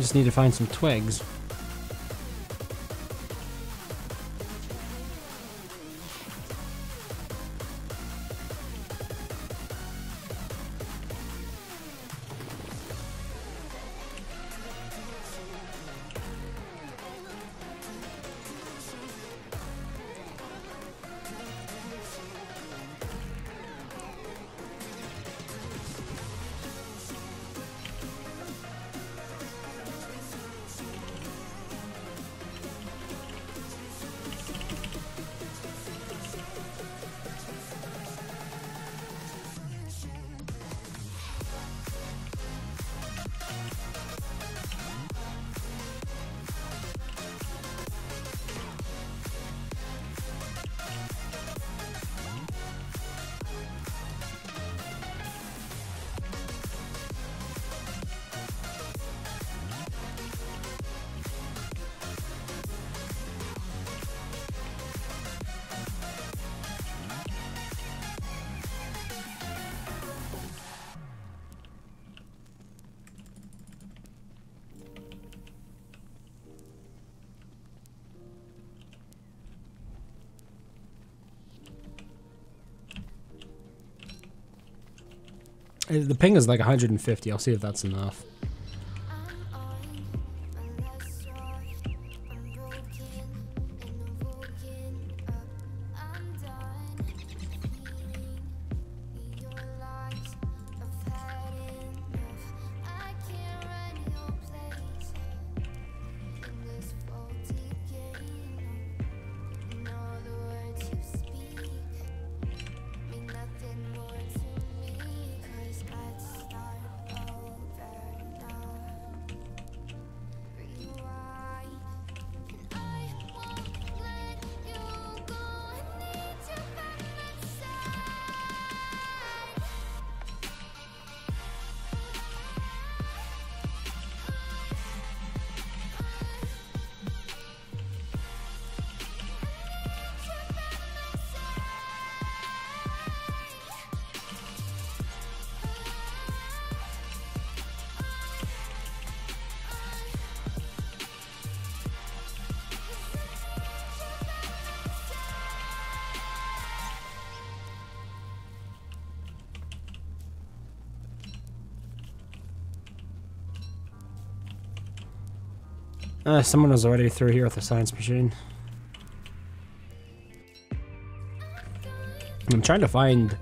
Just need to find some twigs. The ping is like 150. I'll see if that's enough. Someone was already through here with a science machine. I'm trying to find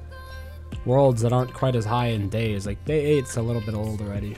worlds that aren't quite as high in days. Like day 8's a little bit old already.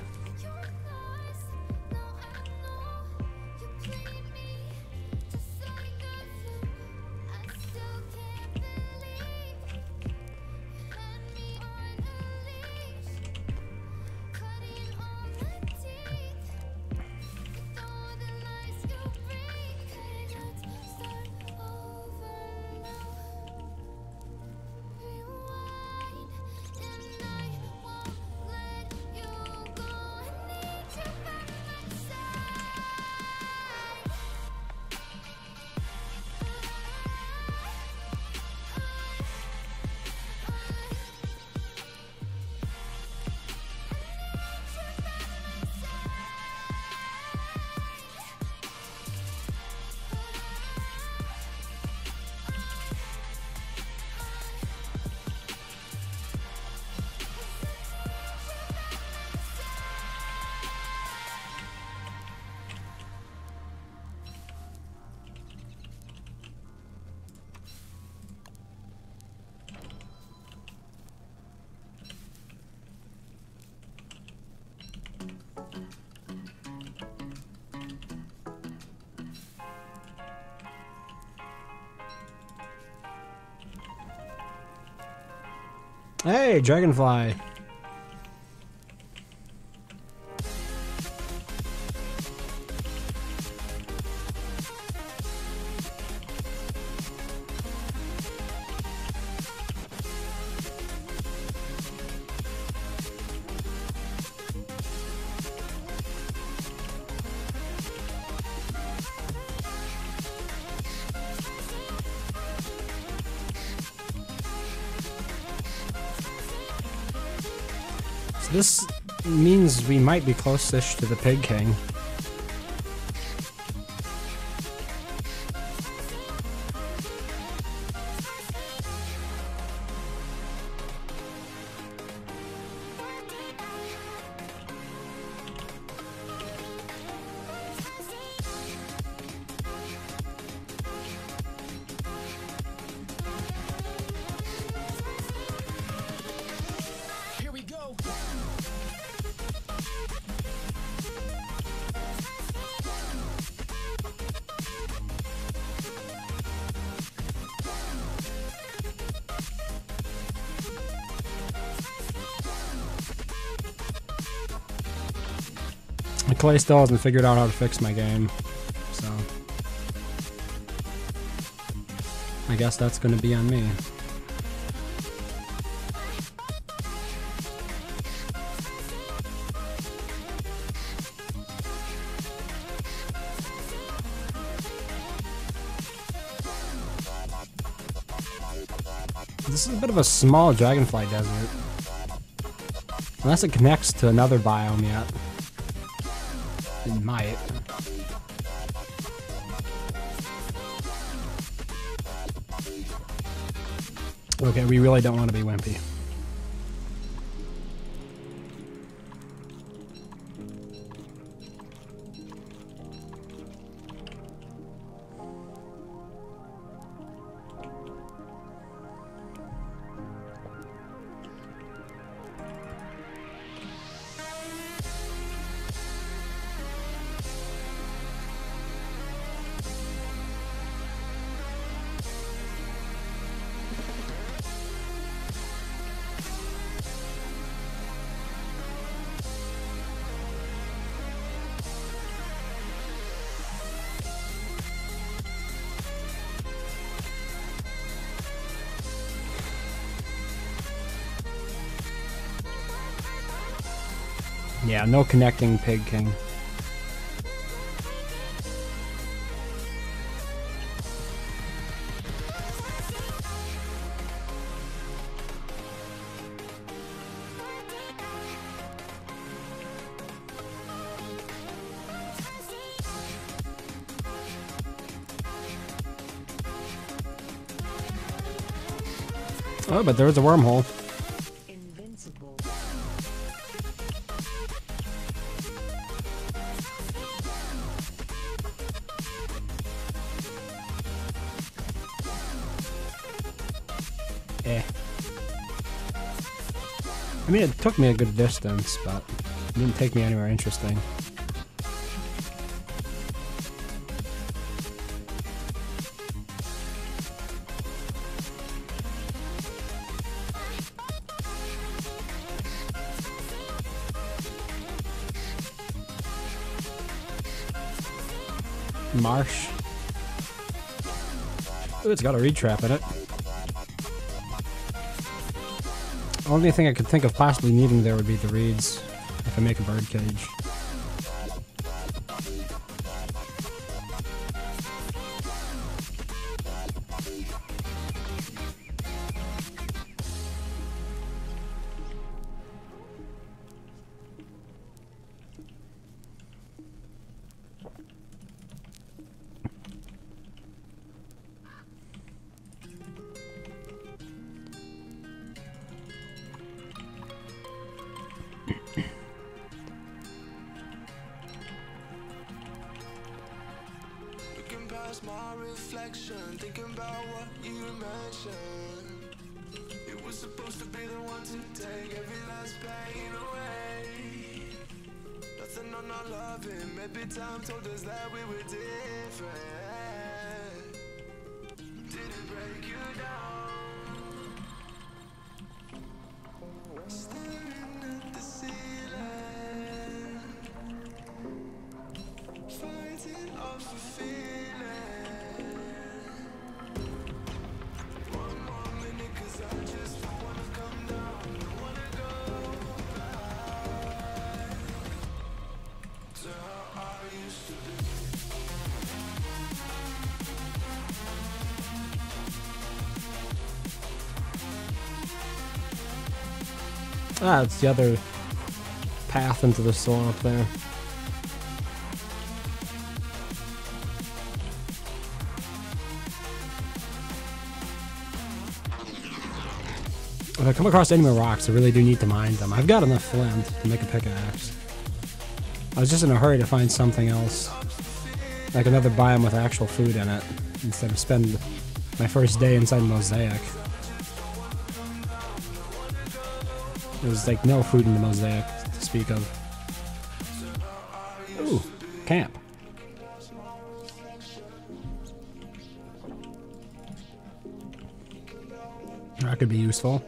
Hey, Dragonfly. This means we might be close-ish to the Pig King. Clay still hasn't figured out how to fix my game, so I guess that's going to be on me. This is a bit of a small dragonfly desert. Unless it connects to another biome yet. It might. Okay, we really don't want to be wimpy. Yeah, no connecting Pig King. Oh, but there's a wormhole. Invincible. Eh. I mean, it took me a good distance, but it didn't take me anywhere interesting. Marsh. Ooh, it's got a reed trap in it. Only thing I could think of possibly needing there would be the reeds if I make a bird cage. My reflection, thinking about what you mentioned. It was supposed to be the one to take every last pain away. Nothing on our loving, maybe time told us that we were different. Did it break you down? Staring at the ceiling, fighting off a feeling. Ah, it's the other path into the soul up there. If I come across any more rocks, I really do need to mine them. I've got enough flint to make a pickaxe. I was just in a hurry to find something else. Like another biome with actual food in it, instead of spend my first day inside Mosaic. There's like no food in the Mosaic to speak of. Ooh, camp. That could be useful.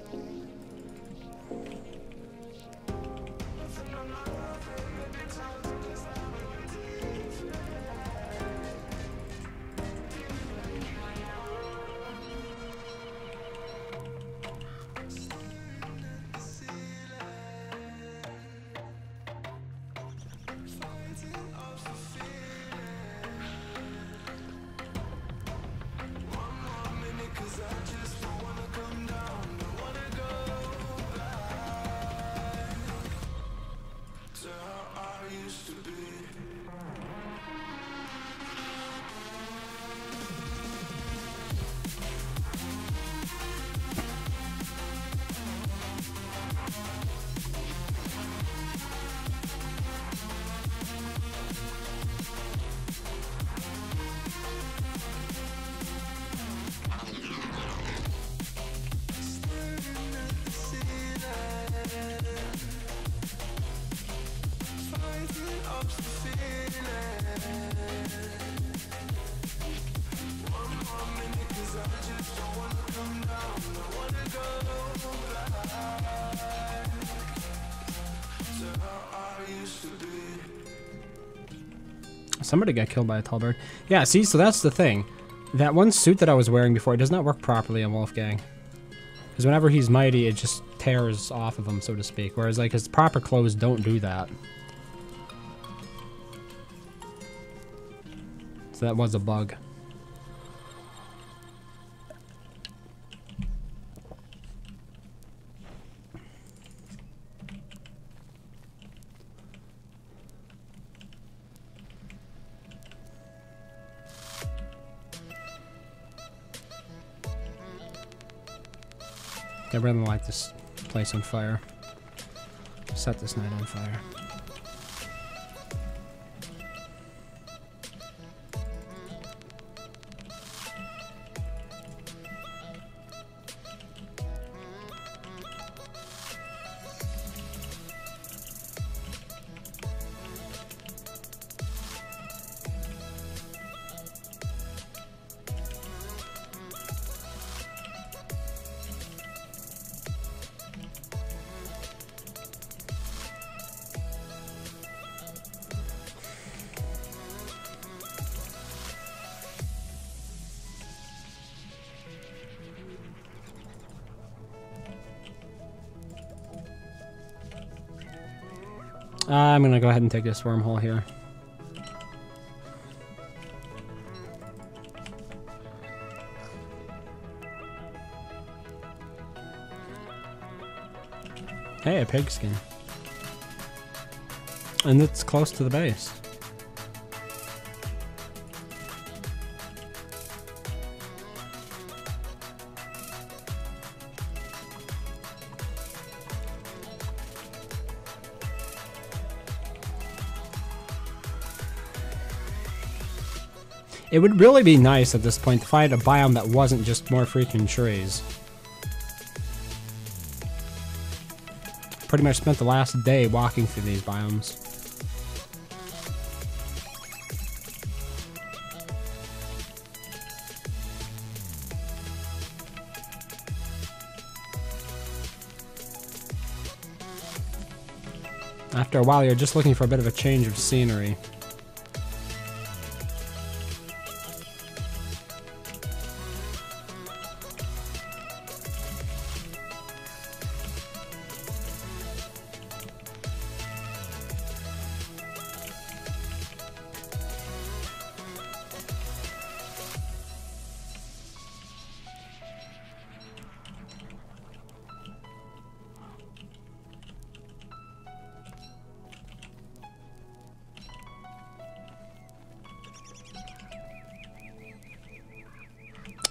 used to be. Somebody got killed by a tall bird. Yeah, see, so that's the thing. That one suit that I was wearing before, it does not work properly on Wolfgang. Because whenever he's mighty, it just tears off of him, so to speak. Whereas, like, his proper clothes don't do that. So that was a bug. I really like this place on fire. Set this night on fire. I'm gonna go ahead and take this wormhole here. Hey, a pigskin. And it's close to the base. It would really be nice at this point to find a biome that wasn't just more freaking trees. Pretty much spent the last day walking through these biomes. After a while, you're just looking for a bit of a change of scenery.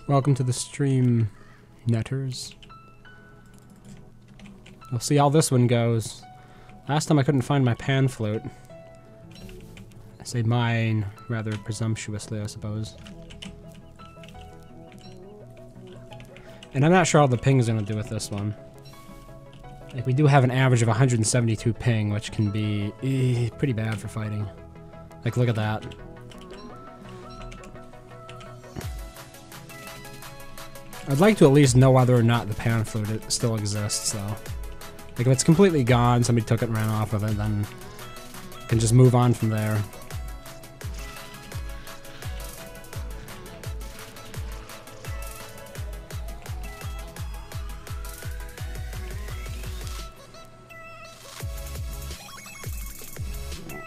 Welcome to the stream, netters. We'll see how this one goes. Last time I couldn't find my pan flute. I say mine rather presumptuously, I suppose. And I'm not sure how the ping is going to do with this one. Like, we do have an average of 172 ping, which can be pretty bad for fighting. Like, look at that. I'd like to at least know whether or not the pan flute still exists, though. Like, if it's completely gone, somebody took it and ran off with it, then I can just move on from there.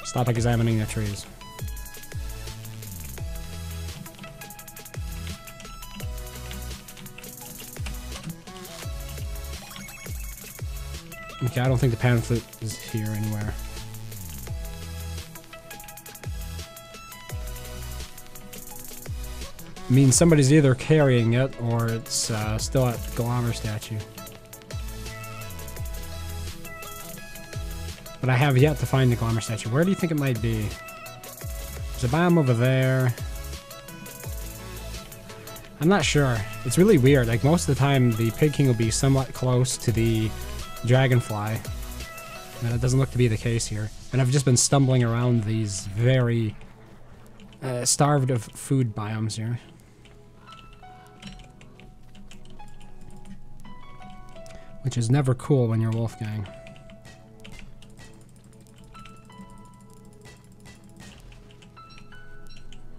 Stop examining the trees. Okay, I don't think the pan flute is here anywhere. means somebody's either carrying it or it's still at Glamour statue. But I have yet to find the Glamour statue. Where do you think it might be? There's a biome over there. I'm not sure. It's really weird. Like, most of the time, the Pig King will be somewhat close to the Dragonfly. And it doesn't look to be the case here. And I've just been stumbling around these very starved of food biomes here. Which is never cool when you're Wolfgang.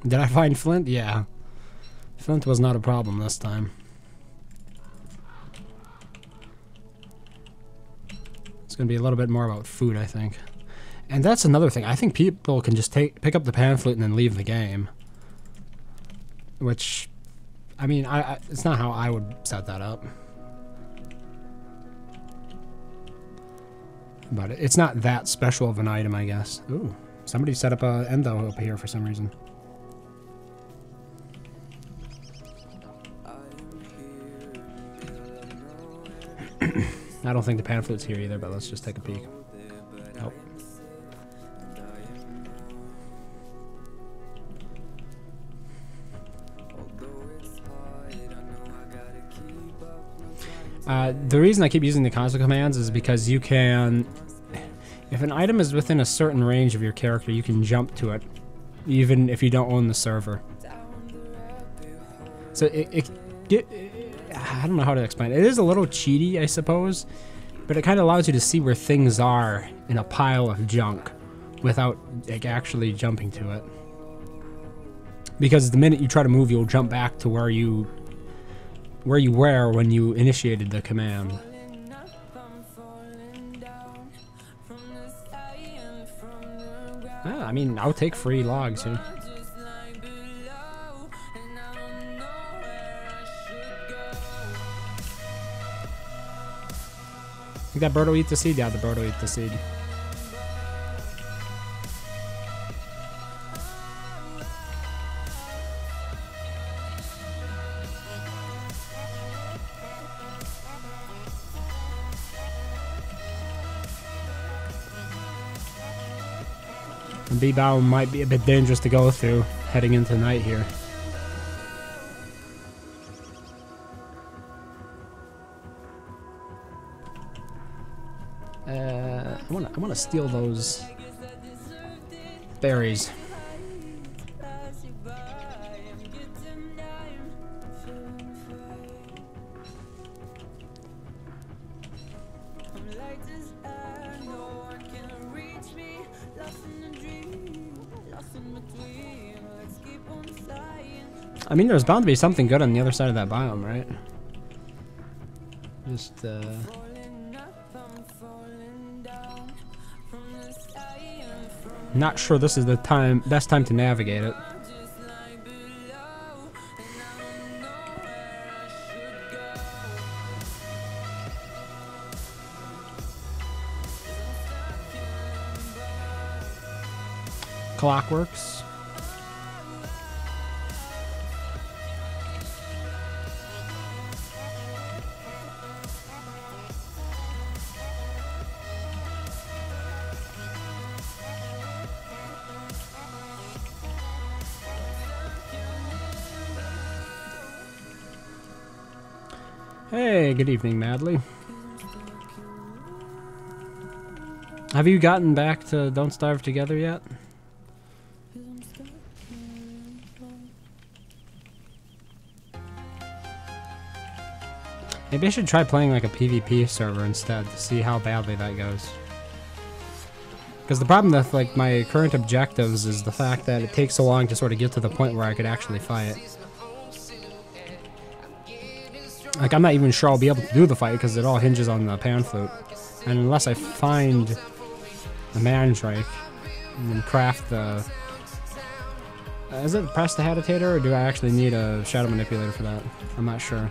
Did I find flint? Yeah. Flint was not a problem this time. It's going to be a little bit more about food, I think. And that's another thing. I think people can just pick up the pan flute and then leave the game. Which, I mean, it's not how I would set that up. But it's not that special of an item, I guess. Ooh, somebody set up a endo up here for some reason. I don't think the pan flute's here either, but let's just take a peek. Nope. The reason I keep using the console commands is because you can, if an item is within a certain range of your character, you can jump to it, even if you don't own the server. So I don't know how to explain it. It is a little cheaty, I suppose, but it kind of allows you to see where things are in a pile of junk without like actually jumping to it. Because the minute you try to move, you'll jump back to where you were when you initiated the command. I mean, I'll take free logs here. Think that bird will eat the seed? Yeah, the bird will eat the seed. The bee bow might be a bit dangerous to go through heading into night here. I wanna steal those berries. I mean, there's bound to be something good on the other side of that biome, right? Just, not sure this is the best time to navigate it. Clockworks. Hey, good evening, Madly. Have you gotten back to Don't Starve Together yet? Maybe I should try playing like a PvP server instead to see how badly that goes. Because the problem with like my current objectives is the fact that it takes so long to sort of get to the point where I could actually fight. Like, I'm not even sure I'll be able to do the fight because it all hinges on the pan flute. And unless I find the Mandrake and then craft the... is it press the Habitator, or do I actually need a Shadow Manipulator for that? I'm not sure.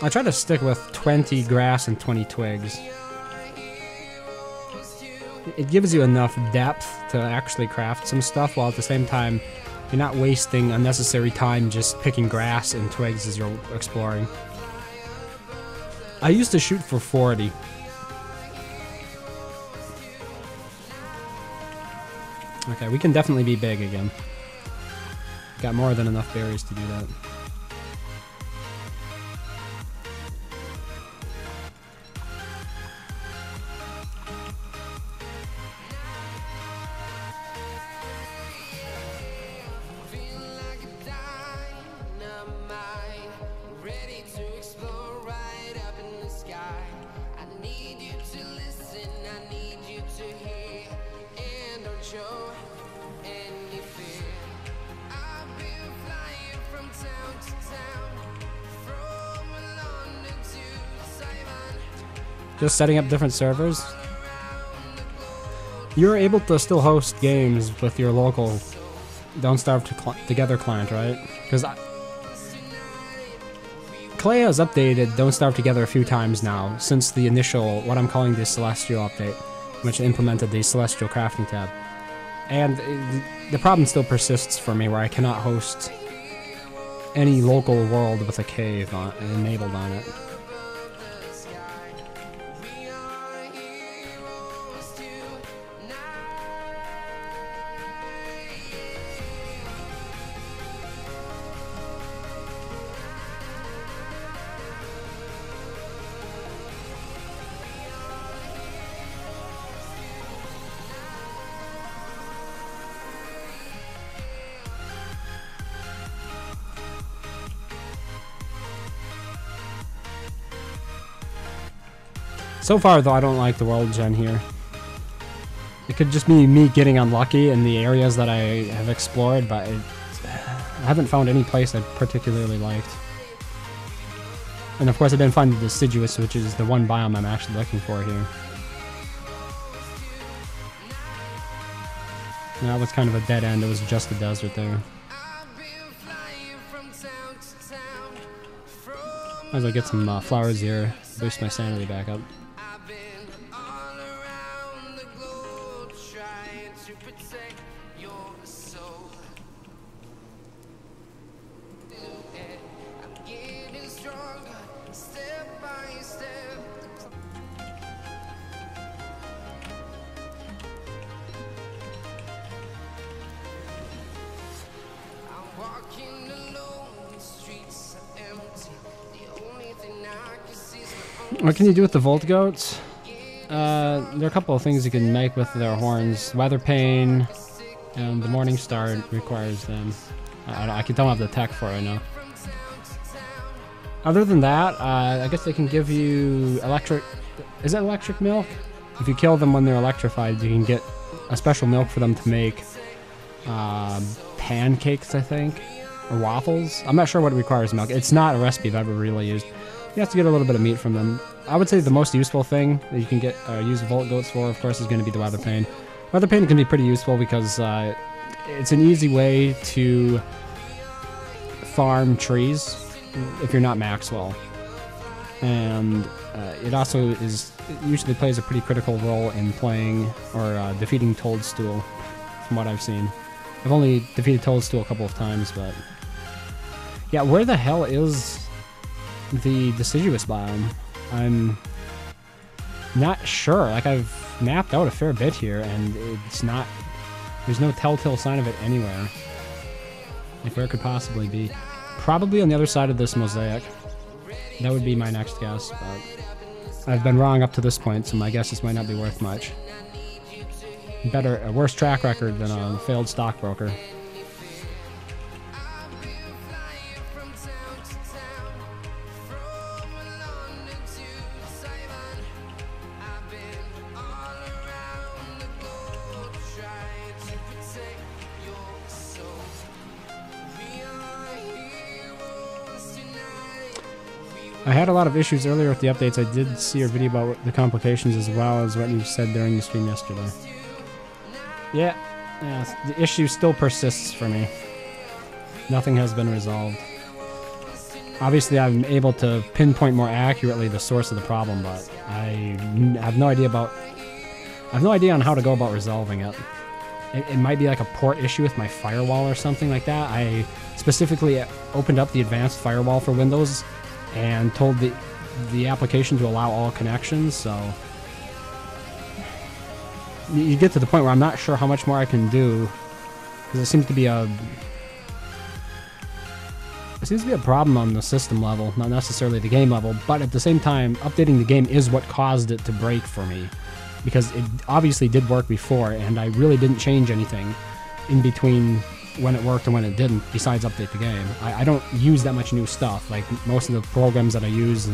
I try to stick with 20 grass and 20 twigs. It gives you enough depth to actually craft some stuff, while at the same time you're not wasting unnecessary time just picking grass and twigs as you're exploring. I used to shoot for 40. Okay, we can definitely be big again. Got more than enough berries to do that. Just setting up different servers. You're able to still host games with your local Don't Starve Together client, right? Because Clay has updated Don't Starve Together a few times now since the initial, what I'm calling the Celestial update, which implemented the Celestial crafting tab. And the problem still persists for me, where I cannot host any local world with a cave enabled on it. So far, though, I don't like the world gen here. It could just be me getting unlucky in the areas that I have explored, but I haven't found any place I particularly liked. And of course, I didn't find the deciduous, which is the one biome I'm actually looking for here. And that was kind of a dead end. It was just a desert there. Might as well get some flowers here, boost my sanity back up. What can you do with the Volt Goats? There are a couple of things you can make with their horns. Weather Pane and the Morning Star requires them. I don't have the tech for it right now. Other than that, I guess they can give you electric... Is it electric milk? If you kill them when they're electrified, you can get a special milk for them to make pancakes, I think, or waffles. I'm not sure what it requires milk. It's not a recipe I've ever really used. You have to get a little bit of meat from them. I would say the most useful thing that you can get use Volt Goats for, of course, is going to be the Weather Pane. Weather Pane can be pretty useful because it's an easy way to farm trees if you're not Maxwell. And it also it usually plays a pretty critical role in playing or defeating Toadstool, from what I've seen. I've only defeated Toadstool a couple of times, but yeah, where the hell is the deciduous biome? I'm not sure. Like, I've mapped out a fair bit here, and it's not... There's no telltale sign of it anywhere. Like, where it could possibly be. Probably on the other side of this mosaic. That would be my next guess, but I've been wrong up to this point, so my guesses might not be worth much. A worse track record than a failed stockbroker. I had a lot of issues earlier with the updates. I did see your video about the complications as well as what you said during the stream yesterday. Yeah, the issue still persists for me. Nothing has been resolved. Obviously, I'm able to pinpoint more accurately the source of the problem, but I have no idea about. I have no idea on how to go about resolving it. It might be like a port issue with my firewall or something like that. I specifically opened up the advanced firewall for Windows and told the application to allow all connections, so you get to the point where I'm not sure how much more I can do, because it seems to be a problem on the system level, not necessarily the game level, but at the same time, updating the game is what caused it to break for me. Because it obviously did work before, and I really didn't change anything in between when it worked and when it didn't, besides update the game. I don't use that much new stuff. Like, most of the programs that I use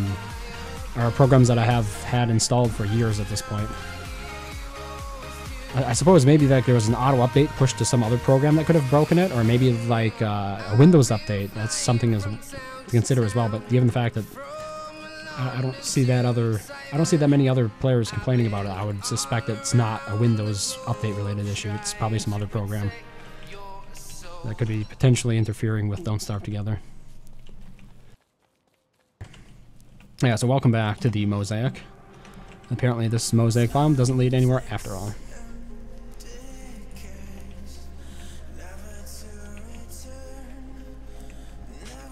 are programs that I have had installed for years at this point. I suppose maybe like there was an auto update pushed to some other program that could have broken it, or maybe like a Windows update. That's something to consider as well, but given the fact that I don't see that many other players complaining about it, I would suspect it's not a Windows update related issue. It's probably some other program that could be potentially interfering with Don't Starve Together. Yeah, so welcome back to the Mosaic. Apparently this Mosaic biome doesn't lead anywhere after all.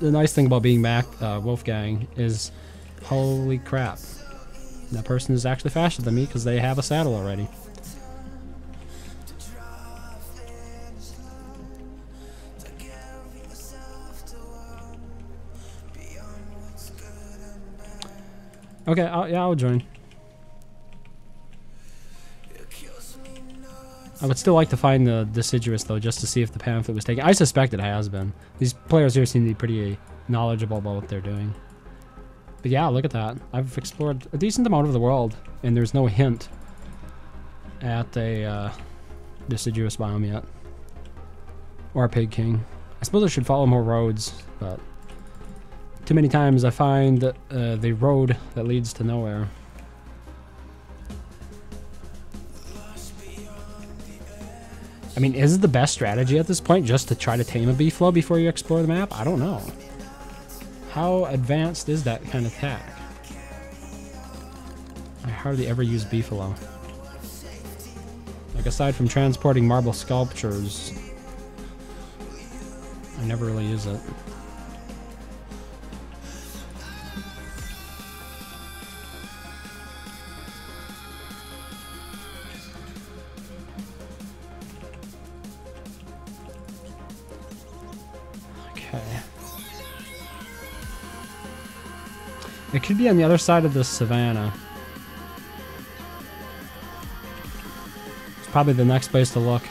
The nice thing about being back, Wolfgang, is holy crap. That person is actually faster than me because they have a saddle already. Okay, I'll join. I would still like to find the Deciduous, though, just to see if the pamphlet was taken. I suspect it has been. These players here seem to be pretty knowledgeable about what they're doing. But yeah, look at that. I've explored a decent amount of the world, and there's no hint at a Deciduous biome yet. Or a Pig King. I suppose I should follow more roads, but too many times I find the road that leads to nowhere. I mean, is it the best strategy at this point just to try to tame a beefalo before you explore the map? I don't know. How advanced is that kind of attack? I hardly ever use beefalo. Like, aside from transporting marble sculptures, I never really use it. It could be on the other side of the savannah. It's probably the next place to look.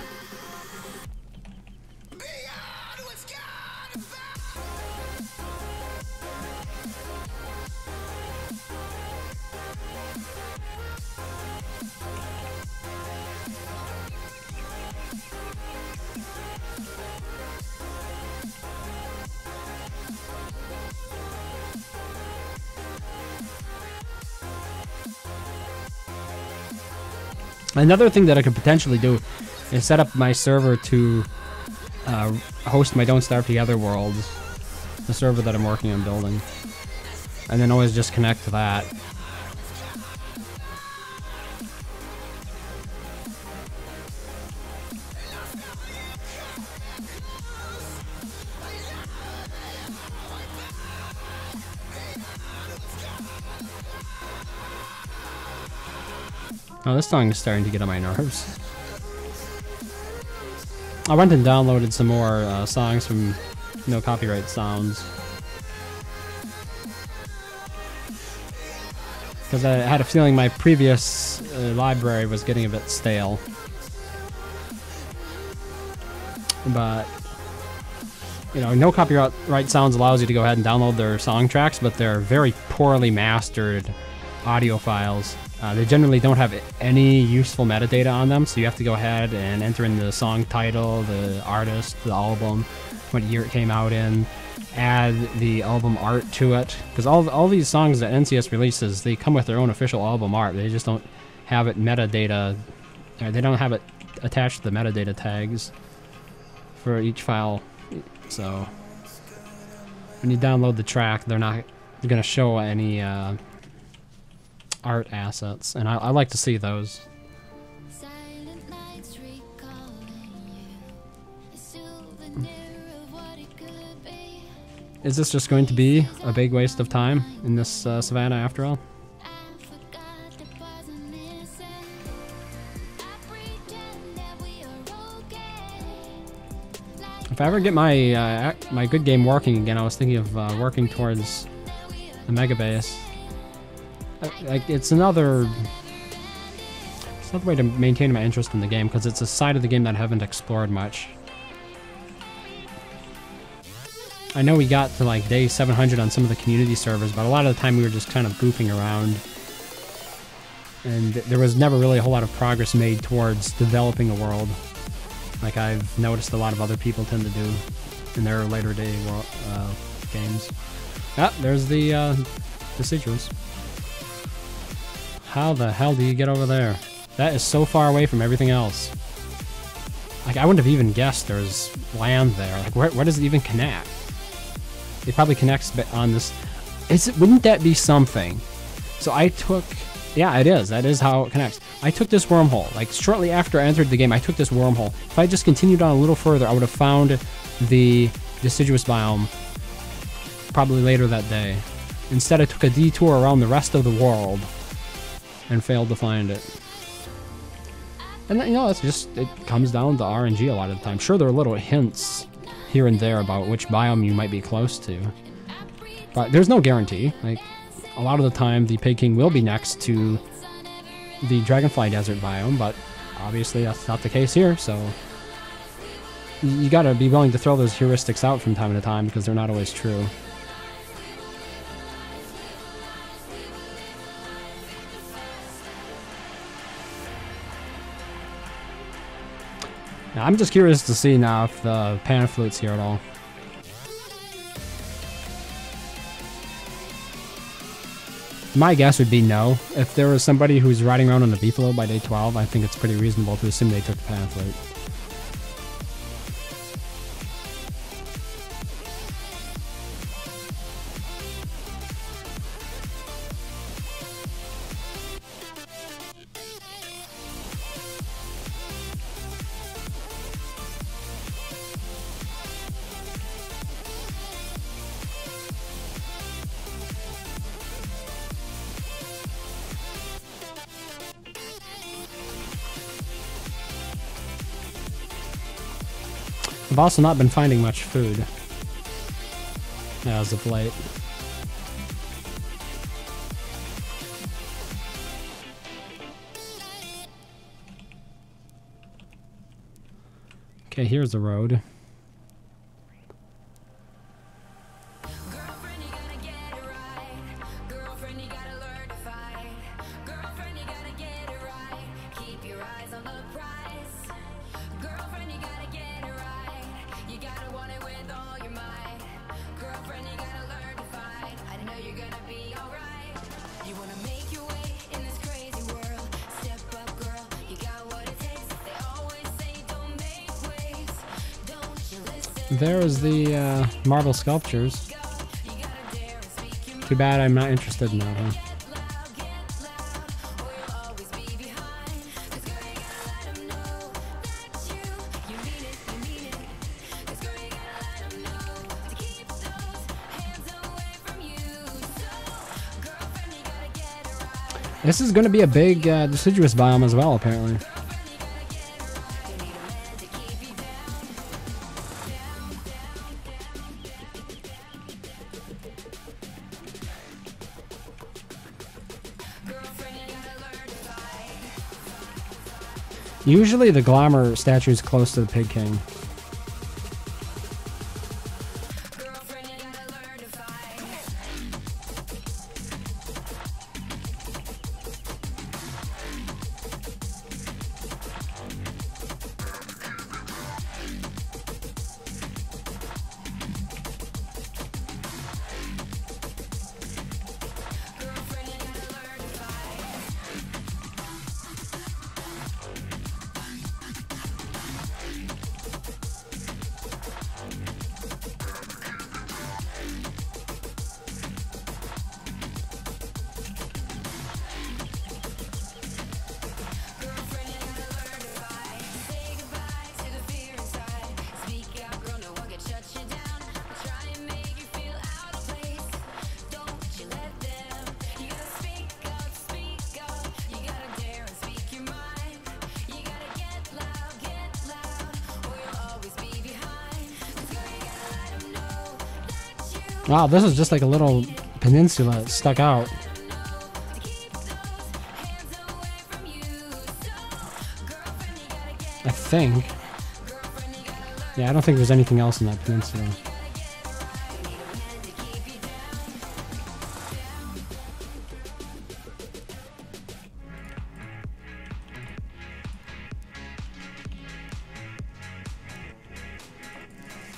Another thing that I could potentially do is set up my server to host my Don't Starve Together worlds, the server that I'm working on building, and then always just connect to that. Oh, this song is starting to get on my nerves. I went and downloaded some more songs from No Copyright Sounds, because I had a feeling my previous library was getting a bit stale. But, you know, No Copyright Sounds allows you to go ahead and download their song tracks, but they're very poorly mastered audio files. They generally don't have any useful metadata on them, so you have to go ahead and enter in the song title, the artist, the album, what year it came out in, add the album art to it. Because all these songs that NCS releases, they come with their own official album art. They just don't have it metadata, or they don't have it attached to the metadata tags for each file. So when you download the track, they're not going to show any art assets, and I like to see those. Silent nights recalling you, a souvenir of what it could be. Is this just going to be a big waste of time in this savannah after all? I forgot the wasn't missing. I pretend that we are okay. If I ever get my my good game working again, I was thinking of working towards the mega base. Like it's another way to maintain my interest in the game, because it's a side of the game that I haven't explored much. I know we got to like day 700 on some of the community servers, but a lot of the time we were just kind of goofing around, and there was never really a whole lot of progress made towards developing a world, like I've noticed a lot of other people tend to do in their later day games. Ah, there's the Deciduous. How the hell do you get over there? That is so far away from everything else. Like, I wouldn't have even guessed there's land there. Like, where does it even connect? It probably connects on this. Wouldn't that be something? So I took... Yeah, it is. That is how it connects. I took this wormhole. Like, shortly after I entered the game, I took this wormhole. If I just continued on a little further, I would have found the deciduous biome probably later that day. Instead, I took a detour around the rest of the world and failed to find it. And you know, it's just, it comes down to RNG a lot of the time. Sure, there are little hints here and there about which biome you might be close to, but there's no guarantee. Like, a lot of the time, the Pig King will be next to the Dragonfly Desert biome, but obviously that's not the case here, so you gotta be willing to throw those heuristics out from time to time, because they're not always true. Now, I'm just curious to see now if the Panflute's here at all. My guess would be no. If there was somebody who's riding around on the Beefalo by day 12, I think it's pretty reasonable to assume they took the Panflute. I've also not been finding much food as of late. Okay, here's the road. Girlfriend, you gotta get it right. Girlfriend, you gotta learn to fight. Girlfriend, you gotta get it right. Keep your eyes on the prize. Girlfriend, you gotta get it right. You gotta want it with all your might. Girlfriend, you gotta learn to fight. I know you're gonna be alright. You wanna make your way in this crazy world. Step up, girl. You got what it takes. They always say don't make waves. Don't you listen? There is the marble sculptures. Too bad I'm not interested in that, huh? This is going to be a big deciduous biome as well, apparently. Usually the Glamour statue is close to the Pig King. Wow, this is just like a little peninsula that stuck out. I think. Yeah, I don't think there's anything else in that peninsula.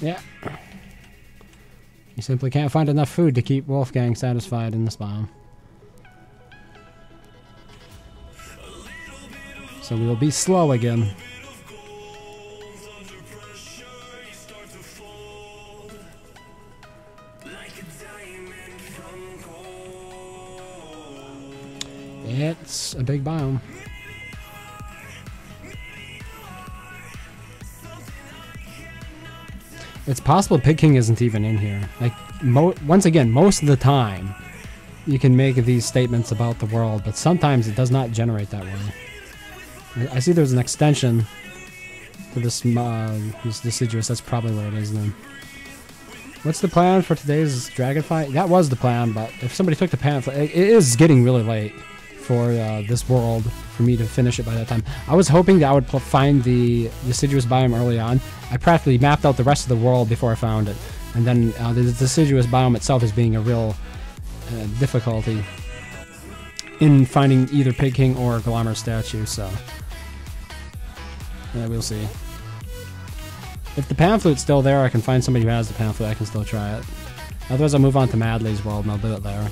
Yeah. You simply can't find enough food to keep Wolfgang satisfied in this biome. So we will be slow again. It's a big biome. It's possible Pig King isn't even in here. Like, once again, most of the time, you can make these statements about the world, but sometimes it does not generate that way. I see there's an extension to this who's deciduous. That's probably what it is then. What's the plan for today's dragon fight? That was the plan, but if somebody took the pamphlet, it is getting really late for this world for me to finish it by that time. I was hoping that I would find the deciduous biome early on. I practically mapped out the rest of the world before I found it, and then the deciduous biome itself is being a real difficulty in finding either Pig King or Glommer statue. So yeah, we'll see. If the pamphlet's still there, I can find somebody who has the pamphlet. I can still try it. Otherwise, I'll move on to Madley's world and I'll do it there.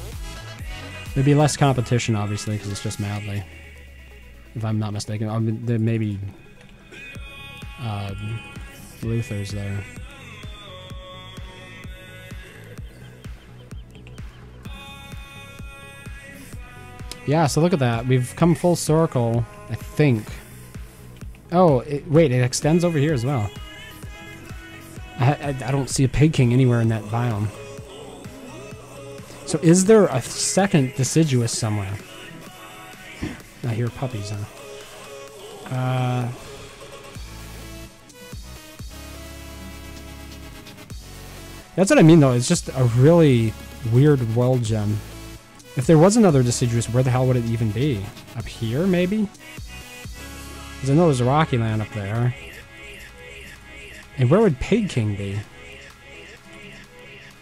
There'd be less competition, obviously, because it's just Madley. If I'm not mistaken. I mean, there may be Luther's there. Yeah, so look at that. We've come full circle, I think. Oh, wait, it extends over here as well. I don't see a Pig King anywhere in that biome. So is there a second deciduous somewhere? I hear puppies, huh? That's what I mean, though. It's just a really weird world gem. If there was another deciduous, where the hell would it even be? Up here, maybe? Because I know there's a rocky land up there. And where would Pig King be?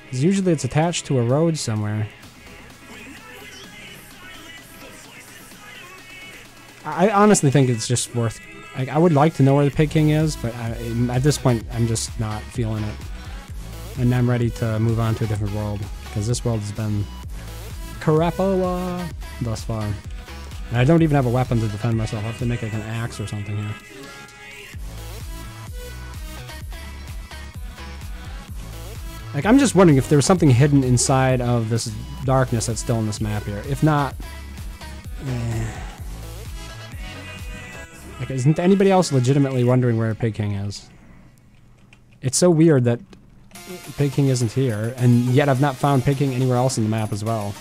Because usually it's attached to a road somewhere. I honestly think it's just worth... I would like to know where the Pig King is, but at this point, I'm just not feeling it. And I'm ready to move on to a different world. Because this world has been crapola thus far. And I don't even have a weapon to defend myself. I'll have to make like an axe or something here. Like, I'm just wondering if there was something hidden inside of this darkness that's still in this map here. If not... Like, isn't anybody else legitimately wondering where Pig King is? It's so weird that Pig King isn't here, and yet I've not found Pig King anywhere else in the map as well.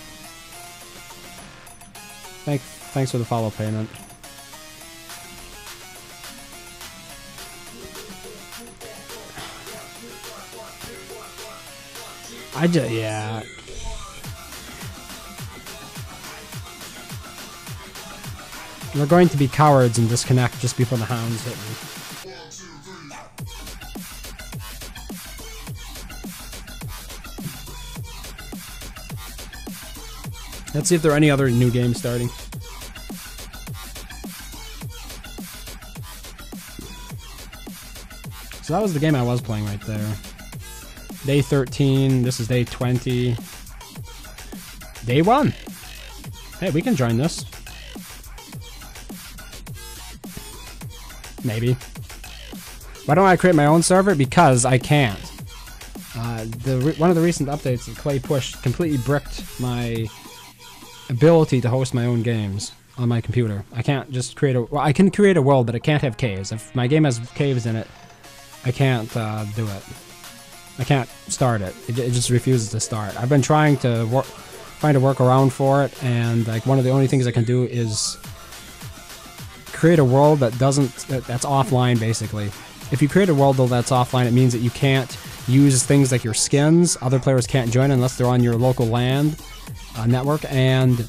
Thanks for the follow payment. Yeah. We're going to be cowards and disconnect just before the hounds hit me. Let's see if there are any other new games starting. So that was the game I was playing right there. Day 13, this is day 20. Day 1! Hey, we can join this. Maybe. Why don't I create my own server? Because I can't. One of the recent updates that Clay pushed completely bricked my ability to host my own games on my computer. I can't just create a... Well, I can create a world, but it can't have caves. If my game has caves in it, I can't do it. I can't start it. It just refuses to start. I've been trying to find a workaround for it, and like one of the only things I can do is create a world that that's offline, basically. If you create a world though that's offline, it means that you can't use things like your skins. Other players can't join unless they're on your local LAN network, and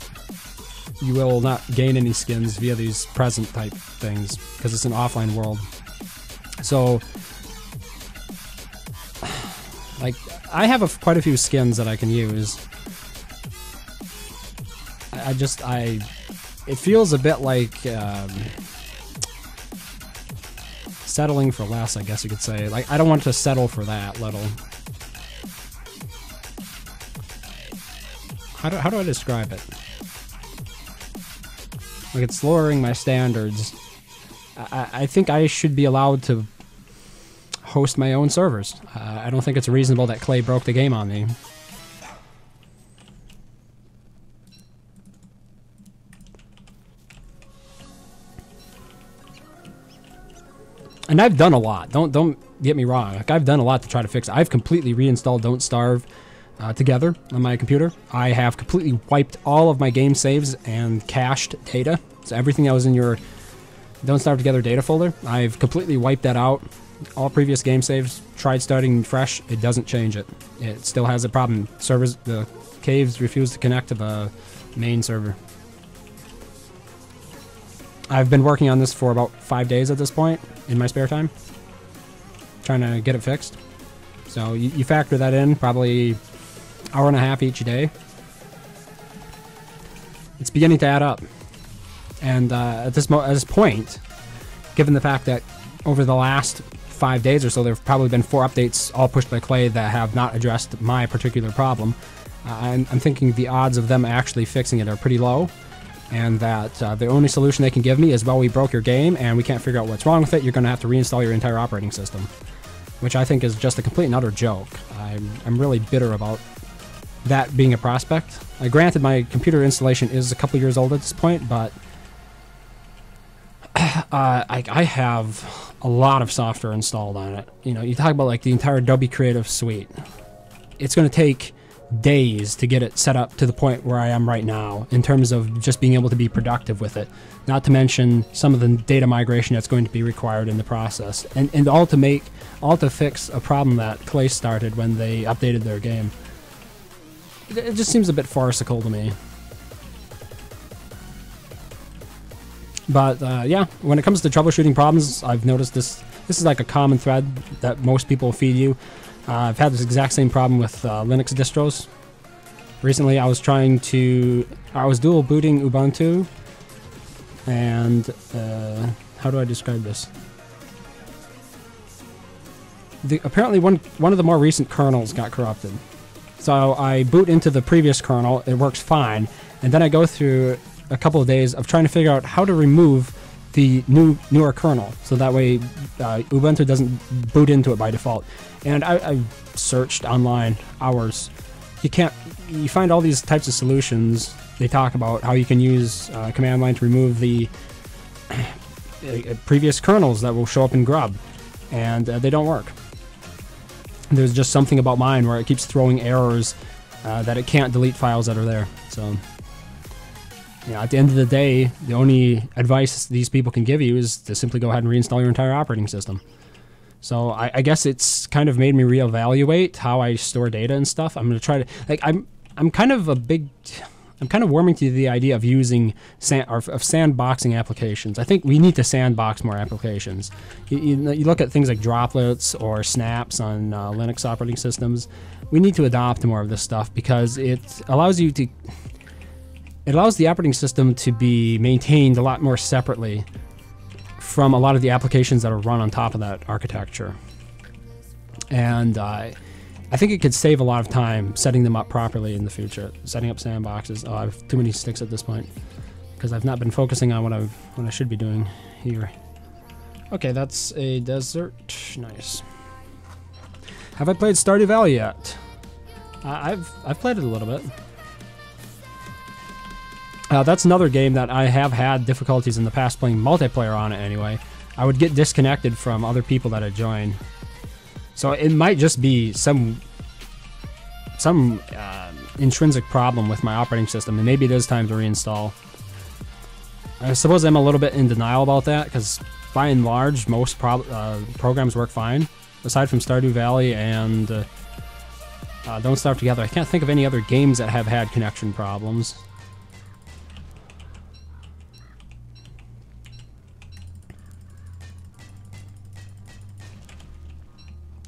you will not gain any skins via these present type things because it's an offline world. So, like, I have quite a few skins that I can use. It feels a bit like settling for less, I guess you could say. Like, I don't want to settle for that little. How do I describe it? Like, it's lowering my standards. I think I should be allowed to host my own servers. I don't think it's reasonable that Clay broke the game on me. And I've done a lot. Don't get me wrong. Like, I've done a lot to try to fix it. I've completely reinstalled Don't Starve together on my computer. I have completely wiped all of my game saves and cached data. So everything that was in your Don't Starve Together data folder, I've completely wiped that out. All previous game saves, tried starting fresh, it doesn't change it. It still has a problem. Servers, the caves refuse to connect to the main server. I've been working on this for about 5 days at this point in my spare time, trying to get it fixed. So you factor that in, probably hour and a half each day. It's beginning to add up. And at this point, given the fact that over the last 5 days or so, there have probably been 4 updates, all pushed by Clay, that have not addressed my particular problem, I'm thinking the odds of them actually fixing it are pretty low. And that the only solution they can give me is, well, we broke your game and we can't figure out what's wrong with it. You're going to have to reinstall your entire operating system, which I think is just a complete and utter joke. I'm really bitter about that being a prospect. Granted, my computer installation is a couple years old at this point, but I have a lot of software installed on it. You know, you talk about like the entire Adobe Creative Suite. It's going to take days to get it set up to the point where I am right now in terms of just being able to be productive with it, not to mention some of the data migration that's going to be required in the process, and all to fix a problem that Clay started when they updated their game. It just seems a bit farcical to me. But yeah, when it comes to troubleshooting problems, I've noticed this is like a common thread that most people feed you. I've had this exact same problem with Linux distros. Recently, I was dual booting Ubuntu, and how do I describe this? Apparently, one of the more recent kernels got corrupted. So I boot into the previous kernel, it works fine, and then I go through a couple of days of trying to figure out how to remove the newer kernel, so that way Ubuntu doesn't boot into it by default. And I searched online hours. You find all these types of solutions. They talk about how you can use command line to remove the previous kernels that will show up in Grub, and they don't work. There's just something about mine where it keeps throwing errors that it can't delete files that are there. So, at the end of the day, the only advice these people can give you is to simply go ahead and reinstall your entire operating system. So I guess it's kind of made me reevaluate how I store data and stuff. I'm going to try to, I'm kind of warming to the idea of using sandboxing applications. I think we need to sandbox more applications. You look at things like droplets or snaps on Linux operating systems. We need to adopt more of this stuff because it allows the operating system to be maintained a lot more separately from a lot of the applications that are run on top of that architecture. And I think it could save a lot of time setting them up properly in the future, setting up sandboxes. Oh, I have too many sticks at this point because I've not been focusing on what I should be doing here. Okay, that's a desert. Nice. Have I played Stardew Valley yet? I've played it a little bit. That's another game that I have had difficulties in the past playing multiplayer on it anyway. I would get disconnected from other people that I join. So it might just be some intrinsic problem with my operating system, and maybe it is time to reinstall. I suppose I'm a little bit in denial about that, because by and large, most programs work fine. aside from Stardew Valley and Don't Starve Together, I can't think of any other games that have had connection problems.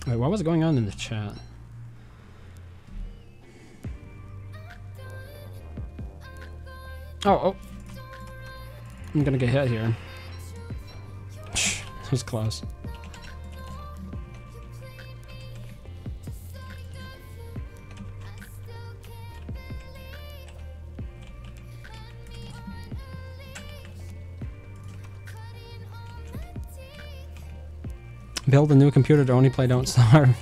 Wait, what was going on in the chat? Oh. I'm gonna get hit here. That was close. Build a new computer to only play Don't Starve.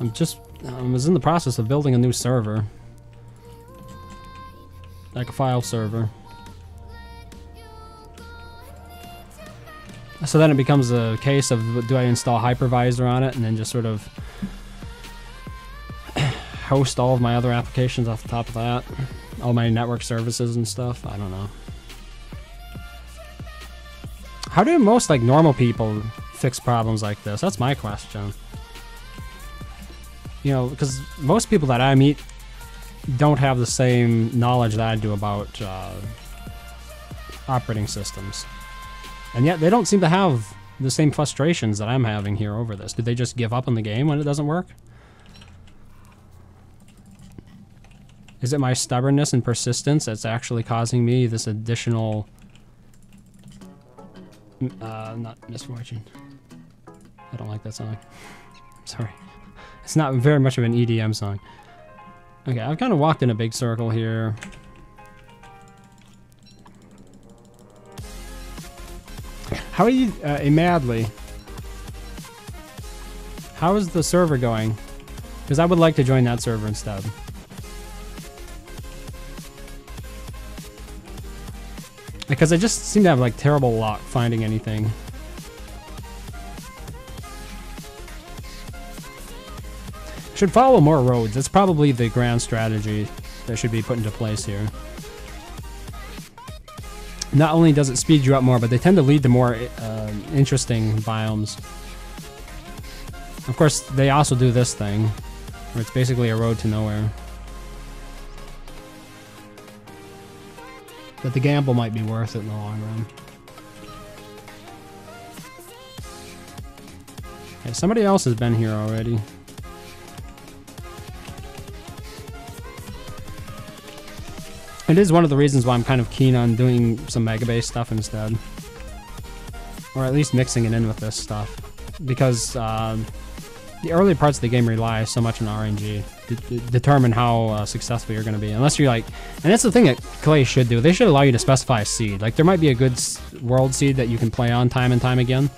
I was in the process of building a new server. Like a file server. So then it becomes a case of, do I install hypervisor on it and then just sort of host all of my other applications off the top of that? All my network services and stuff? I don't know. How do most like normal people fix problems like this? That's my question. You know, because most people that I meet don't have the same knowledge that I do about operating systems. And yet they don't seem to have the same frustrations that I'm having here over this. Do they just give up on the game when it doesn't work? Is it my stubbornness and persistence that's actually causing me this additional... not misfortune. I don't like that song. Sorry. It's not very much of an EDM song. Okay, I've kind of walked in a big circle here. How are you, Madly? How is the server going? Because I would like to join that server instead. Because I just seem to have like terrible luck finding anything. Should follow more roads. That's probably the grand strategy that should be put into place here. Not only does it speed you up more, but they tend to lead to more interesting biomes. Of course, they also do this thing, where it's basically a road to nowhere. But the gamble might be worth it in the long run. Okay, somebody else has been here already. It is one of the reasons why I'm kind of keen on doing some Megabase stuff instead. Or at least mixing it in with this stuff. Because the early parts of the game rely so much on RNG to determine how successful you're going to be. Unless you're like... And that's the thing that Clay should do. They should allow you to specify a seed. Like, there might be a good world seed that you can play on time and time again.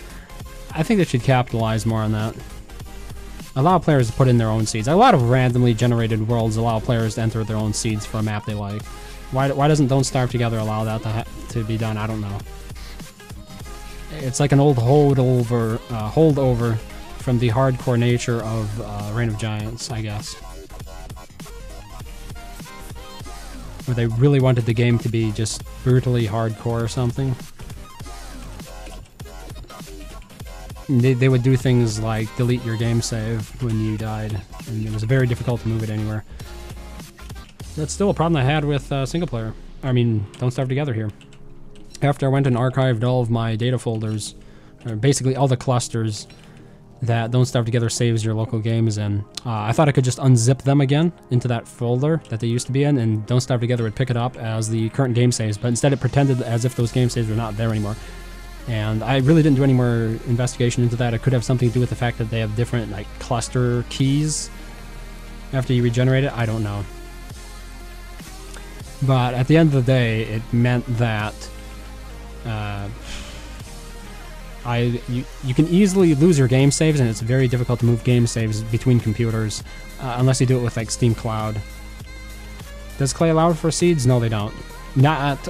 I think they should capitalize more on that. Allow players to put in their own seeds. A lot of randomly generated worlds allow players to enter their own seeds for a map they like. Why doesn't Don't Starve Together allow that to be done? I don't know. It's like an old holdover from the hardcore nature of Reign of Giants, I guess. Where they really wanted the game to be just brutally hardcore or something. They would do things like delete your game save when you died, and it was very difficult to move it anywhere. That's still a problem I had with single player. I mean, Don't Starve Together here. After I went and archived all of my data folders, or basically all the clusters that Don't Starve Together saves your local games in, I thought I could just unzip them again into that folder that they used to be in, and Don't Starve Together would pick it up as the current game saves, but instead it pretended as if those game saves were not there anymore. And I really didn't do any more investigation into that. It could have something to do with the fact that they have different like cluster keys after you regenerate it. I don't know. But at the end of the day, it meant that you can easily lose your game saves, and it's very difficult to move game saves between computers unless you do it with like Steam Cloud. Does Clay allow for seeds? No, they don't. Not.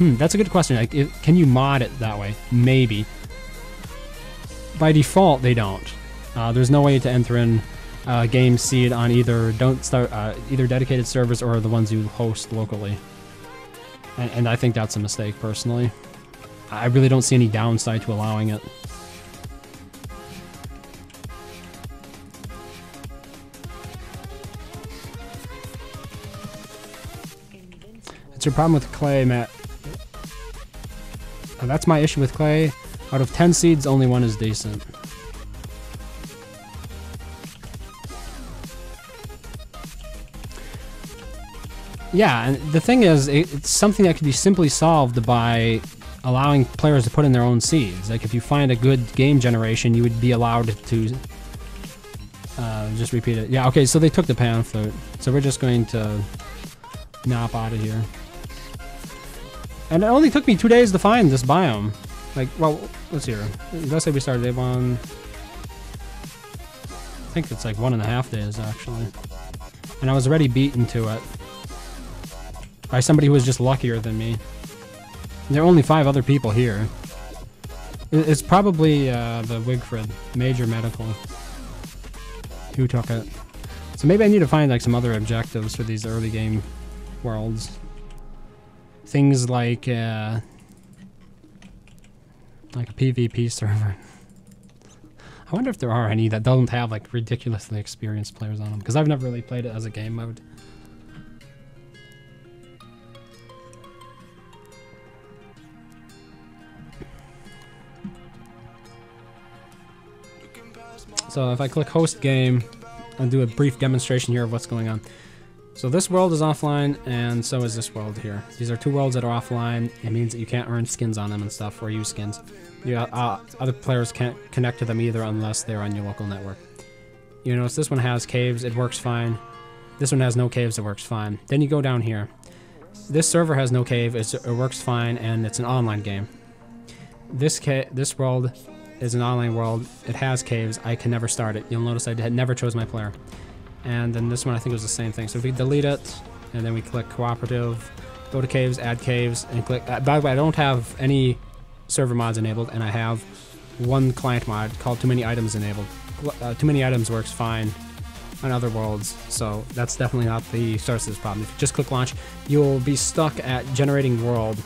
That's a good question. Like, can you mod it that way? Maybe. By default, they don't. There's no way to enter in game seed on either either dedicated servers or the ones you host locally. And I think that's a mistake, personally. I really don't see any downside to allowing it. It's your problem with clay, Matt. That's my issue with clay. Out of 10 seeds, only one is decent. Yeah, and the thing is, it's something that can be simply solved by allowing players to put in their own seeds. Like, if you find a good game generation, you would be allowed to... just repeat it. Yeah, okay, so they took the pan flute. So we're just going to nop out of here. And it only took me 2 days to find this biome. Like, well, let's see here. Let's say we started day 1. I think it's like 1.5 days, actually. And I was already beaten to it by somebody who was just luckier than me. There are only 5 other people here. It's probably the Wigfrid, Major Medical, who took it. So maybe I need to find like some other objectives for these early game worlds. Things like a PvP server. I wonder if there are any that don't have like ridiculously experienced players on them, because I've never really played it as a game mode. So if I click host game, I'll do a brief demonstration here of what's going on. So this world is offline, and so is this world here. These are 2 worlds that are offline. It means that you can't earn skins on them and stuff, or use skins. Other players can't connect to them either unless they're on your local network. You notice this one has caves, it works fine. This one has no caves, it works fine. Then you go down here. This server has no cave, it works fine, and it's an online game. This world is an online world. It has caves. I can never start it. You'll notice I never chose my player. And then this one, I think, was the same thing. So if we delete it, and then we click cooperative, go to caves, add caves, and click... by the way, I don't have any server mods enabled, and I have one client mod called Too Many Items enabled. Too Many Items works fine on other worlds, so that's definitely not the source of this problem. If you just click launch, you'll be stuck at generating world.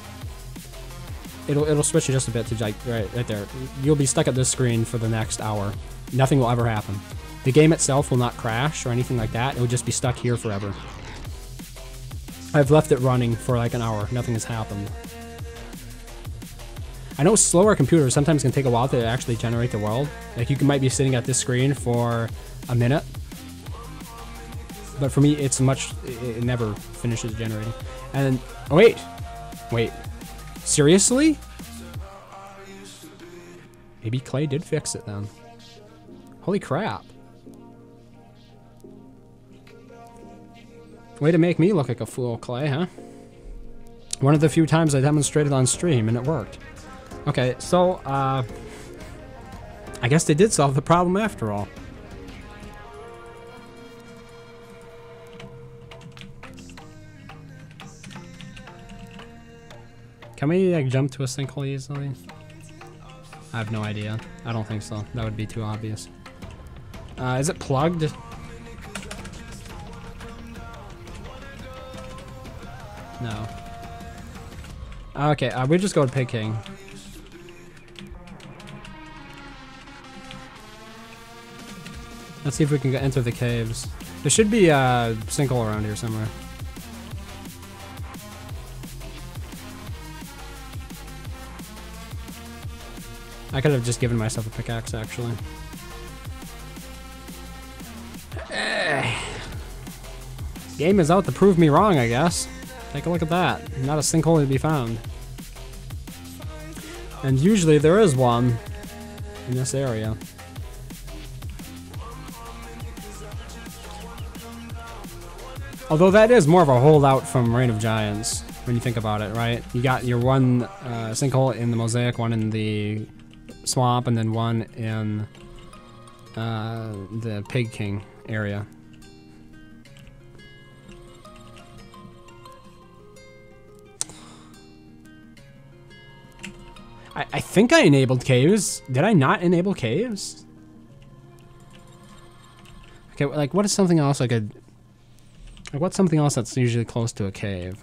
It'll switch it just a bit to like right there. You'll be stuck at this screen for the next hour. Nothing will ever happen. The game itself will not crash or anything like that. It will just be stuck here forever. I've left it running for like an hour. Nothing has happened. I know slower computers sometimes can take a while to actually generate the world. Like you might be sitting at this screen for a minute. But for me, it never finishes generating. And then, oh wait. Seriously? Maybe Clay did fix it then. Holy crap. Way to make me look like a fool, Clay, huh? One of the few times I demonstrated on stream and it worked. Okay, so, I guess they did solve the problem after all. Can we like jump to a sinkhole easily? I have no idea. I don't think so. That would be too obvious. Is it plugged? No. Okay, we just go to Pig King. Let's see if we can enter the caves. There should be a sinkhole around here somewhere. I could have just given myself a pickaxe, actually. Game is out to prove me wrong, I guess. Take a look at that. Not a sinkhole to be found. And usually there is one in this area. Although that is more of a holdout from Reign of Giants, when you think about it, right? You got your one sinkhole in the Mosaic, one in the swamp, and then one in the Pig King area. I think I enabled caves. Did I not enable caves? Okay, like what is something else I could... Like what's something else that's usually close to a cave?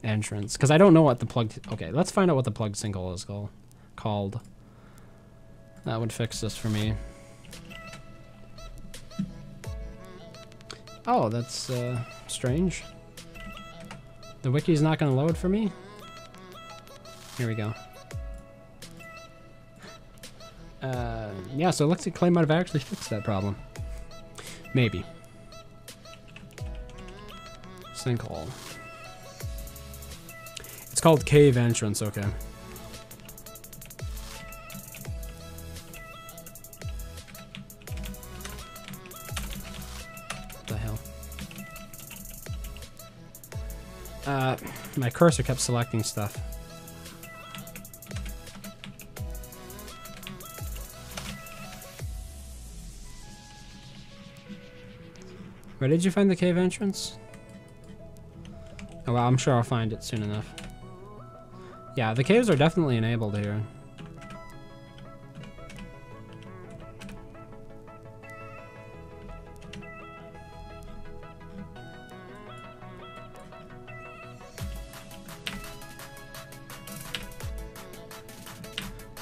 Entrance. Because I don't know what the plugged... Okay, let's find out what the plugged sinkhole is called. That would fix this for me. Oh, that's strange. The wiki's not going to load for me? Here we go. Yeah, so it looks like Clay might have actually fixed that problem. Maybe. Sinkhole. It's called cave entrance, okay. What the hell? My cursor kept selecting stuff. Where did you find the cave entrance? Oh well, I'm sure I'll find it soon enough. Yeah, the caves are definitely enabled here.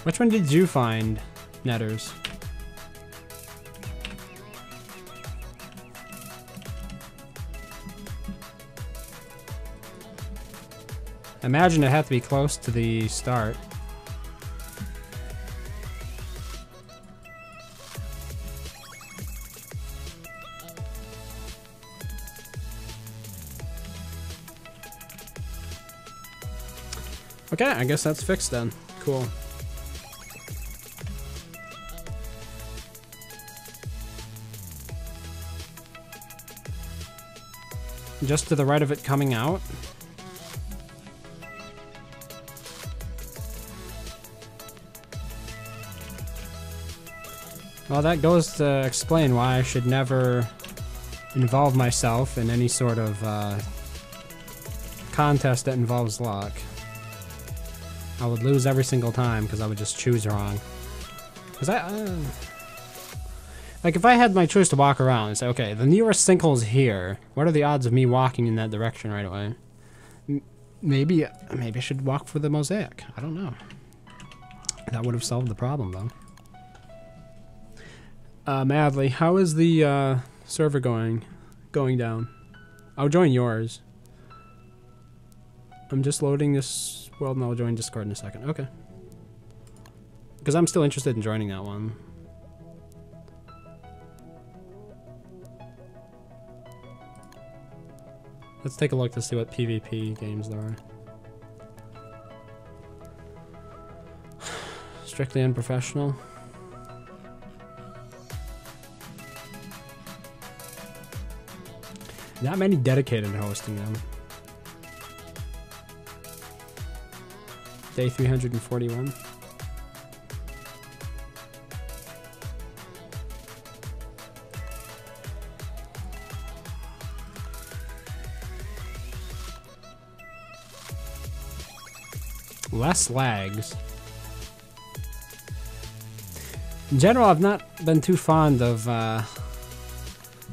Which one did you find, Netters? I imagine it had to be close to the start. Okay, I guess that's fixed then. Cool. Just to the right of it coming out. Well, that goes to explain why I should never involve myself in any sort of contest that involves luck. I would lose every single time because I would just choose wrong. Because like if I had my choice to walk around and say, okay, the nearest sinkhole is here. What are the odds of me walking in that direction right away? Maybe I should walk for the mosaic. I don't know. That would have solved the problem though. Madly, how is the server going down? I'll join yours. I'm just loading this world and I'll join Discord in a second. Okay. Because I'm still interested in joining that one. Let's take a look to see what PvP games there are. Strictly unprofessional. Not many dedicated to hosting them. Day 341. Less lags. In general, I've not been too fond of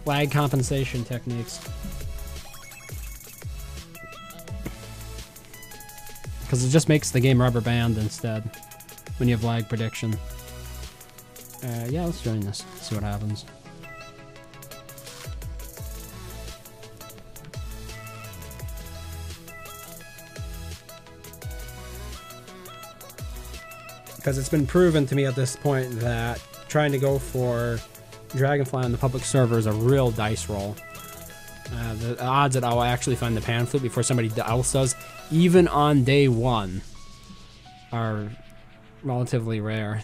lag compensation techniques. Because it just makes the game rubber band instead when you have lag prediction. Yeah, let's join this. See what happens. Because it's been proven to me at this point that trying to go for Dragonfly on the public server is a real dice roll. The odds that I'll actually find the pan flute before somebody else does, even on day one, are relatively rare.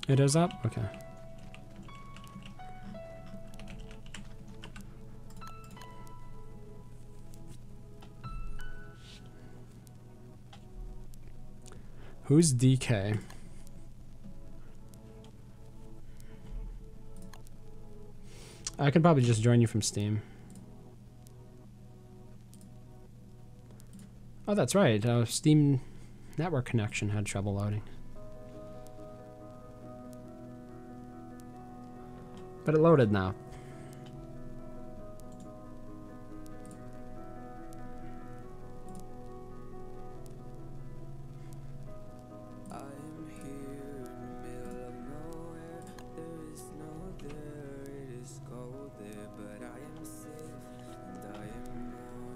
It is up? Okay. Who's DK? I could probably just join you from Steam. Oh, that's right. Steam network connection had trouble loading. But it loaded now.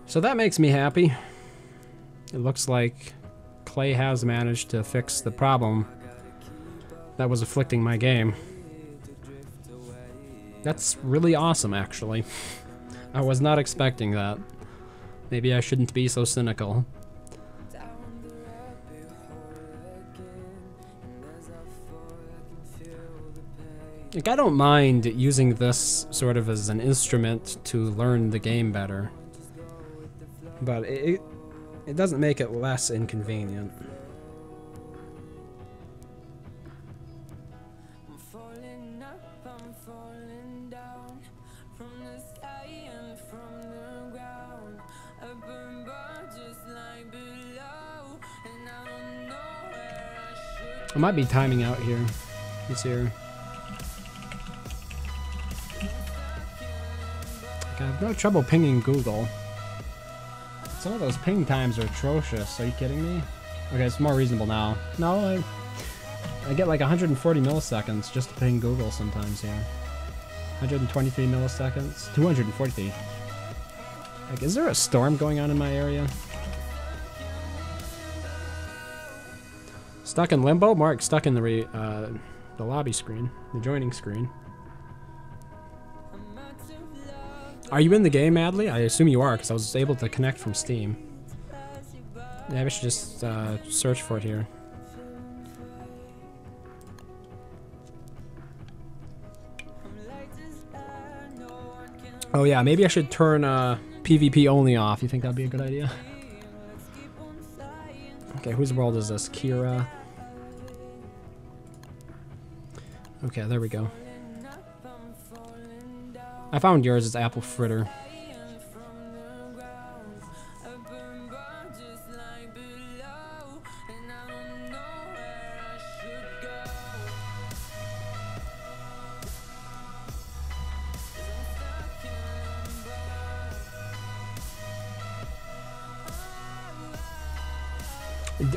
So that makes me happy. It looks like Clay has managed to fix the problem that was afflicting my game. That's really awesome, actually. I was not expecting that. Maybe I shouldn't be so cynical. Like, I don't mind using this sort of as an instrument to learn the game better. But it doesn't make it less inconvenient. I might be timing out here. This here. Like, I have no trouble pinging Google. Some of those ping times are atrocious. Are you kidding me? Okay, it's more reasonable now. No, I get like 140 milliseconds just to ping Google sometimes here. 123 milliseconds. 240. Like, is there a storm going on in my area? Stuck in limbo? Mark, stuck in the lobby screen. The joining screen. Are you in the game, Adley? I assume you are, because I was able to connect from Steam. Yeah, we should just search for it here. Oh yeah, maybe I should turn PvP only off. You think that'd be a good idea? Okay, whose world is this? Kira. Okay, there we go. I found yours. It's Apple Fritter.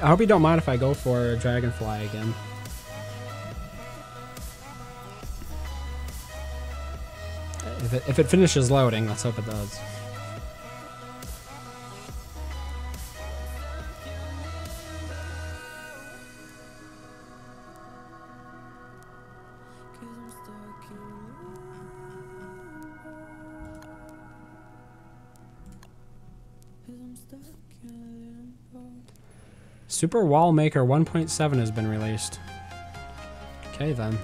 I hope you don't mind if I go for Dragonfly again. If it finishes loading, let's hope it does. Super Wall Maker 1.7 has been released. Okay then.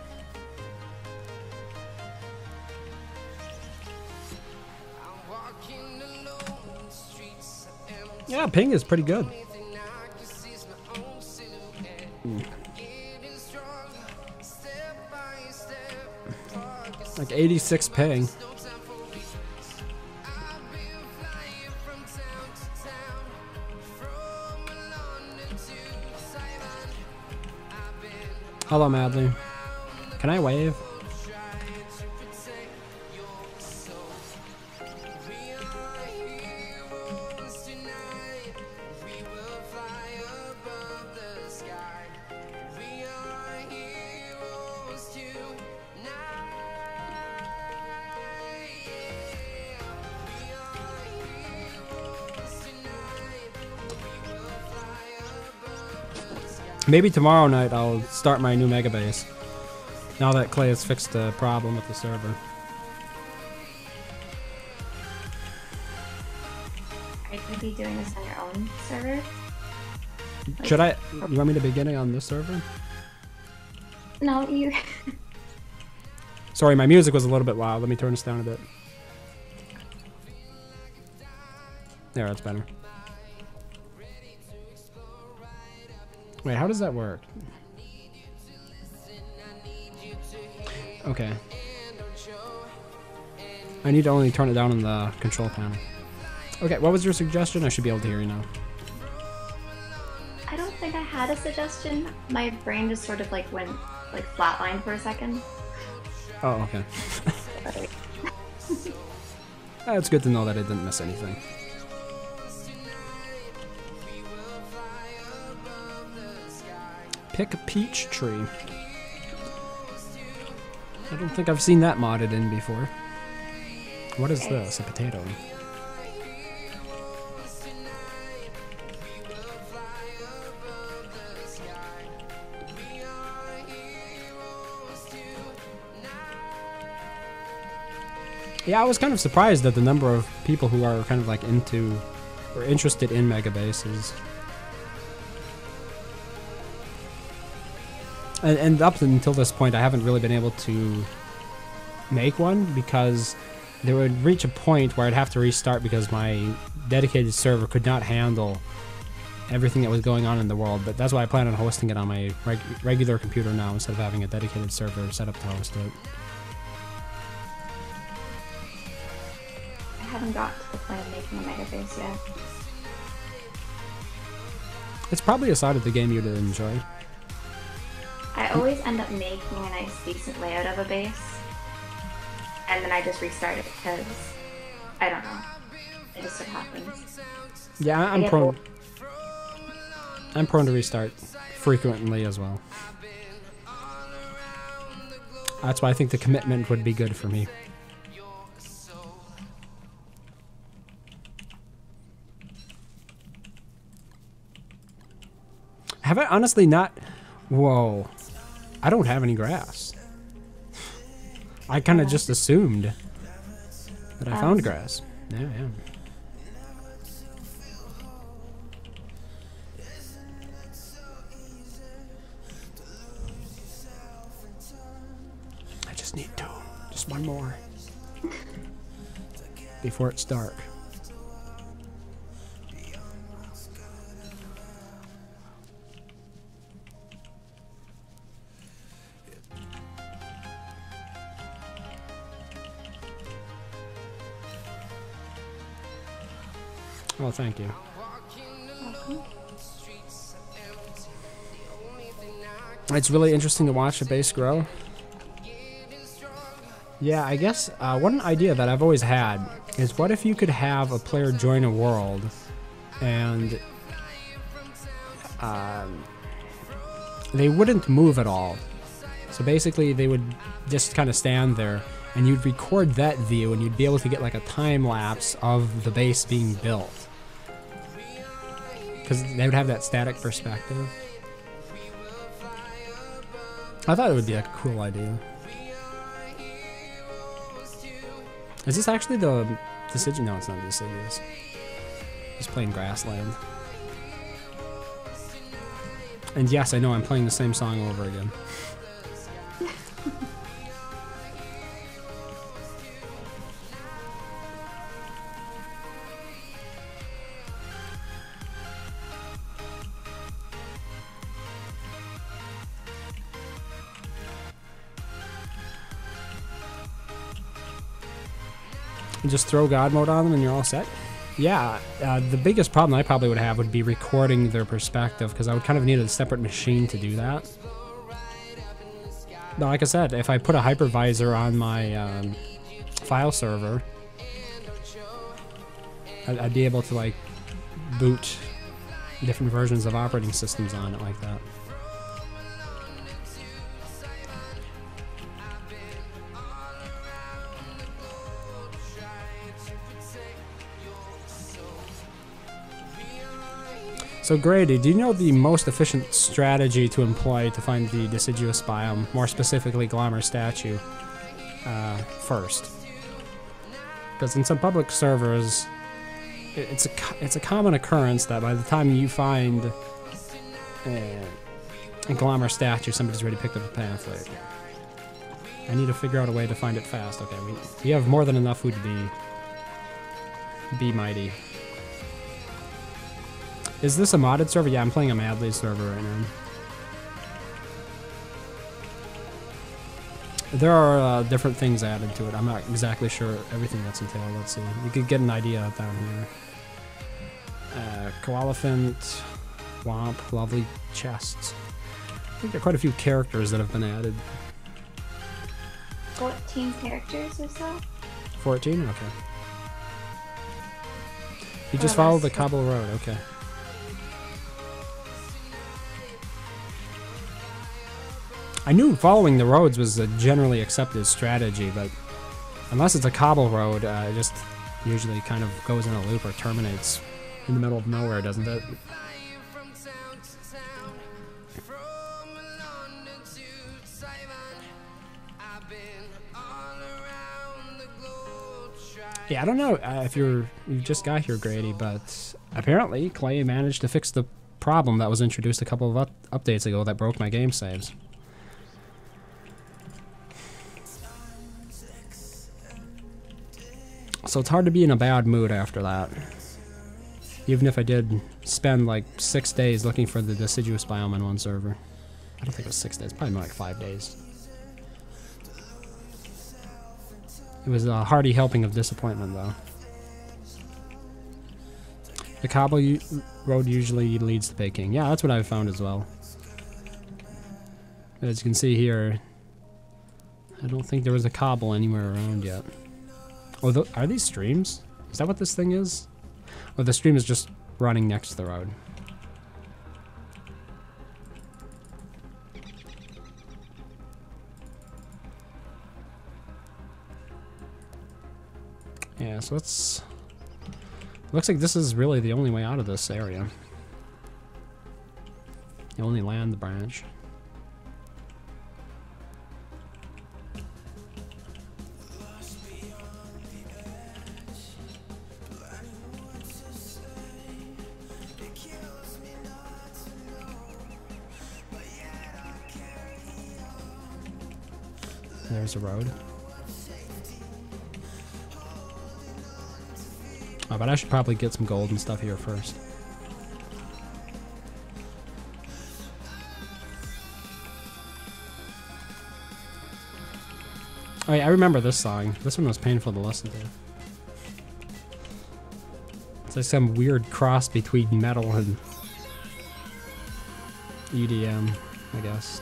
Yeah, ping is pretty good. Like 86 ping. Hello, Madly. Can I wave? Maybe tomorrow night I'll start my new mega base. Now that Clay has fixed the problem with the server. Are you going to be doing this on your own server? Should I? You want me to begin it on this server? No, you... Sorry, my music was a little bit loud. Let me turn this down a bit. There, that's better. Wait, how does that work? Okay. I need to only turn it down on the control panel. Okay, what was your suggestion? I should be able to hear you now. I don't think I had a suggestion. My brain just sort of like went like flatlined for a second. Oh, okay. It's good to know that I didn't miss anything. Pick a peach tree. I don't think I've seen that modded in before. What is this? A potato. Yeah, I was kind of surprised at the number of people who are kind of like into or interested in mega bases. And up until this point, I haven't really been able to make one because there would reach a point where I'd have to restart because my dedicated server could not handle everything that was going on in the world. But that's why I plan on hosting it on my regular computer now instead of having a dedicated server set up to host it. I haven't got to the point of making a mega base yet. It's probably a side of the game you'd enjoy. I always end up making a nice, decent layout of a base, and then I just restart it because I don't know. It just so happens. Yeah, I'm prone to restart frequently as well. That's why I think the commitment would be good for me. Have I honestly not? Whoa. I don't have any grass. I kind of just assumed that I found grass. Yeah, yeah. I just need two. Just one more. Before it's dark. Oh, thank you. It's really interesting to watch a base grow. Yeah, I guess one idea that I've always had is what if you could have a player join a world and they wouldn't move at all. So basically they would just kind of stand there and you'd record that view and you'd be able to get like a time lapse of the base being built. Because they would have that static perspective. I thought it would be like a cool idea. Is this actually the decision? No, it's not deciduous. Just plain grassland. And yes, I know I'm playing the same song over again. Just throw God mode on them and you're all set? Yeah, the biggest problem I probably would have would be recording their perspective because I would kind of need a separate machine to do that. But like I said, if I put a hypervisor on my file server, I'd be able to like boot different versions of operating systems on it like that. So Grady, do you know the most efficient strategy to employ to find the deciduous biome, more specifically Glommer statue, first? Because in some public servers, it's a common occurrence that by the time you find a Glommer statue, somebody's already picked up a pamphlet. I need to figure out a way to find it fast. Okay, we have more than enough food to be mighty. Is this a modded server? Yeah, I'm playing a Madly server right now. There are different things added to it. I'm not exactly sure everything that's entailed. Let's see. You could get an idea down here. Koalefant, Womp, lovely chests. I think there are quite a few characters that have been added. 14 characters or so? 14? Okay. You just follow the cobble road. Okay. I knew following the roads was a generally accepted strategy, but unless it's a cobble road, it just usually kind of goes in a loop or terminates in the middle of nowhere, doesn't it? Yeah, I don't know if you just got here, Grady, but apparently Clay managed to fix the problem that was introduced a couple of updates ago that broke my game saves. So it's hard to be in a bad mood after that. Even if I did spend like 6 days looking for the deciduous biome on one server. I don't think it was 6 days, probably more like 5 days. It was a hearty helping of disappointment, though. The cobble road usually leads to Peking. Yeah, that's what I've found as well. As you can see here, I don't think there was a cobble anywhere around yet. Oh, are these streams? Is that what this thing is? Or the stream is just running next to the road? Yeah, so it's... Looks like this is really the only way out of this area. The only land branch. There's a road. Oh, but I should probably get some gold and stuff here first. Oh yeah, I remember this song. This one was painful to listen to. It's like some weird cross between metal and EDM, I guess.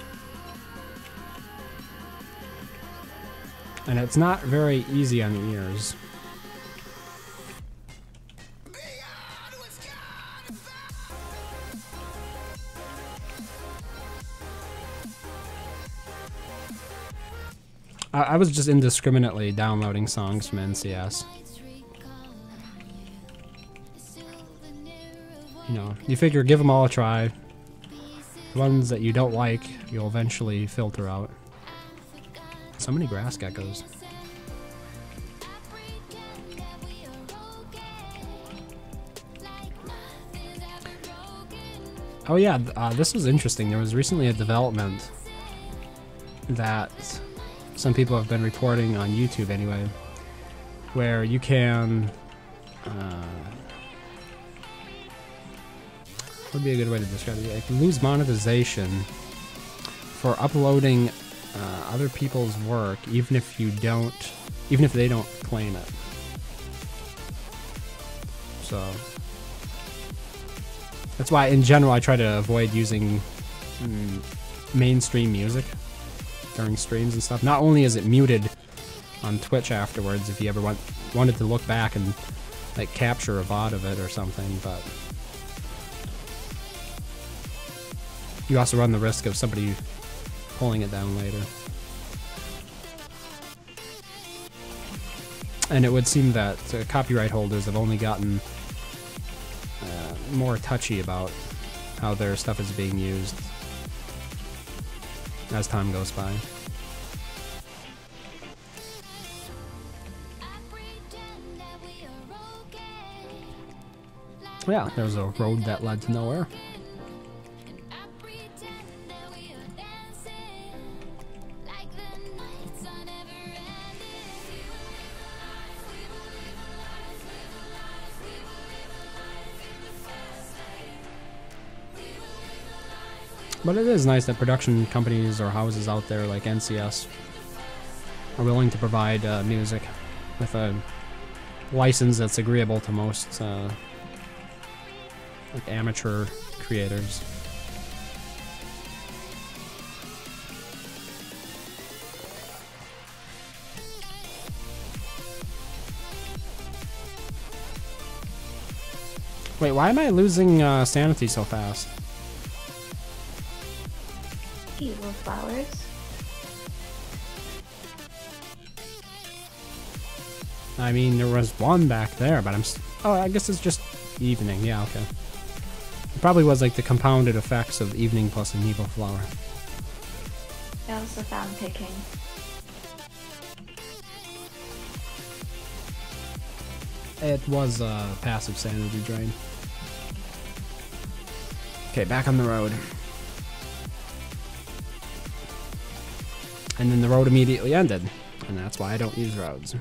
And it's not very easy on the ears. I was just indiscriminately downloading songs from NCS. You know, you figure give them all a try. The ones that you don't like, you'll eventually filter out. So many grass geckos. Oh yeah, this was interesting. There was recently a development that some people have been reporting on YouTube anyway, where you can, what would be a good way to describe it? Like, lose monetization for uploading other people's work, even if they don't claim it. So that's why, in general, I try to avoid using mainstream music during streams and stuff. Not only is it muted on Twitch afterwards, if you ever wanted to look back and like capture a VOD of it or something, but you also run the risk of somebody pulling it down later. And it would seem that copyright holders have only gotten more touchy about how their stuff is being used as time goes by. Yeah, there's a road that led to nowhere. But it is nice that production companies or houses out there like NCS are willing to provide music with a license that's agreeable to most like amateur creators. Wait, why am I losing sanity so fast? Evil flowers. I mean, there was one back there, but oh, I guess it's just evening. Yeah, okay. It probably was like the compounded effects of evening plus an evil flower. I also found picking. It was a passive sanity drain. Okay, back on the road. And then the road immediately ended. And that's why I don't use roads.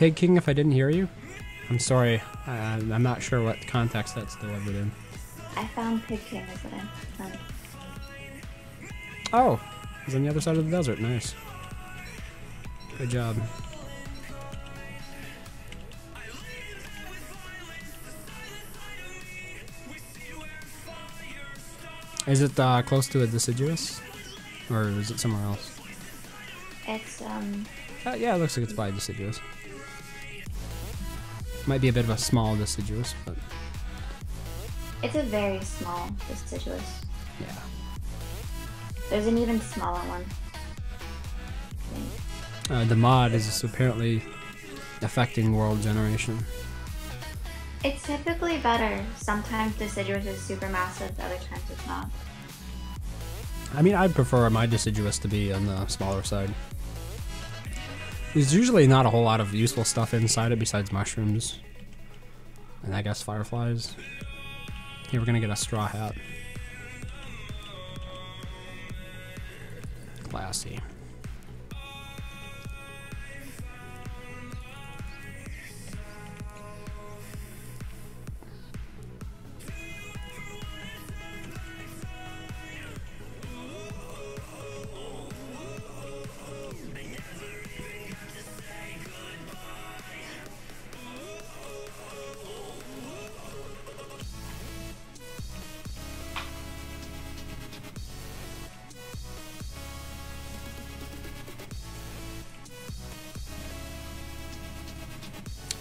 Pig King, if I didn't hear you, I'm sorry. I'm not sure what context that's delivered in. I found Pig King is what I found. Oh, he's on the other side of the desert. Nice. Good job. Is it close to a deciduous? Or is it somewhere else? It's, Yeah, it looks like it's by a deciduous. Might be a bit of a small deciduous, but... it's a very small deciduous. yeah. There's an even smaller one. I think. The mod is apparently affecting world generation. It's typically better. Sometimes deciduous is super massive, other times it's not. I mean, I'd prefer my deciduous to be on the smaller side. There's usually not a whole lot of useful stuff inside it besides mushrooms. And I guess fireflies. Here we're gonna get a straw hat. Classy.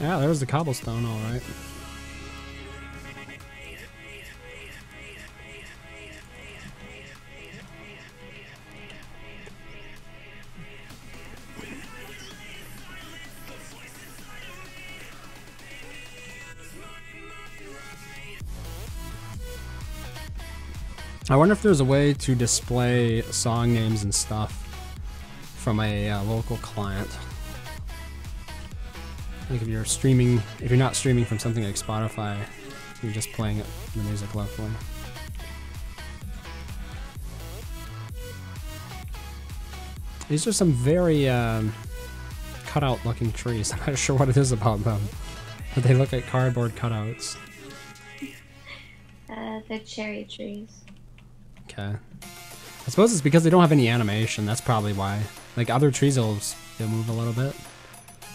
Yeah, there's the cobblestone, alright. I wonder if there's a way to display song names and stuff from a local client. Like if you're streaming, if you're not streaming from something like Spotify, you're just playing it, the music locally. These are some very cutout looking trees. I'm not sure what it is about them, but they look like cardboard cutouts. They're cherry trees. Okay. I suppose it's because they don't have any animation. That's probably why. Like other trees, they'll move a little bit.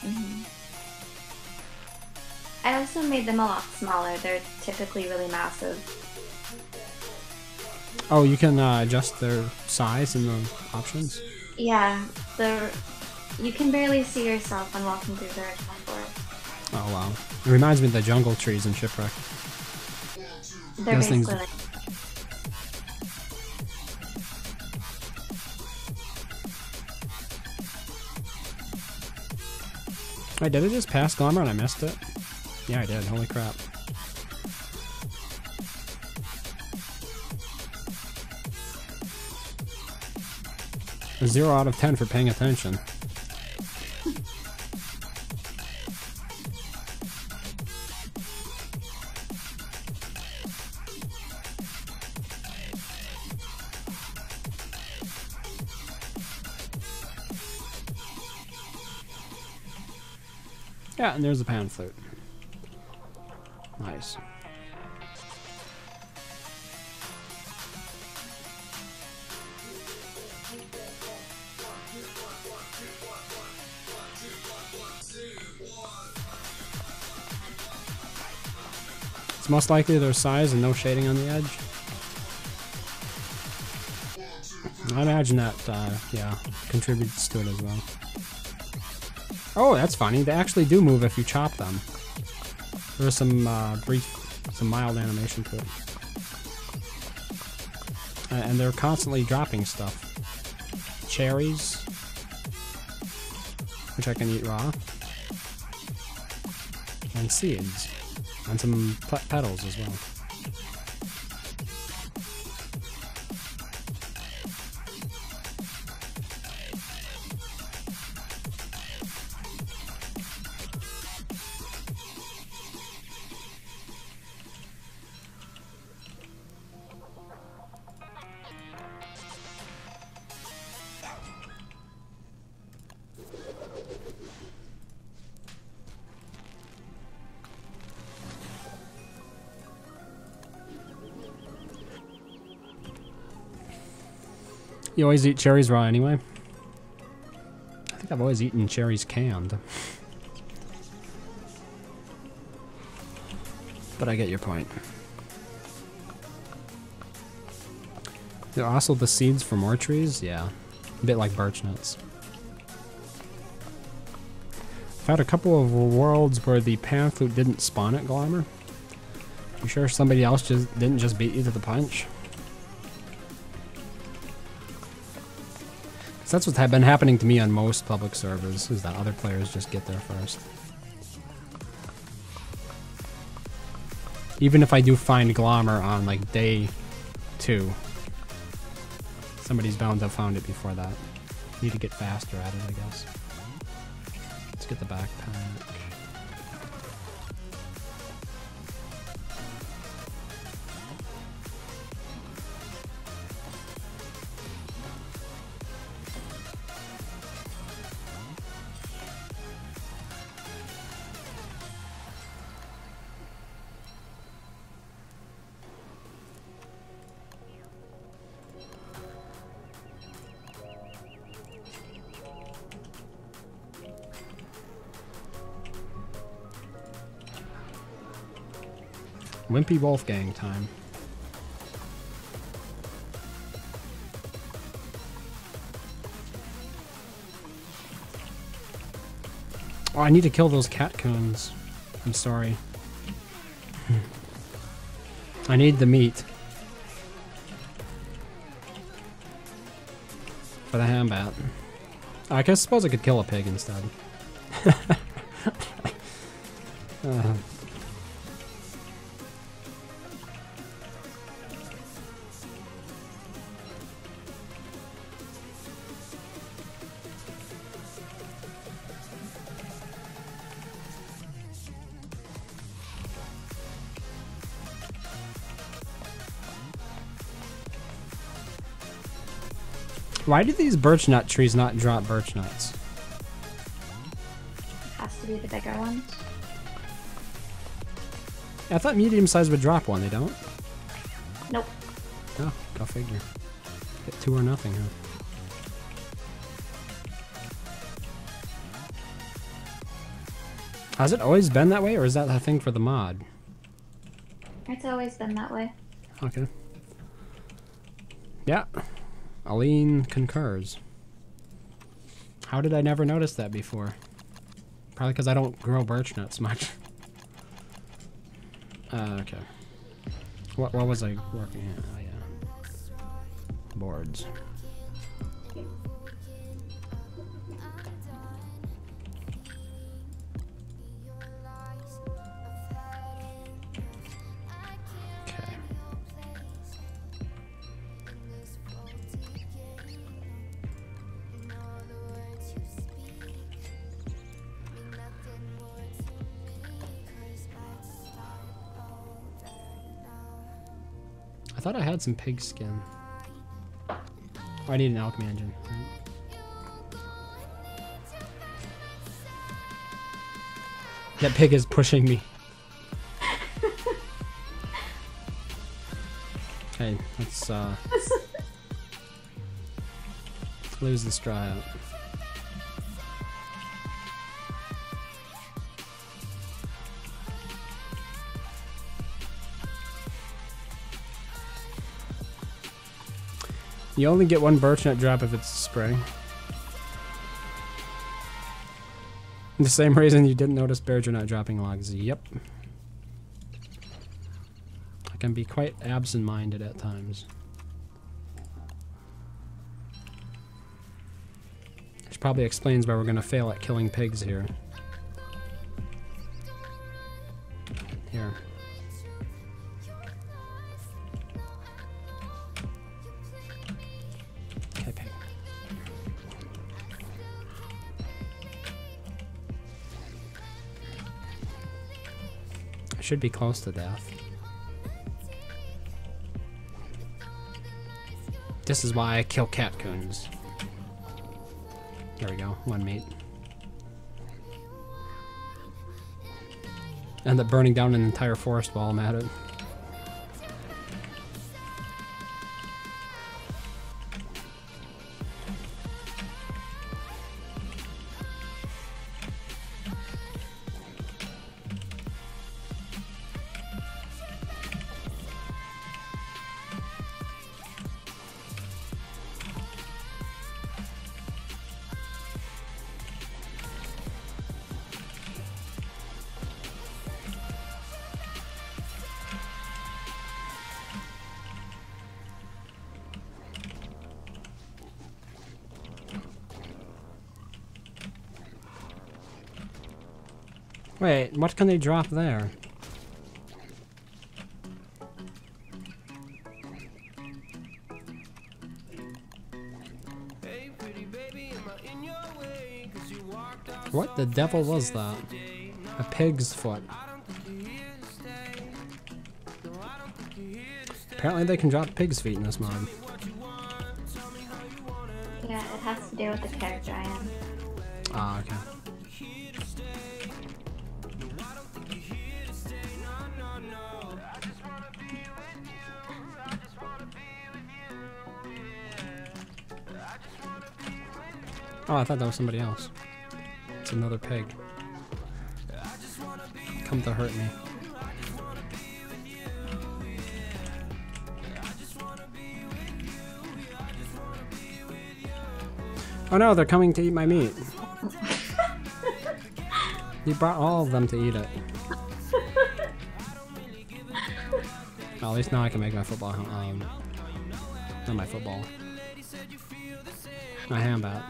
Mm-hmm. I also made them a lot smaller. They're typically really massive. Oh, you can adjust their size in the options? Yeah, you can barely see yourself when walking through the original forest. Oh, wow. It reminds me of the jungle trees in Shipwreck. They're Those things- basically like... Wait, did it just pass Glamour and I missed it? Yeah, I did. Holy crap. A 0 out of 10 for paying attention. Yeah, and there's the pan flute. Nice. It's most likely their size and no shading on the edge. I imagine that, yeah, contributes to it as well. Oh, that's funny. They actually do move if you chop them. There's some some mild animation to it. And they're constantly dropping stuff. Cherries, which I can eat raw. And seeds. And some petals as well. You always eat cherries raw anyway? I think I've always eaten cherries canned. But I get your point. There are also the seeds for more trees? Yeah. A bit like birch nuts. I've had a couple of worlds where the pan flute didn't spawn at Glamour. You sure somebody else didn't just beat you to the punch? That's what's been happening to me on most public servers, is that other players just get there first. Even if I do find Glamour on like day 2, somebody's bound to have found it before that. Need to get faster at it, I guess. Let's get the backpack. Wimpy Wolfgang time. Oh, I need to kill those cat coons. I'm sorry. I need the meat. For the hambat. I guess suppose I could kill a pig instead. Why do these birch nut trees not drop birch nuts? Has to be the bigger ones. I thought medium size would drop one, they don't? Nope. Oh, go figure. Get 2 or nothing, huh? Has it always been that way, or is that a thing for the mod? It's always been that way. Okay. Yeah. Aline concurs. How did I never notice that before? Probably because I don't grow birch nuts much. Okay. What was I working at? Oh, yeah. Boards. Okay. I thought I had some pig skin. Oh, I need an alchemy engine. Right. That pig is pushing me. Okay, let's lose the straw out. You only get one birch nut drop if it's spring. The same reason you didn't notice bears are not dropping logs. Yep. I can be quite absent-minded at times. Which probably explains why we're going to fail at killing pigs here. Here. Okay, pig. I should be close to death. This is why I kill catcoons. There we go, one meat. End up burning down an entire forest while I'm at it. Wait, what can they drop there? What the devil was that? A pig's foot. Apparently they can drop pig's feet in this mod. Yeah, it has to do with the character I am. Ah, okay. Oh, I thought that was somebody else. It's another pig. Come to hurt me. Oh no, they're coming to eat my meat. You brought all of them to eat it. Well, at least now I can make my football. Not my football. My handbat.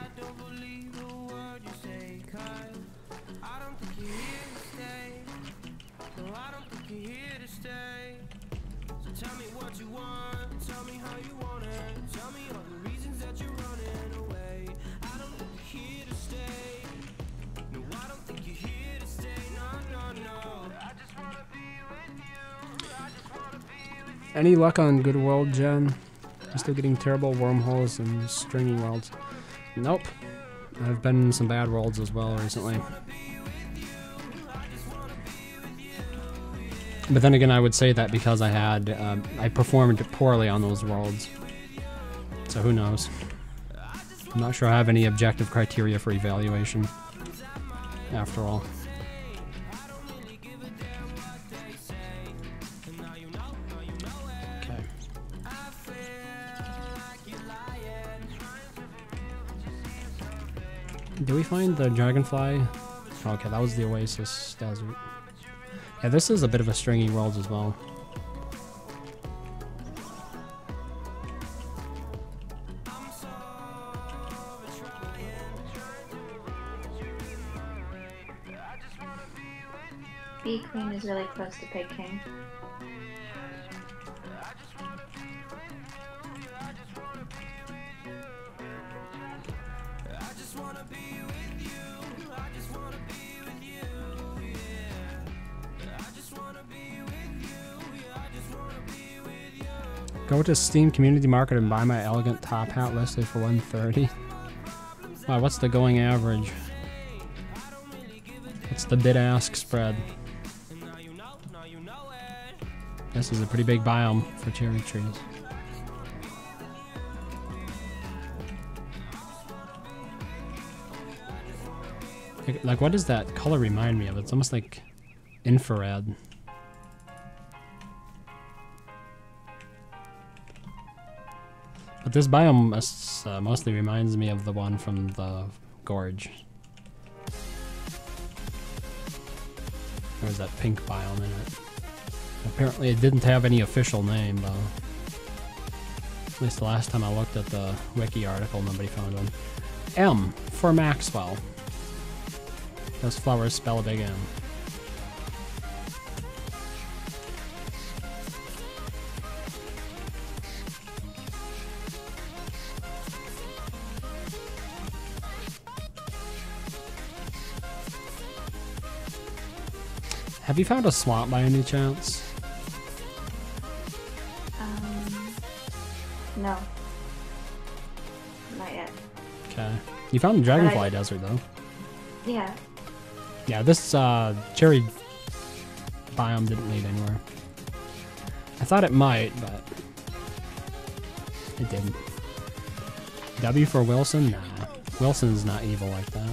Any luck on Good World, Jen? I'm still getting terrible wormholes and stringy worlds. Nope. I've been in some bad worlds as well recently. But then again, I would say that because I had, I performed poorly on those worlds. So who knows? I'm not sure I have any objective criteria for evaluation, after all. Okay. Did we find the dragonfly? Oh, okay, that was the Oasis Desert. Yeah, this is a bit of a stringy world as well. Bee Queen is really close to Pig King. Go to Steam Community Market and buy my elegant top hat listed for $130. Wow, what's the going average? What's the bid-ask spread? This is a pretty big biome for cherry trees. Like, what does that color remind me of? It's almost like infrared. But this biome mostly reminds me of the one from the gorge. There's that pink biome in it. Apparently it didn't have any official name, though. At least the last time I looked at the wiki article, nobody found one. M for Maxwell. Those flowers spell a big M. Have you found a swamp by any chance? No. Not yet. Okay. You found the Dragonfly Desert, though. Yeah. Yeah, this cherry biome didn't lead anywhere. I thought it might, but it didn't. W for Wilson? Nah. Wilson's not evil like that.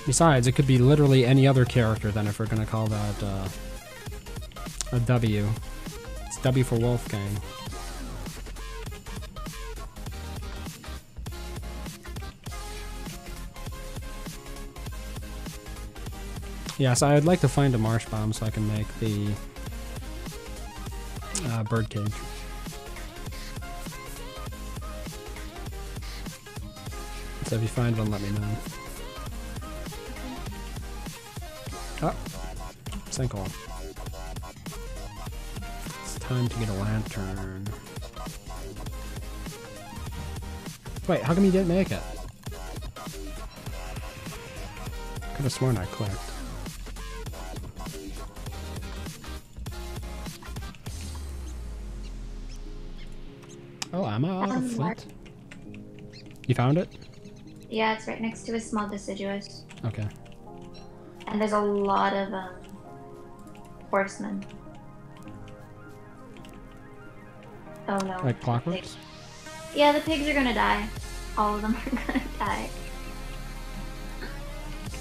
Besides, it could be literally any other character then if we're gonna call that a W. It's W for Wolfgang. Yes, I'd like to find a marsh bomb so I can make the bird cage. So if you find one, let me know. Oh, sinkhole. It's time to get a lantern. Wait, how come you didn't make it? Could have sworn I clicked. Oh, I'm out of flint. You found it? Yeah, it's right next to a small deciduous. Okay. And there's a lot of horsemen. Oh no. Like clockworks? Yeah, the pigs are gonna die. All of them are gonna die.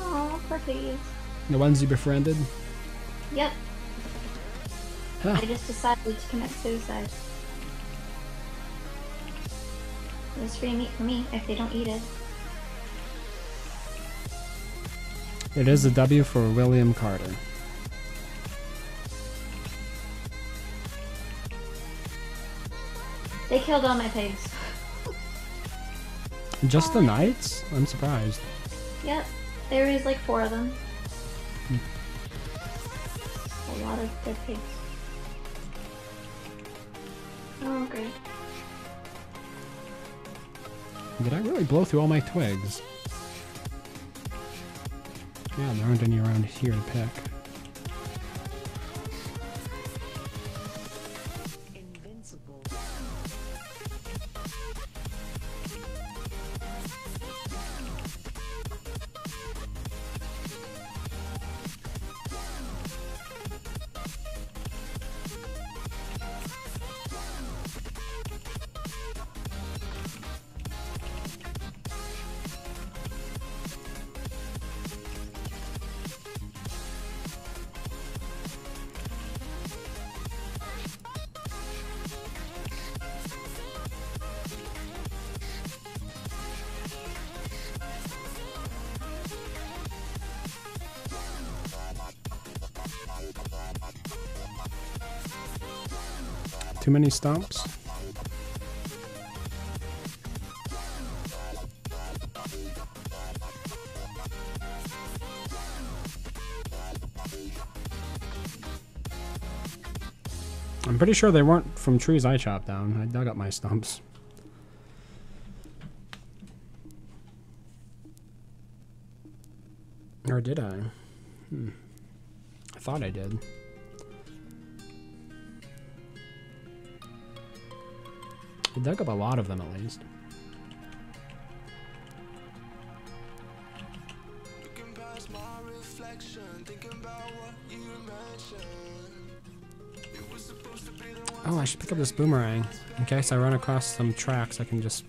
Oh, poor piggies. The ones you befriended? Yep. Huh. I just decided to commit suicide. There's free meat for me if they don't eat it. It is a W for William Carter. They killed all my pigs. Just the knights? I'm surprised. Yep. There was like 4 of them. A lot of their pigs. Oh, great. Did I really blow through all my twigs? Yeah, there aren't any around here to pick. Invincible. Too many stumps? I'm pretty sure they weren't from trees I chopped down. I dug up my stumps. Or did I? I thought I did. I dug up a lot of them at least. Looking past my reflection, thinking about what you mentioned. It was supposed to be the one. Oh, I should pick up this boomerang. In case I run across some tracks, I can just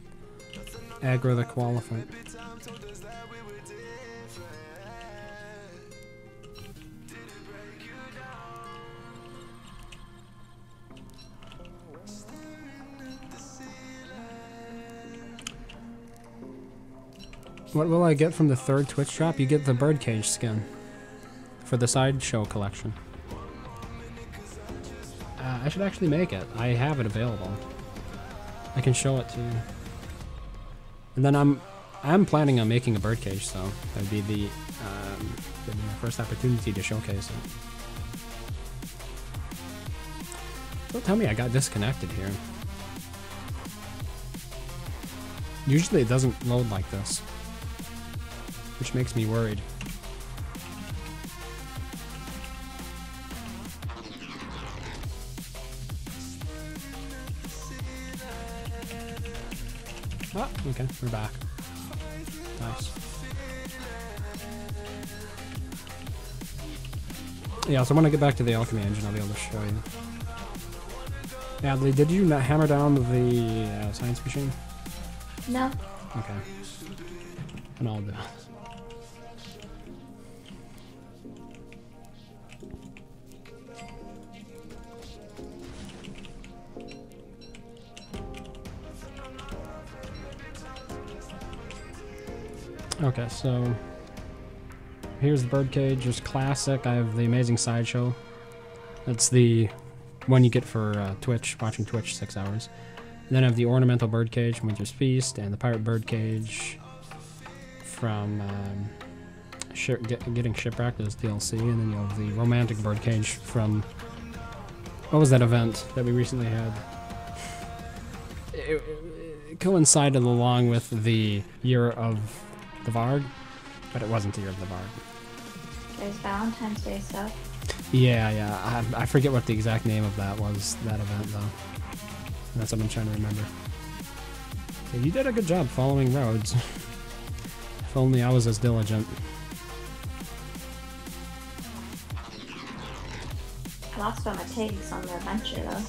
aggro the qualifiant. Time told us that we were different. Did it break you down? What will I get from the third Twitch drop? You get the birdcage skin for the sideshow collection. I should actually make it. I have it available. I can show it to you. And then I'm planning on making a birdcage, so that'd be the first opportunity to showcase it. Don't tell me I got disconnected here. Usually it doesn't load like this, which makes me worried. Oh, okay, we're back. Nice. Yeah, so when I get back to the alchemy engine, I'll be able to show you. Adley, did you not hammer down the science machine? No. Okay. And I'll do it. Okay, so here's the birdcage. There's classic. I have the amazing sideshow. That's the one you get for Twitch, watching Twitch 6 hours. And then I have the ornamental birdcage from Winter's Feast and the pirate birdcage from getting shipwrecked as DLC. And then you have the romantic birdcage from what was that event that we recently had? It coincided along with the year of the Varg, but it wasn't the year of the Varg. There's Valentine's Day stuff. Yeah. I forget what the exact name of that was, that event, though. That's what I'm trying to remember. Yeah, you did a good job following roads. If only I was as diligent. I lost all my pigs on the adventure, though.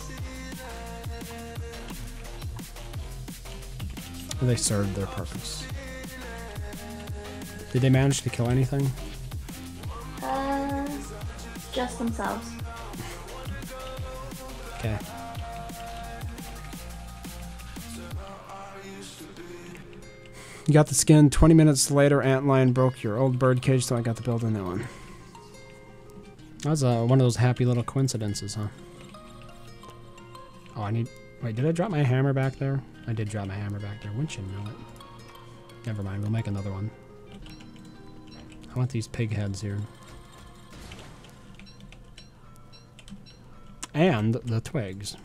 They served their purpose. Did they manage to kill anything? Just themselves. Okay. You got the skin. 20 minutes later, Antlion broke your old birdcage, so I got to build a new one. That was one of those happy little coincidences, huh? Oh, I need... Wait, did I drop my hammer back there? I did drop my hammer back there. Wouldn't you know it? Never mind, we'll make another one. I want these pig heads here. And the twigs.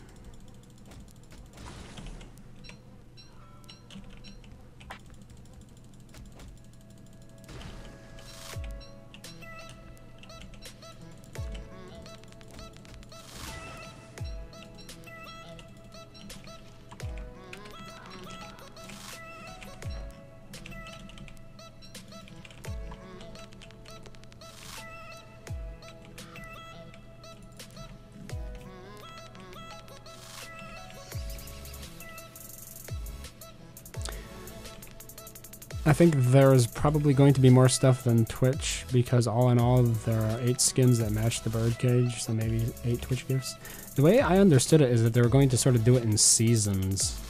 I think there's probably going to be more stuff than Twitch, because all in all there are 8 skins that match the birdcage, so maybe 8 Twitch gifts. The way I understood it is that they were going to sort of do it in seasons.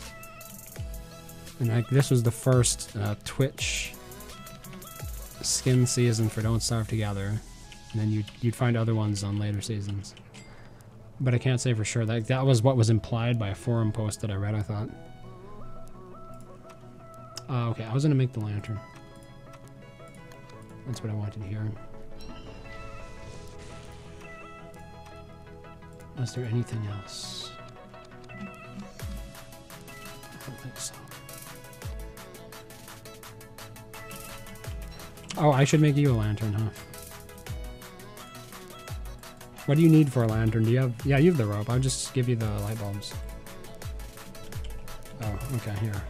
And like this was the first Twitch skin season for Don't Starve Together. And then you'd find other ones on later seasons. But I can't say for sure. That was what was implied by a forum post that I read, I thought. Okay, I was gonna make the lantern. That's what I wanted to hear. Was there anything else? I don't think so. Oh, I should make you a lantern, huh? What do you need for a lantern? Do you have... Yeah, you have the rope. I'll just give you the light bulbs. Oh, okay, here.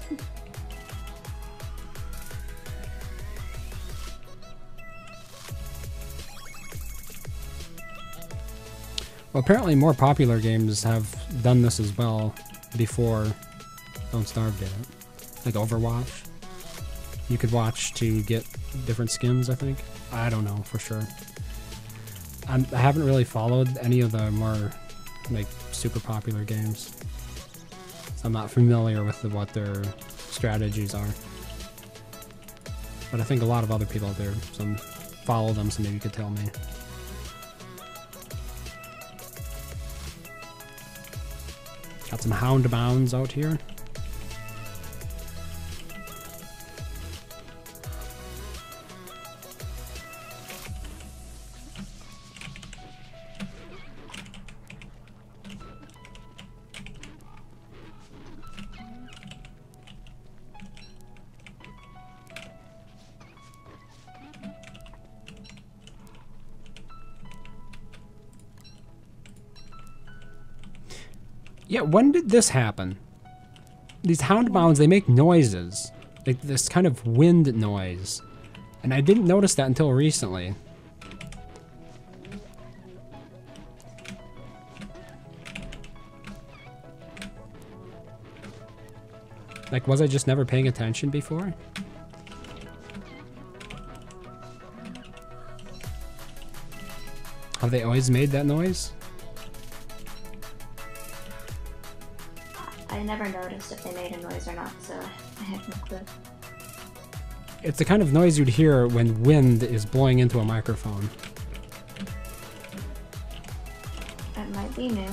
Well, apparently more popular games have done this as well before Don't Starve did it. Like Overwatch. You could watch to get different skins, I think. I don't know for sure. I haven't really followed any of the more like super popular games. So I'm not familiar with what their strategies are. but I think a lot of other people out there follow them, so maybe you could tell me. Got some houndbounds out here. Yeah, when did this happen? These houndbounds, they make noises. Like this kind of wind noise. And I didn't notice that until recently. Like, was I just never paying attention before? Have they always made that noise? I never noticed if they made a noise or not, so I have no clue. It's the kind of noise you'd hear when wind is blowing into a microphone. That might be new.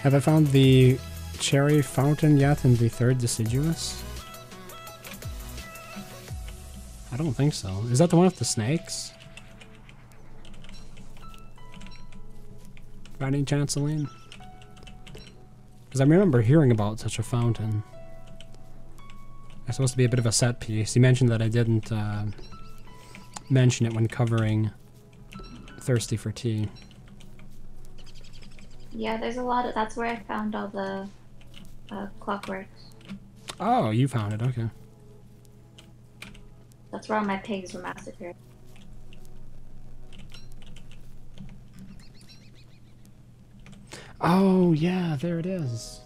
Have I found the cherry fountain yet in the third deciduous? I don't think so. Is that the one with the snakes? By any chance, Aline? Because I remember hearing about such a fountain. It's supposed to be a bit of a set piece. You mentioned that I didn't mention it when covering Thirsty for Tea. Yeah, there's a lot of. That's where I found all the clockworks. Oh, you found it, okay. That's where all my pigs were massacred. Oh, yeah, there it is.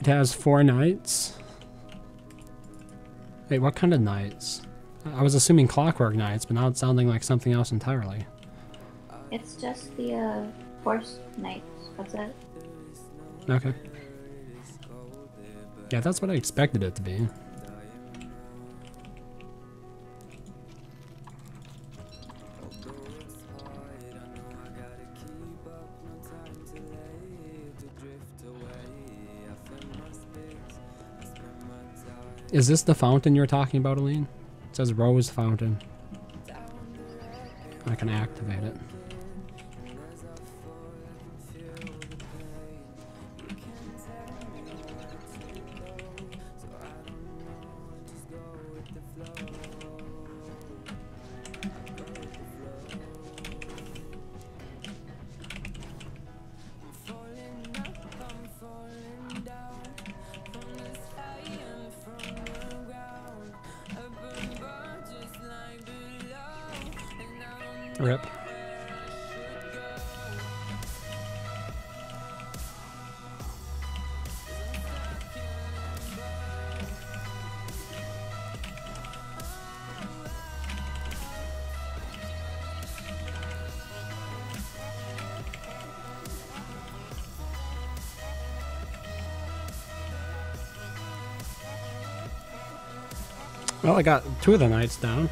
It has 4 knights. Wait, what kind of knights? I was assuming clockwork knights, but now it's sounding like something else entirely. It's just the horse knights. That's it. Okay. Yeah, that's what I expected it to be. Is this the fountain you're talking about, Aline? It says Rose Fountain. I can activate it. Rip. Well, I got 2 of the knights down.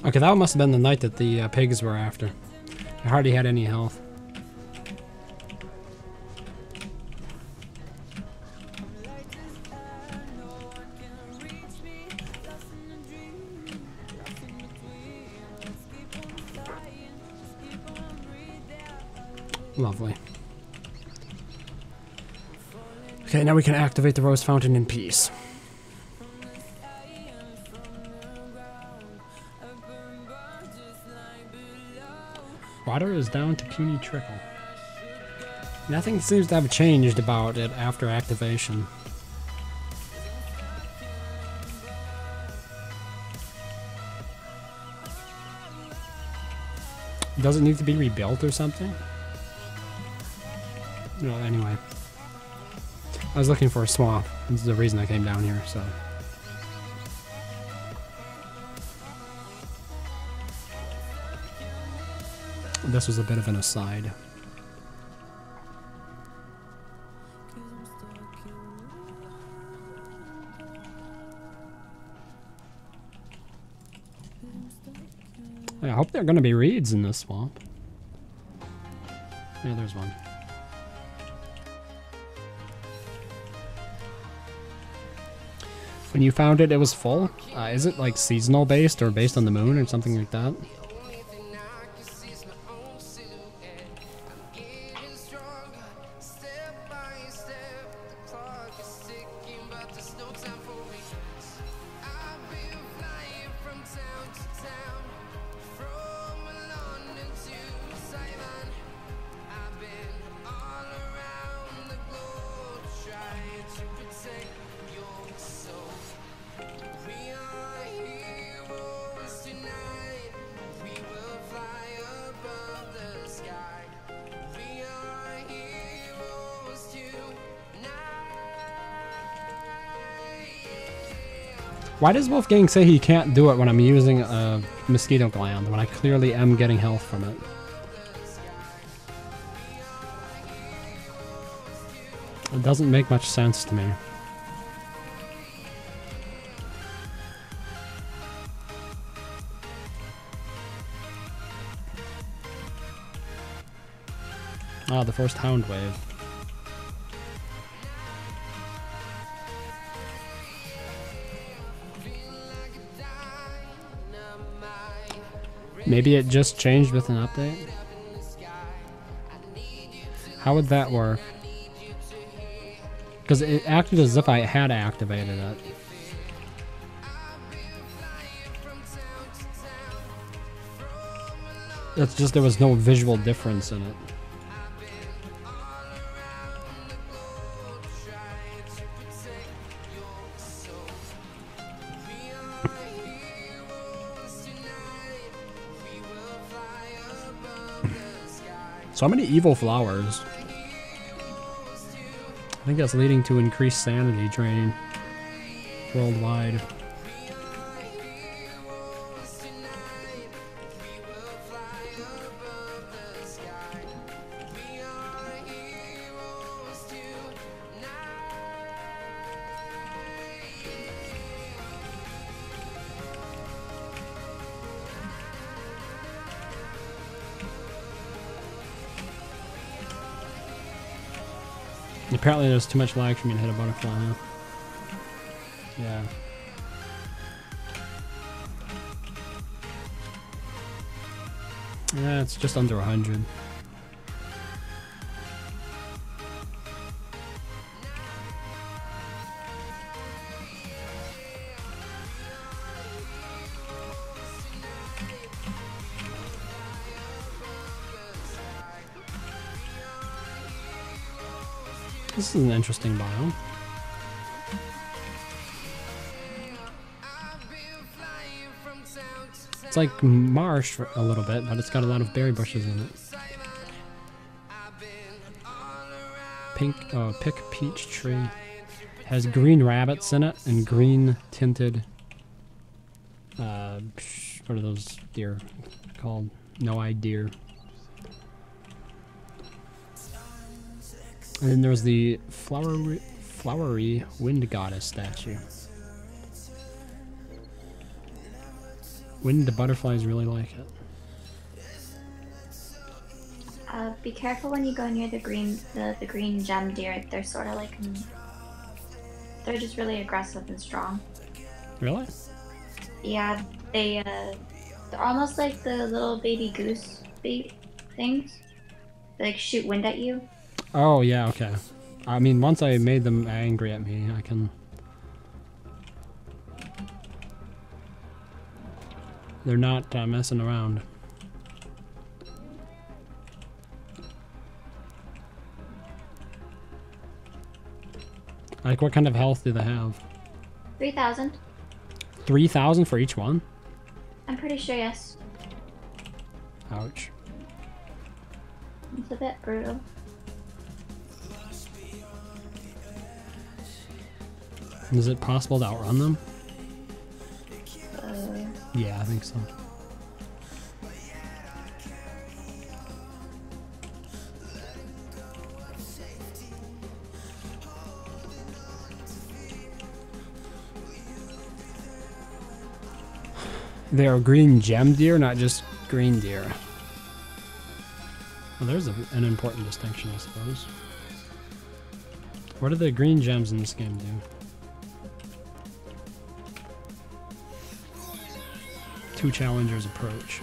Okay, that must have been the knight that the pigs were after. I hardly had any health. Lovely. Okay, now we can activate the rose fountain in peace. Water is down to puny trickle. Nothing seems to have changed about it after activation. Does it need to be rebuilt or something? No, anyway. I was looking for a swamp. This is the reason I came down here, so. This was a bit of an aside. I hope there are going to be reeds in this swamp. Yeah, there's one. When you found it, it was full? Is it like seasonal based or based on the moon or something like that? Why does Wolfgang say he can't do it when I'm using a mosquito gland, when I clearly am getting health from it? It doesn't make much sense to me. Ah, the first hound wave. Maybe it just changed with an update? How would that work? Because it acted as if I had activated it. It's just there was no visual difference in it. So many evil flowers. I think that's leading to increased sanity drain worldwide. Apparently there's too much lag for me to hit a butterfly, huh? Yeah. Yeah, it's just under 100. This is an interesting biome. It's like marsh a little bit, but it's got a lot of berry bushes in it. Pink, pick peach tree. Has green rabbits in it and green tinted, what are those deer called? No-eyed deer. And then there's the flowery wind goddess statue. Wind butterflies really like it. Be careful when you go near the green gem deer. They're sort of like, they're just really aggressive and strong. Really? Yeah, they're almost like the little baby goose things. They like shoot wind at you. Oh, yeah, okay. I mean, once I made them angry at me, I can... They're not messing around. Like, what kind of health do they have? 3,000. 3,000 for each one? I'm pretty sure, yes. Ouch. It's a bit brutal. Is it possible to outrun them? Uh, Yeah, I think so. They are green gem deer, not just green deer. Well, there's an important distinction, I suppose. What do the green gems in this game do? Two challengers approach.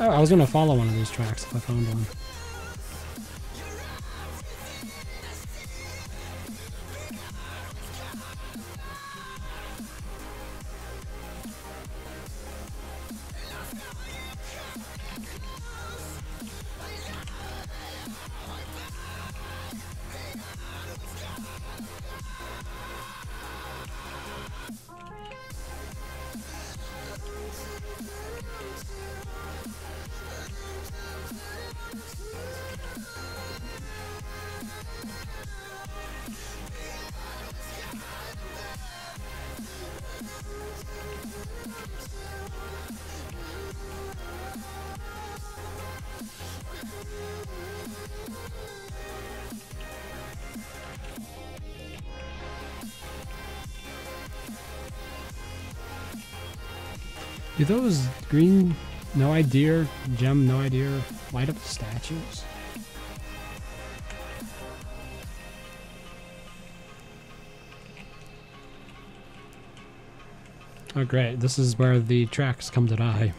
Oh, I was gonna follow one of these tracks if I found one. Do those green no idea gem no idea light up the statues? Oh great, this is where the tracks come to die.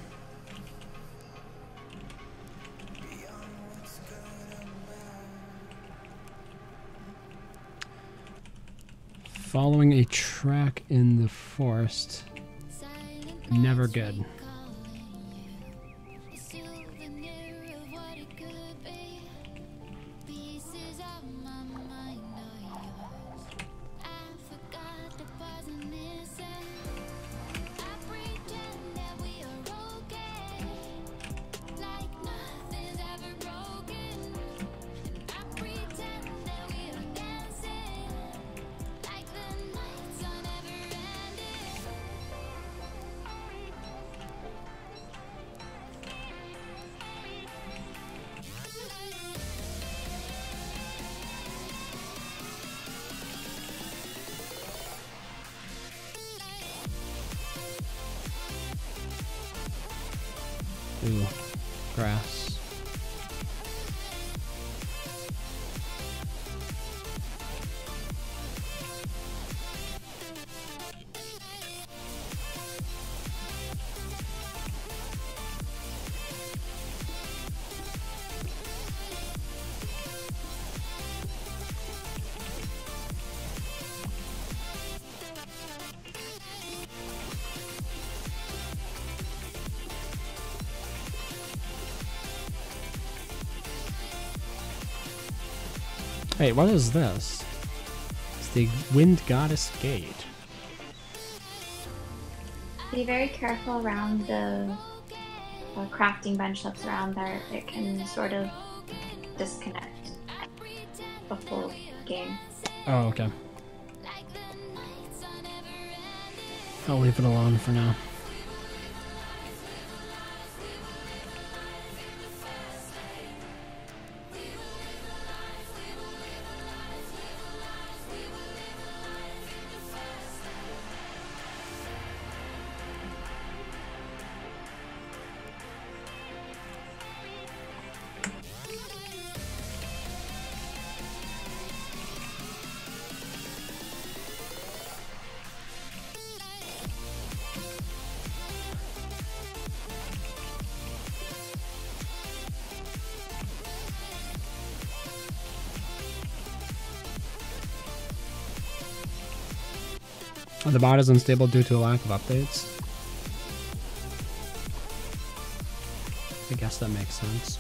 Following a track in the forest. Never good. Ooh, grass. Hey, what is this? It's the Wind Goddess Gate. Be very careful around the crafting bench that's around there. It can sort of disconnect the full game. Oh, okay. I'll leave it alone for now. The mod is unstable due to a lack of updates. I guess that makes sense.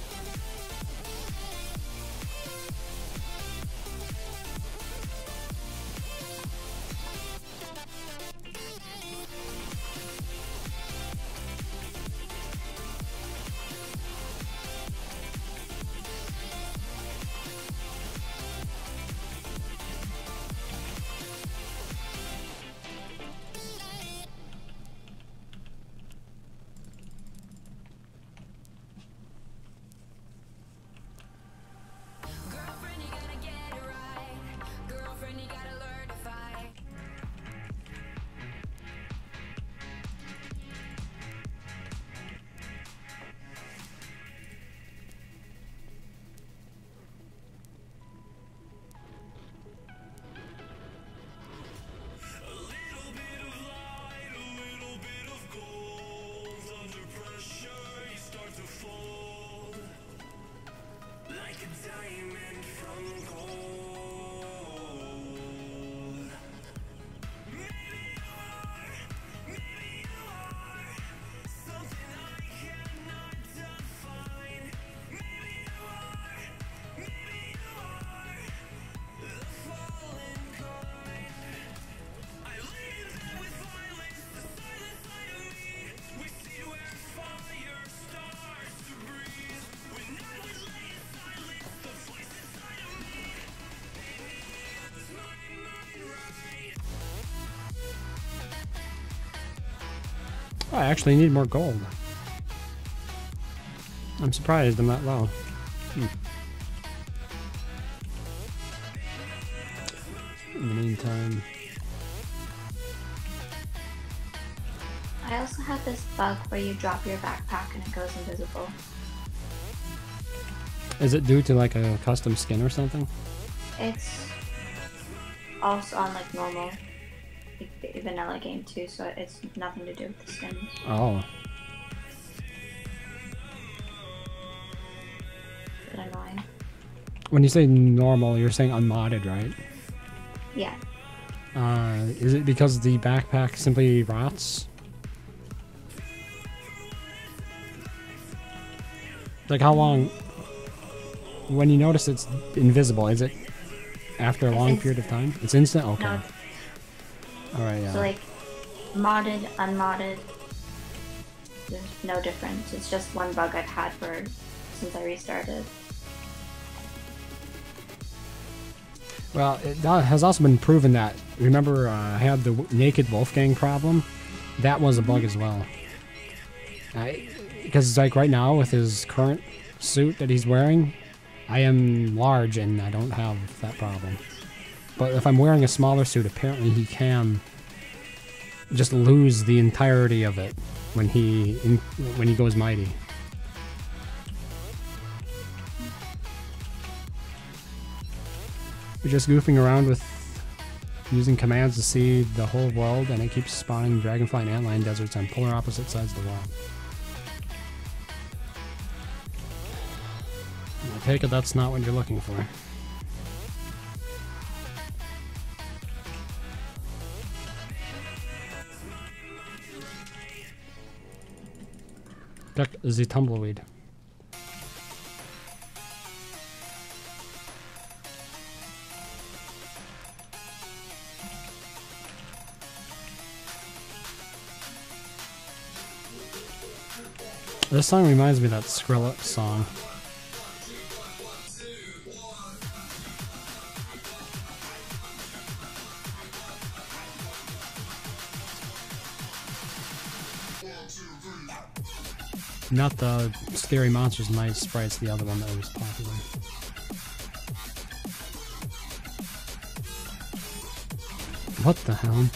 Girlfriend, you gotta get it right. Girlfriend, you gotta learn to fight. Oh, I actually need more gold. I'm surprised I'm that low. In the meantime, I also have this bug where you drop your backpack and it goes invisible. is it due to like a custom skin or something? It's also on like normal like, vanilla game too, so it's nothing to do with the skins. Oh, Bit annoying. when you say normal, you're saying unmodded, right? Yeah. Is it because the backpack simply rots? Like how long? When you notice it's invisible, is it after a It's long instant. period of time? It's instant? Okay. No, Alright, yeah. so like modded, unmodded, there's no difference. It's just one bug I've had for since I restarted. Well, it has also been proven that, remember I had the naked Wolfgang problem? That was a bug as well. Because like right now with his current suit that he's wearing, I am large and I don't have that problem. But if I'm wearing a smaller suit, apparently he can just lose the entirety of it when he goes mighty. We're just goofing around with using commands to see the whole world, and it keeps spawning dragonfly and antlion deserts on polar opposite sides of the world. I take it that's not what you're looking for. Check the tumbleweed. This song reminds me of that Skrillex song. Not the Scary Monsters Night Sprites, the other one that was popular. What the hell?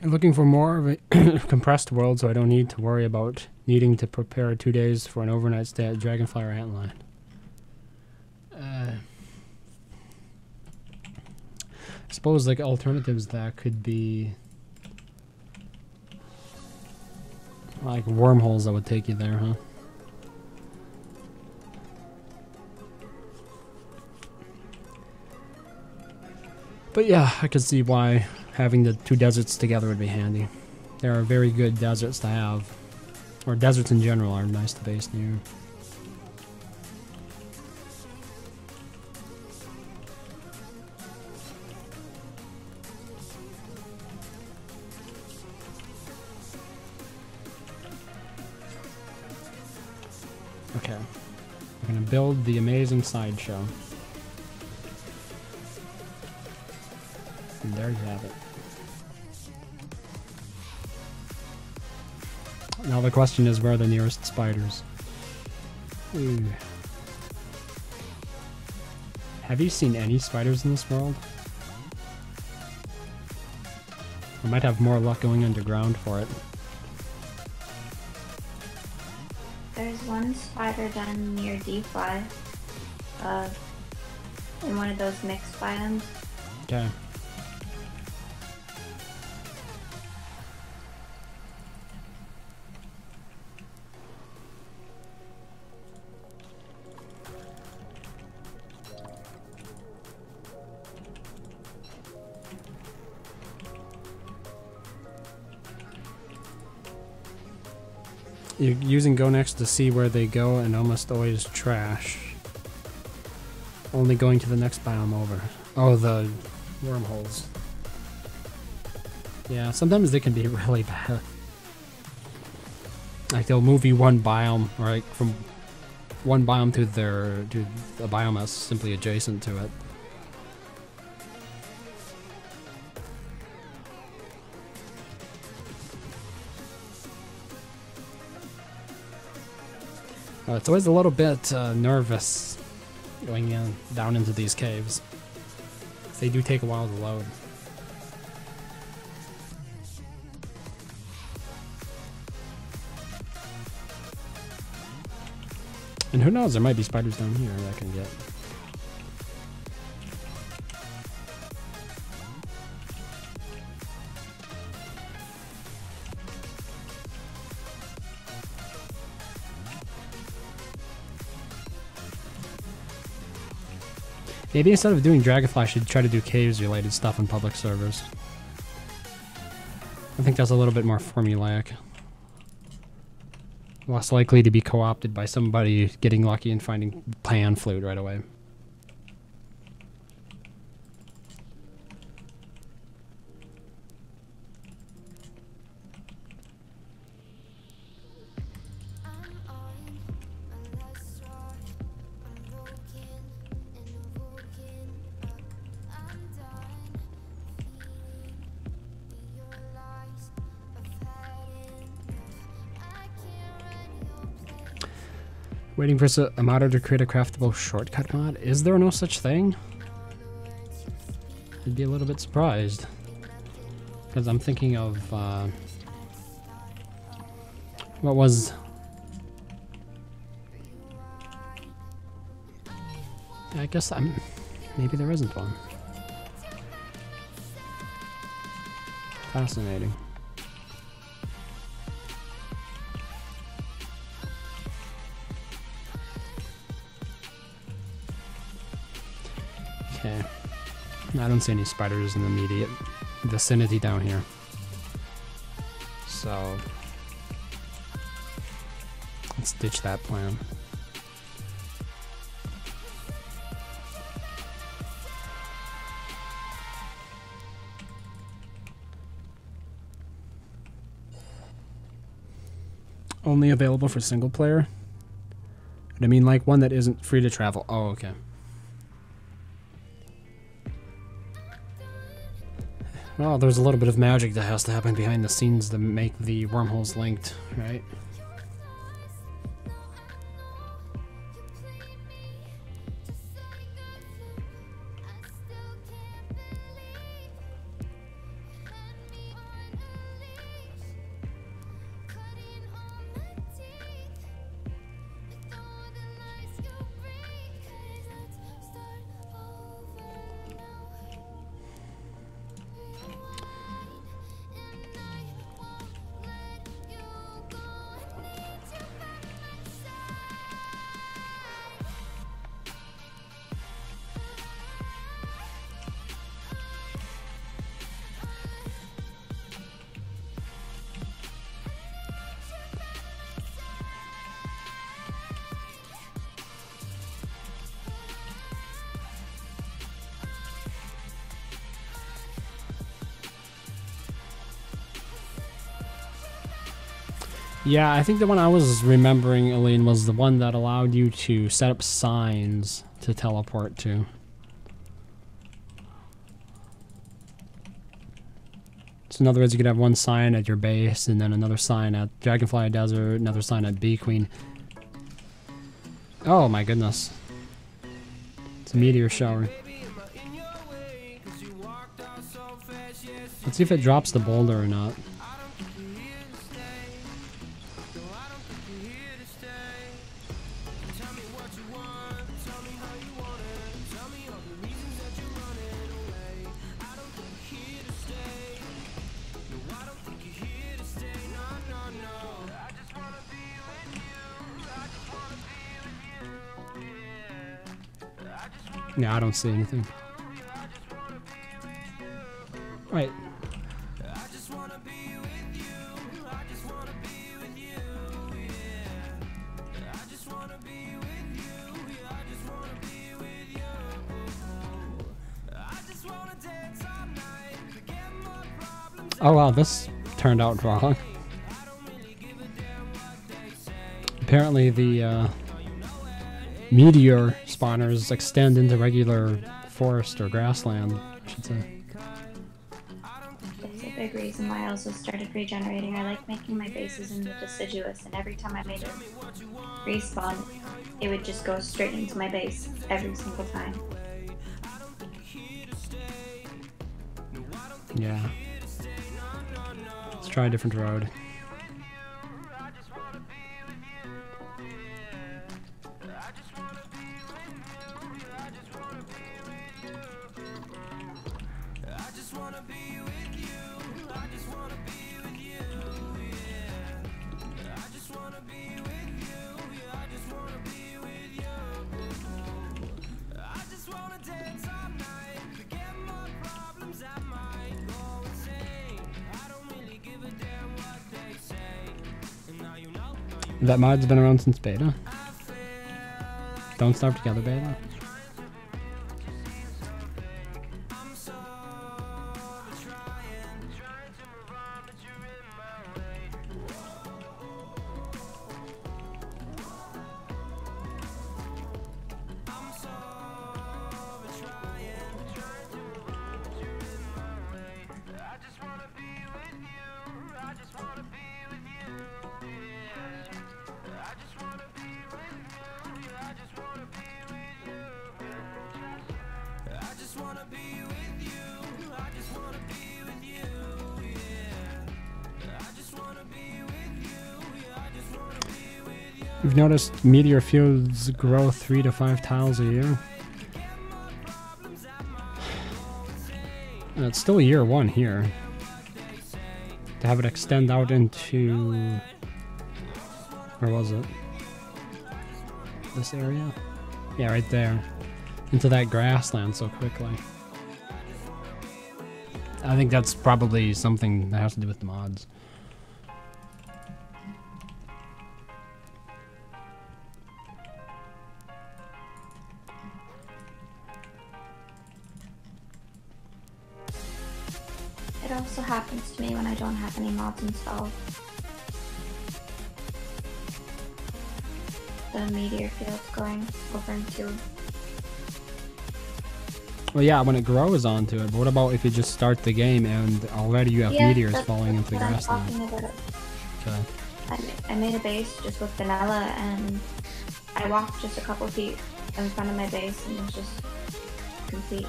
I'm looking for more of a compressed world so I don't need to worry about needing to prepare 2 days for an overnight stay at Dragonfly or Antline. I suppose like alternatives that could be like wormholes that would take you there, huh? But yeah, I could see why having the two deserts together would be handy. There are very good deserts to have. Or deserts in general are nice to base near. Okay. We're gonna build the amazing sideshow. And there you have it. Now the question is, where are the nearest spiders? Ooh. Have you seen any spiders in this world? I might have more luck going underground for it. There's one spider down near Dfly. In one of those mixed biomes. Okay. You're using Go Next to see where they go and almost always trash. Only going to the next biome over. Oh, the wormholes. Yeah, sometimes they can be really bad. Like they'll move you one biome, or like from one biome to a biome that's simply adjacent to it. It's always a little bit nervous going down into these caves. They do take a while to load. And who knows, there might be spiders down here that I can get. Maybe instead of doing Dragonfly, I should try to do caves-related stuff in public servers. I think that's a little bit more formulaic. Less likely to be co-opted by somebody getting lucky and finding pan flute right away. Waiting for a modder to create a craftable shortcut mod? Is there no such thing? I'd be a little bit surprised. Because I'm thinking of, what was... I guess maybe there isn't one. Fascinating. Okay. I don't see any spiders in the immediate vicinity down here. So let's ditch that plan. Only available for single player? I mean like one that isn't free to travel. Oh, okay. Well, there's a little bit of magic that has to happen behind the scenes to make the wormholes linked, right? Yeah, I think the one I was remembering, Aline, was the one that allowed you to set up signs to teleport to. So in other words, you could have one sign at your base, and then another sign at Dragonfly Desert, another sign at Bee Queen. Oh my goodness. It's a meteor shower. Let's see if it drops the boulder or not. Yeah, I don't see anything. Wait. Oh wow, this turned out wrong. Apparently the meteor spawners extend into regular forest or grassland, I should say. That's a big reason why I also started regenerating. I like making my bases in the deciduous, and every time I made a respawn, it would just go straight into my base every single time. Yeah. Let's try a different road. I just wanna dance. That mod's been around since beta. Don't Starve Together beta. You've noticed meteor fields grow 3 to 5 tiles a year. It's still year 1 here. To have it extend out into... Where was it? This area? Yeah, right there. Into that grassland so quickly. I think that's probably something that has to do with the mods. It also happens to me when I don't have any mods installed. The meteor fields going over into... Well, yeah, when it grows onto it. But what about if you just start the game and already you have meteors that's falling into the what I'm grassland? talking about. Okay. I made a base just with vanilla, and I walked just a couple feet in front of my base, and it was just complete.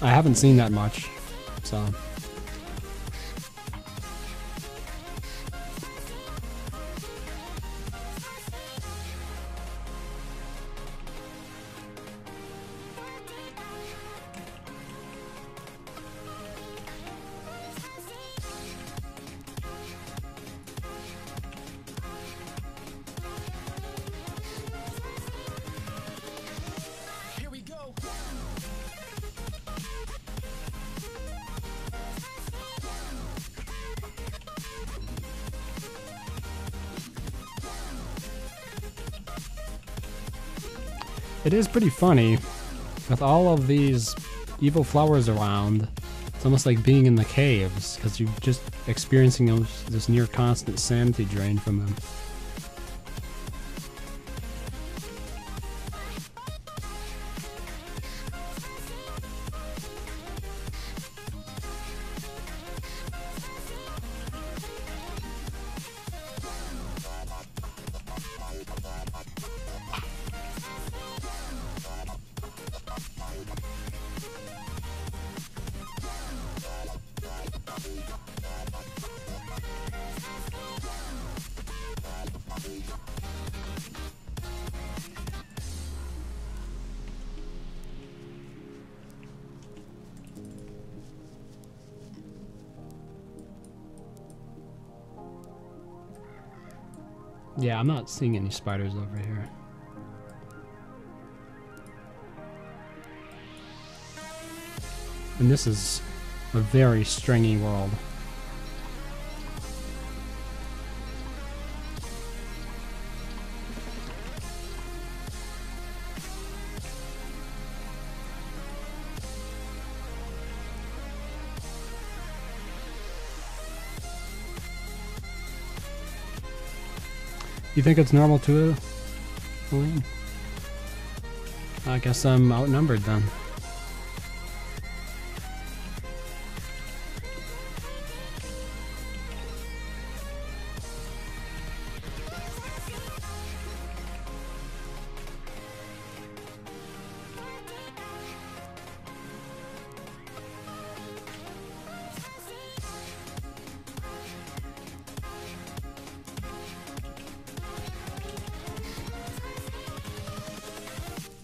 I haven't seen that much, so... It is pretty funny, with all of these evil flowers around, it's almost like being in the caves, because you're just experiencing this near constant sanity drain from them. Yeah, I'm not seeing any spiders over here. And this is a very stringy world. You think it's normal too, Helene? I guess I'm outnumbered then.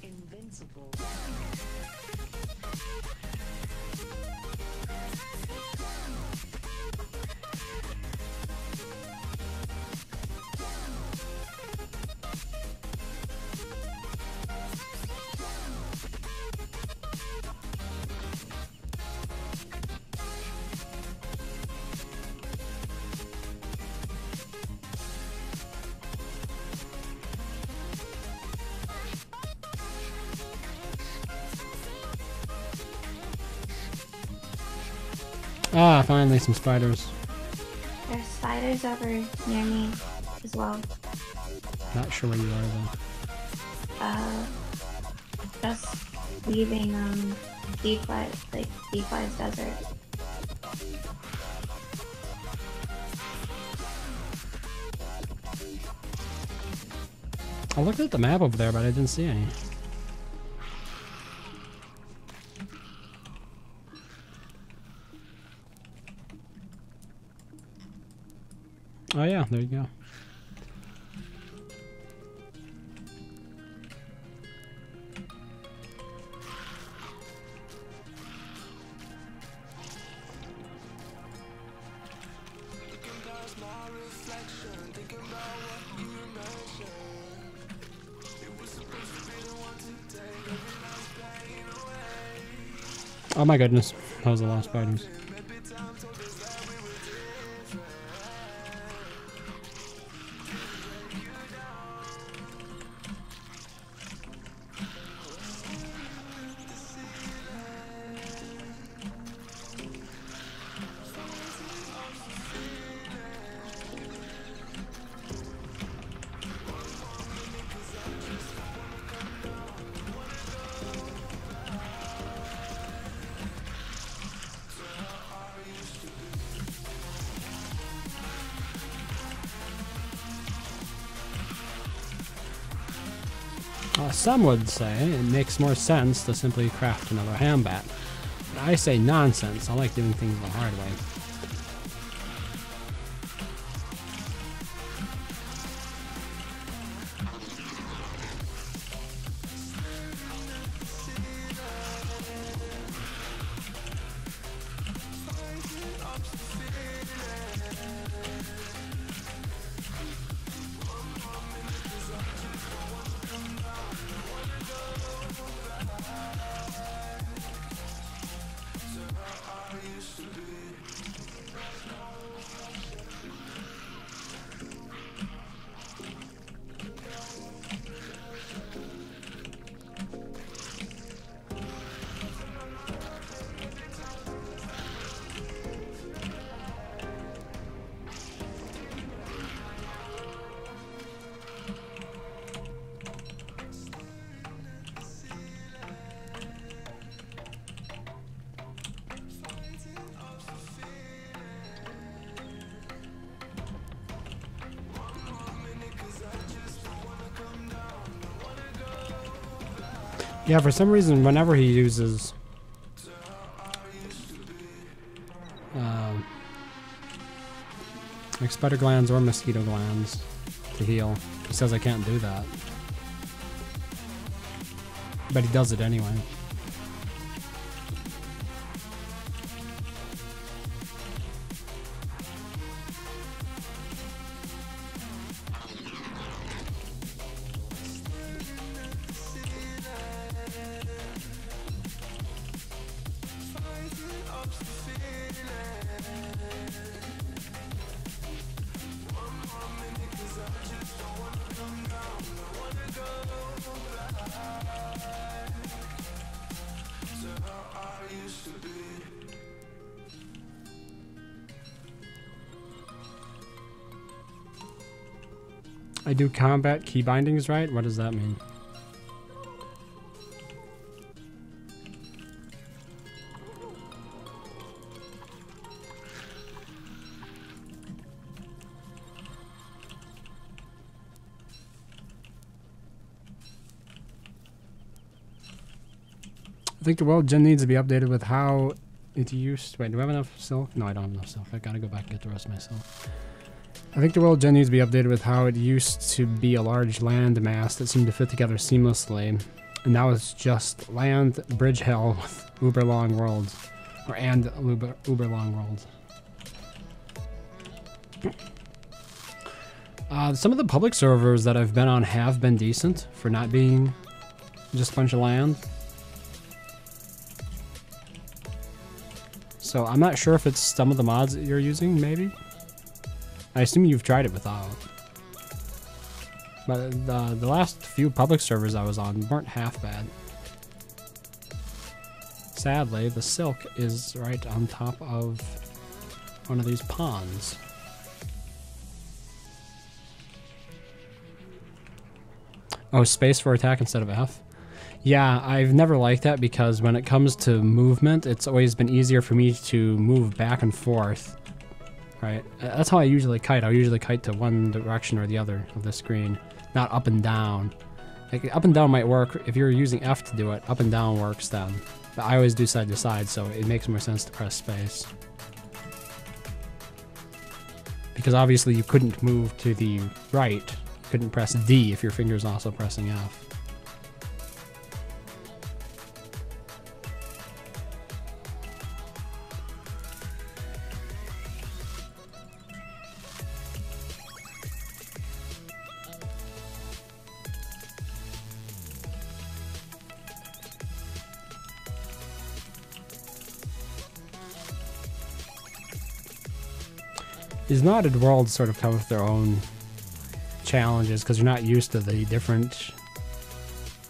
Invincible. Ah, finally some spiders. There's spiders over near me as well. Not sure where you are Just leaving Dfly, like Dfly's desert. though. I looked at the map over there, but I didn't see any. Oh yeah, there you go. Oh my goodness, that was a lot of spiders. Some would say it makes more sense to simply craft another ham bat. But I say nonsense. I like doing things the hard way. Yeah, for some reason, whenever he uses like spider glands or mosquito glands to heal, he says I can't do that. But he does it anyway. I do combat key bindings right? What does that mean? I think the world gen needs to be updated with how it used. Wait, do I have enough silk? No, I don't have enough silk. I gotta go back and get the rest of my silk. I think the world gen needs to be updated with how it used to be a large land mass that seemed to fit together seamlessly. And now it's just land, bridge hell with uber long worlds. And uber long worlds. Some of the public servers that I've been on have been decent for not being just a bunch of land. So I'm not sure if it's some of the mods that you're using, maybe? I assume you've tried it without. But the last few public servers I was on weren't half bad. Sadly, the silk is right on top of one of these ponds. Oh, space for attack instead of F? Yeah, I've never liked that because when it comes to movement, it's always been easier for me to move back and forth. Right? That's how I usually kite. I'll usually kite to one direction or the other of the screen, not up and down. Like, up and down might work if you're using F to do it. Up and down works then. But I always do side to side, so it makes more sense to press space. Because obviously you couldn't move to the right. You couldn't press D if your finger's also pressing F. These modded worlds sort of come with their own challenges because you're not used to the different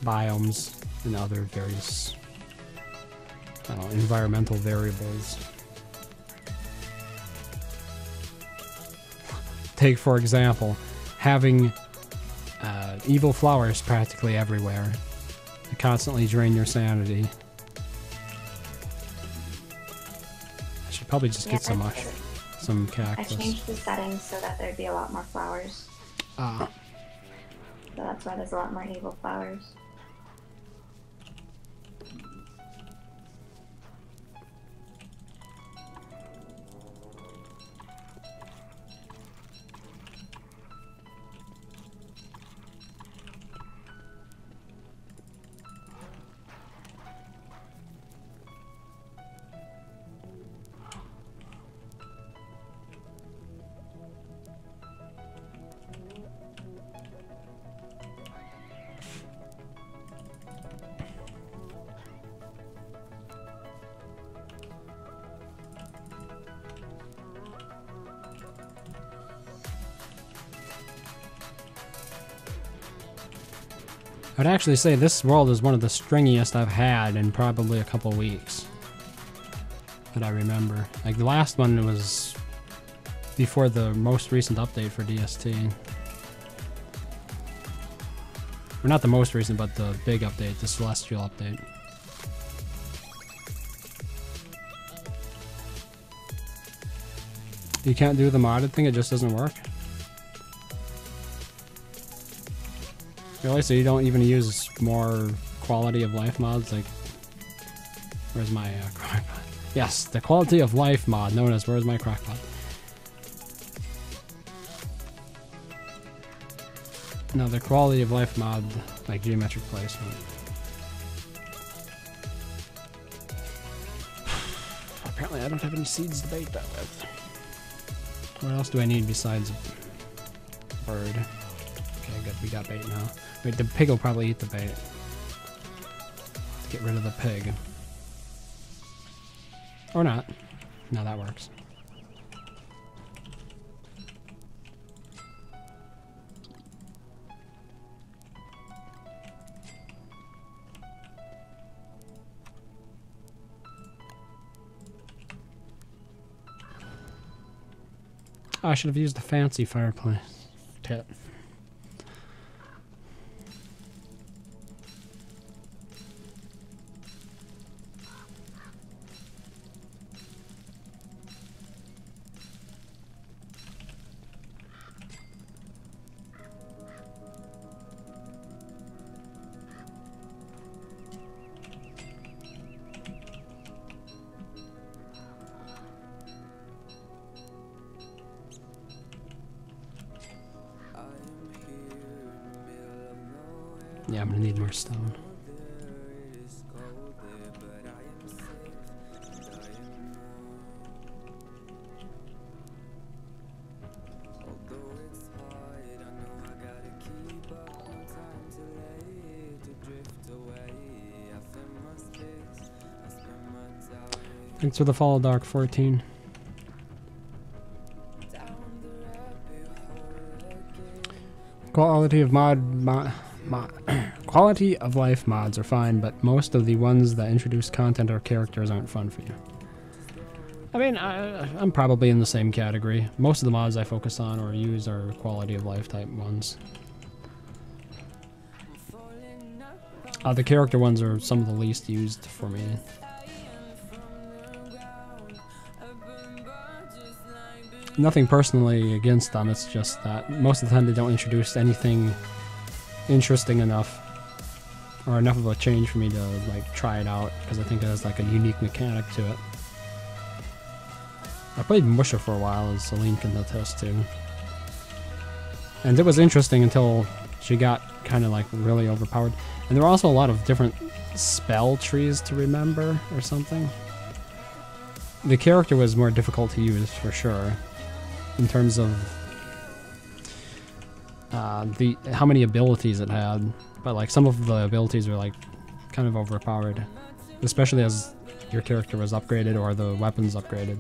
biomes and other various, I don't know, environmental variables. Take, for example, having evil flowers practically everywhere that constantly drain your sanity. I should probably just get some I cactus. changed the settings so that there'd be a lot more flowers. Ah. So that's why there's a lot more evil flowers. I'd actually say this world is one of the stringiest I've had in probably a couple weeks that I remember. Like the last one was before the most recent update for DST. Or not the most recent, but the big update, the Celestial update. You can't do the modded thing, it just doesn't work? Really? So you don't even use more quality of life mods? Like, where's my crockpot? Yes, the quality of life mod known as where's my crockpot? No, the quality of life mod, like geometric placement. Apparently I don't have any seeds to bait that with. What else do I need besides bird? Okay, good, we got bait now. Wait, the pig will probably eat the bait. Let's get rid of the pig. Or not. No, that works. Oh, I should have used the fancy fireplace tip. Yeah, I'm gonna need more stone. Thanks for the follow, Dark 14. quality of life mods are fine, but most of the ones that introduce content or characters aren't fun for you. I mean, I'm probably in the same category. Most of the mods I focus on or use are quality of life type ones. The character ones are some of the least used for me. Nothing personally against them, it's just that most of the time they don't introduce anything interesting enough or enough of a change for me to like try it out, because I think it has like a unique mechanic to it. I played Musha for a while, as Celine can attest to. And it was interesting until she got kind of like really overpowered. And there were also a lot of different spell trees to remember or something. The character was more difficult to use for sure, in terms of how many abilities it had. But like some of the abilities were like kind of overpowered, especially as your character was upgraded or the weapons upgraded.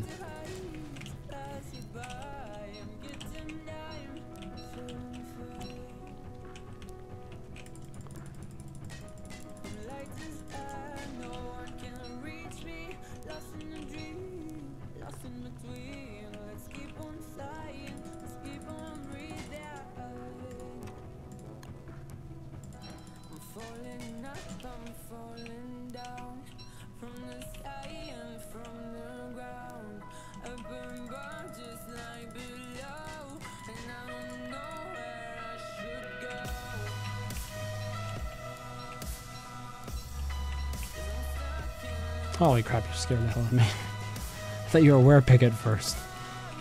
Holy crap, you scared the hell out of me. I thought you were a werepig at first.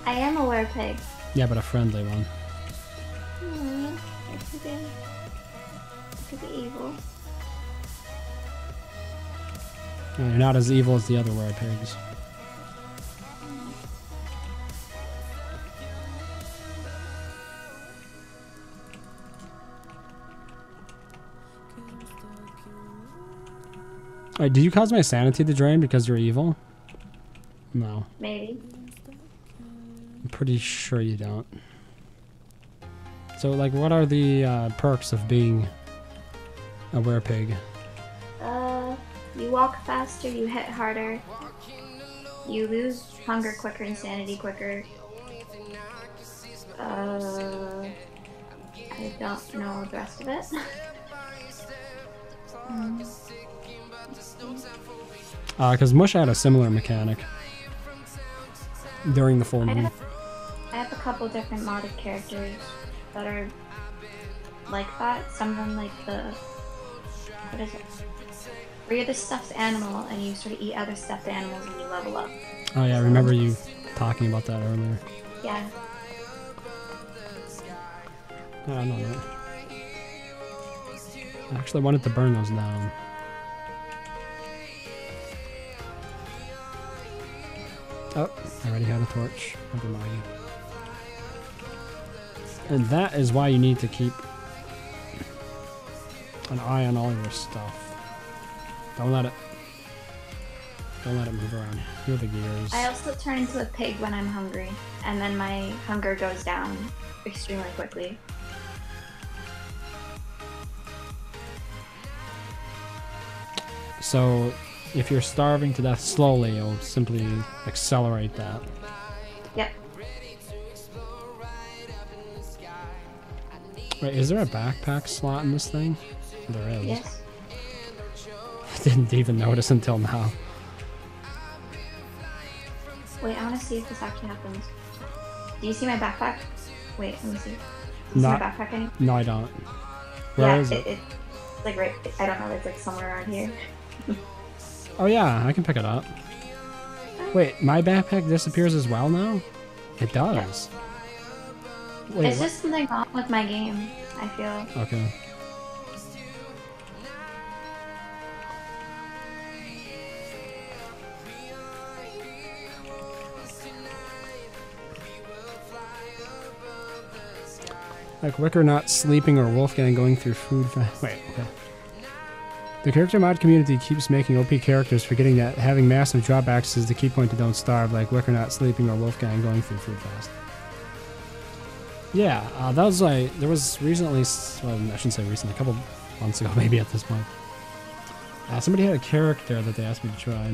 I am a werepig. Yeah, but a friendly one. It could be evil. You're not as evil as the other werepigs. Alright, did you cause my sanity to drain because you're evil? No. Maybe. I'm pretty sure you don't. So, like, what are the perks of being a werepig? You walk faster, you hit harder, you lose hunger quicker and sanity quicker. I don't know the rest of it. Because Mush had a similar mechanic during the full moon. I have a couple different modded characters that are like that. Some of them like the... what is it? Where you're the stuffed animal and you sort of eat other stuffed animals and you level up. Oh yeah, I remember you talking about that earlier. Yeah. I don't know that. I actually wanted to burn those down. Oh, I already had a torch. Never mind. And that is why you need to keep an eye on all your stuff. Don't let it move around. Feel the gears. I also turn into a pig when I'm hungry, and then my hunger goes down extremely quickly. So, if you're starving to death slowly, you'll simply accelerate that. Yep. Wait, is there a backpack slot in this thing? There is. Yes. I didn't even notice until now. Wait, I want to see if this actually happens. Do you see my backpack? Wait, let me see. Do you see my backpack anymore? No, I don't. Where is it? It's like right, I don't know, it's like somewhere around here. Oh yeah, I can pick it up. Wait, my backpack disappears as well now? It does. Yeah. Wait, It's just something wrong with my game, I feel. Okay. Like Wicker not sleeping or Wolfgang going through food fast. Wait, okay. The character mod community keeps making OP characters, forgetting that having massive drawbacks is the key point to Don't Starve, like Wicker not sleeping or Wolfgang going through food fast. Yeah, that was like, there was recently, well, I shouldn't say recently, a couple months ago maybe at this point. Somebody had a character that they asked me to try.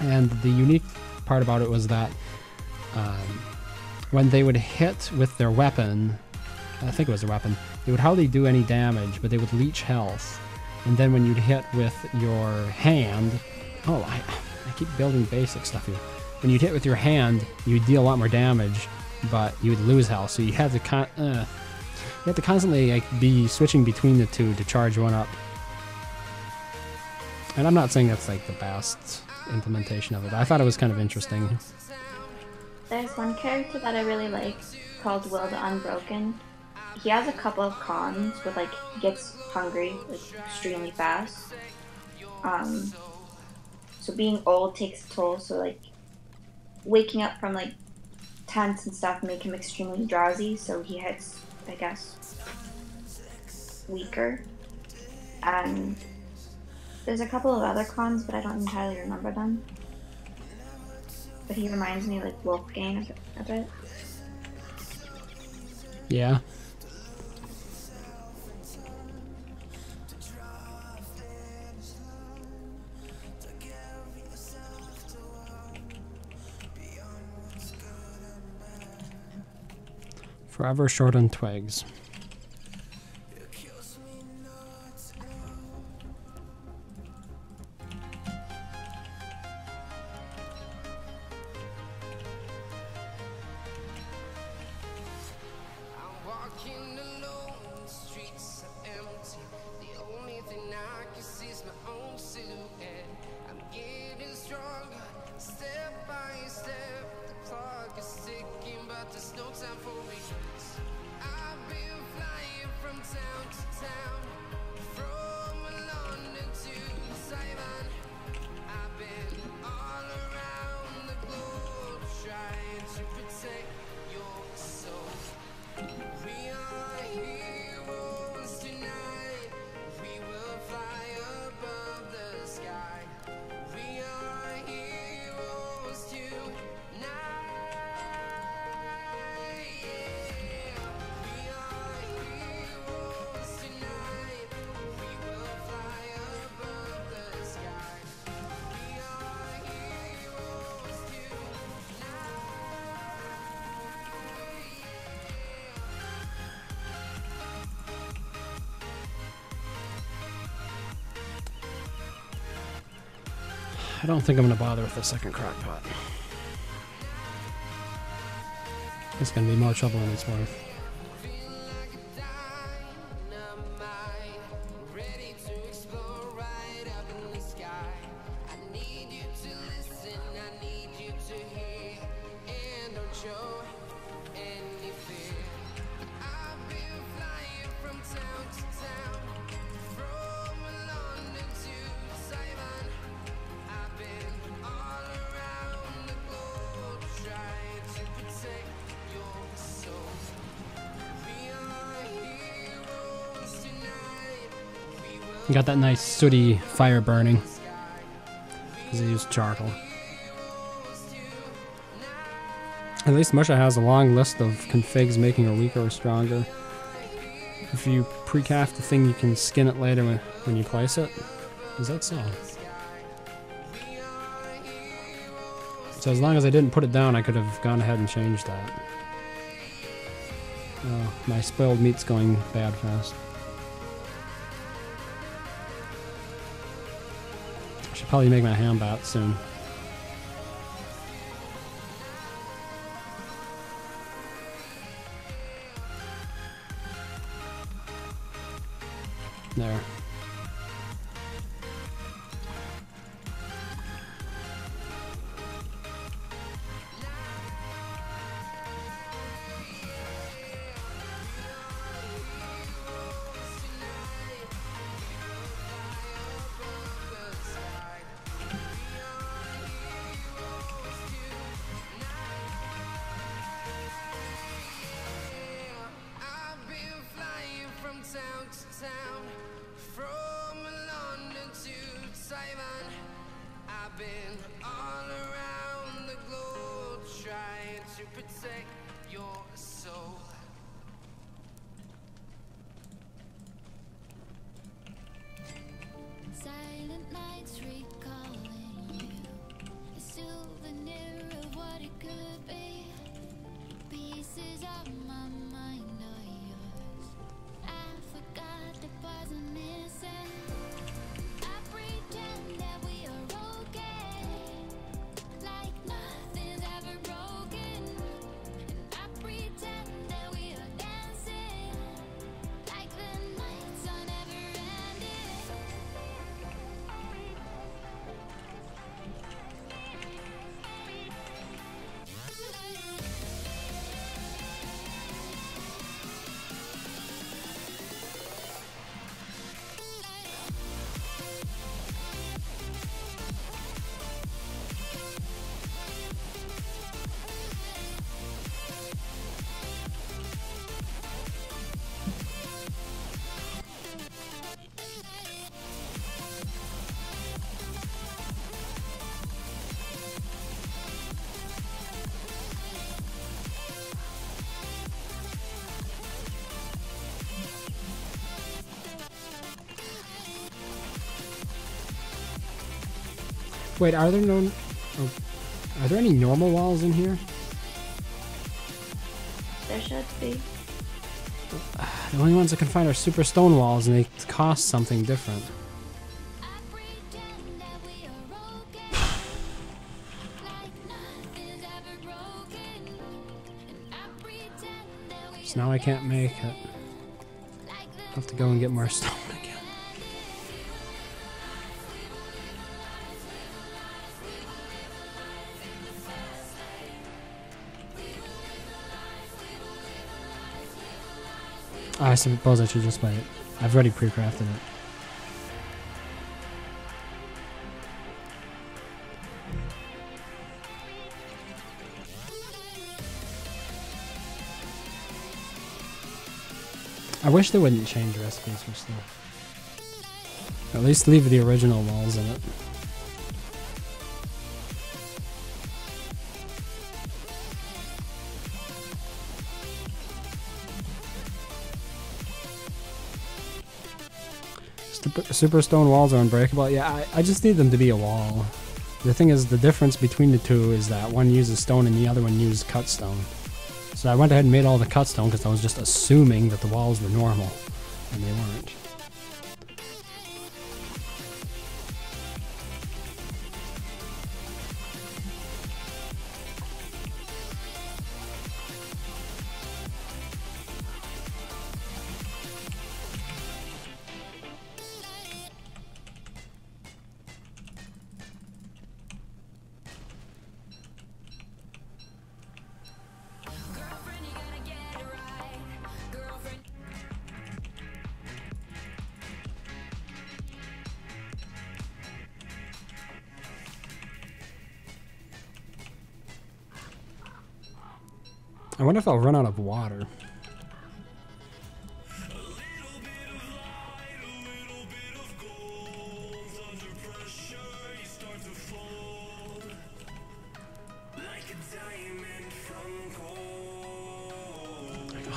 And the unique part about it was that when they would hit with their weapon, I think it was their weapon, they would hardly do any damage, but they would leech health. And then when you'd hit with your hand, oh, I keep building basic stuff here. When you'd hit with your hand, you'd deal a lot more damage, but you would lose health. So you had to constantly like be switching between the two to charge one up. And I'm not saying that's like the best implementation of it, but I thought it was kind of interesting. There's one character that I really like called Will the Unbroken. He has a couple of cons with like he gets hungry like extremely fast. So being old takes a toll. So like waking up from like tents and stuff make him extremely drowsy. So he hits, I guess, weaker. And there's a couple of other cons, but I don't entirely remember them. But he reminds me of like Wolfgang a bit. Yeah. Forever short on twigs. Walking alone, the streets are empty. The only thing I can see is my own silhouette. I'm getting stronger, step by step. The clock is ticking, but there's no time for regrets. I've been flying from town to town, from London to Taiwan. I've been all around the globe, trying to protect your soul. We are heroes tonight. We will fly above the sky. We are heroes tonight. Yeah. We are heroes tonight. We will fly above the sky. We are heroes tonight. I don't think I'm going to bother with the second crock pot. It's going to be more trouble than it's worth. Ready to explore right up in the sky. I need you to listen, I need you to hear, and don't show any fear. I've been flying from town to town, from London to Taiwan. I've been all around the globe, trying to protect your soul. We are heroes tonight. We will Got that nice sooty fire burning. Because they use charcoal. At least Musha has a long list of configs making her weaker or stronger. If you pre-calf the thing, you can skin it later when you place it. Is that so? So as long as I didn't put it down, I could have gone ahead and changed that. Oh, my spoiled meat's going bad fast. I should probably make my ham bat soon. There. I've been flying from town to town, from London to Taiwan. I've been all around the globe, trying to protect your soul. nights recalling you, a souvenir of what it could be. Pieces of my mind are yours. I forgot the parts I'm missing. I pretend that we are okay, like nothing's ever broken. And I pretend that we are dancing, like the nights are never ending. Wait, are there no? Oh, are there any normal walls in here? There should be. The only ones I can find are super stone walls, and they cost something different. I pretend that we are okay, like nothing's ever broken. And I pretend that we So now I can't make it. like the I'll have to go and get more stone again. I suppose I should just play it. I've already pre-crafted it. I wish they wouldn't change recipes for stuff. At least leave the original walls in it. Super stone walls are unbreakable. Yeah, I just need them to be a wall. The thing is, the difference between the two is that one uses stone and the other one uses cut stone. So I went ahead and made all the cut stone because I was just assuming that the walls were normal, and they weren't. girlfriend, you gotta get it right. Girlfriend. I wonder if I'll run out of water.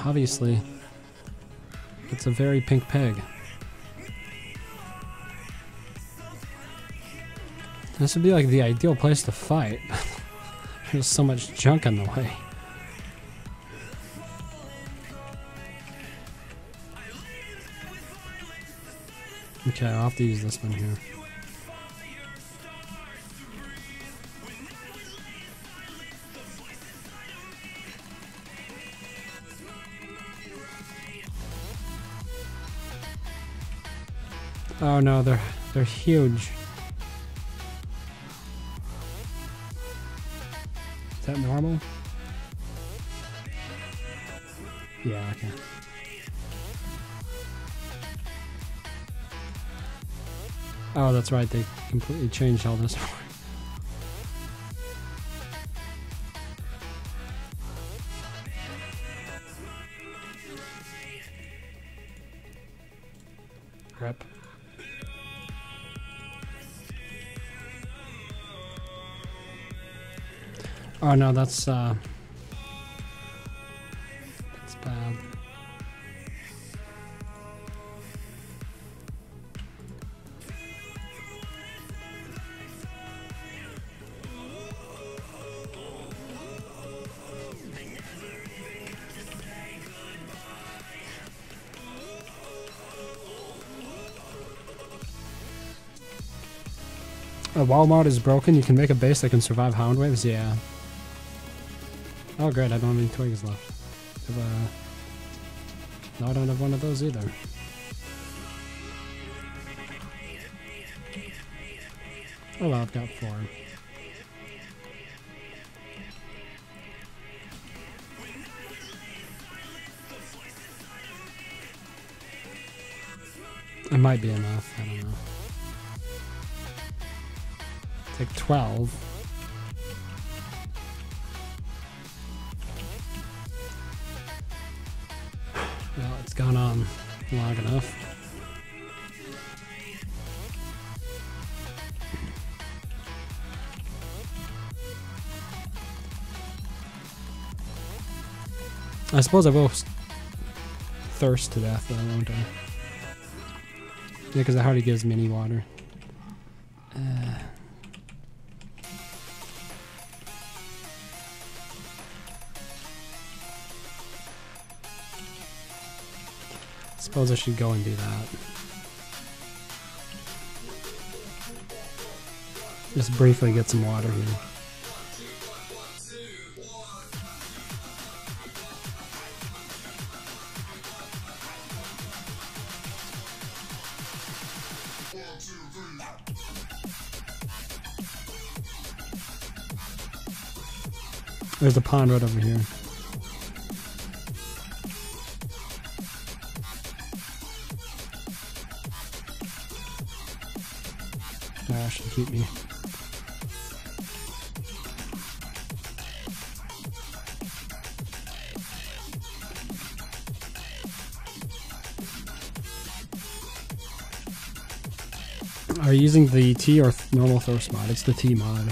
Obviously, it's a very pink pig. This would be like the ideal place to fight. There's so much junk in the way. Okay, I'll have to use this one here. Oh no, they're huge. Is that normal? Yeah, okay. Oh, that's right, they completely changed all this. Rip. Oh no, that's bad. A wall mod is broken. You can make a base that can survive hound waves. Yeah. Oh great, I don't have any twigs left. No, I don't have one of those either. Oh well, I've got 4. It might be enough, I don't know. Take 12. Well, it's gone on long enough. I suppose I will thirst to death though, won't I? Yeah, because it hardly gives me any water. Suppose I should go and do that. Just briefly get some water here. There's a pond right over here. That should keep me. Are you using the T or normal thirst mod? It's the T mod.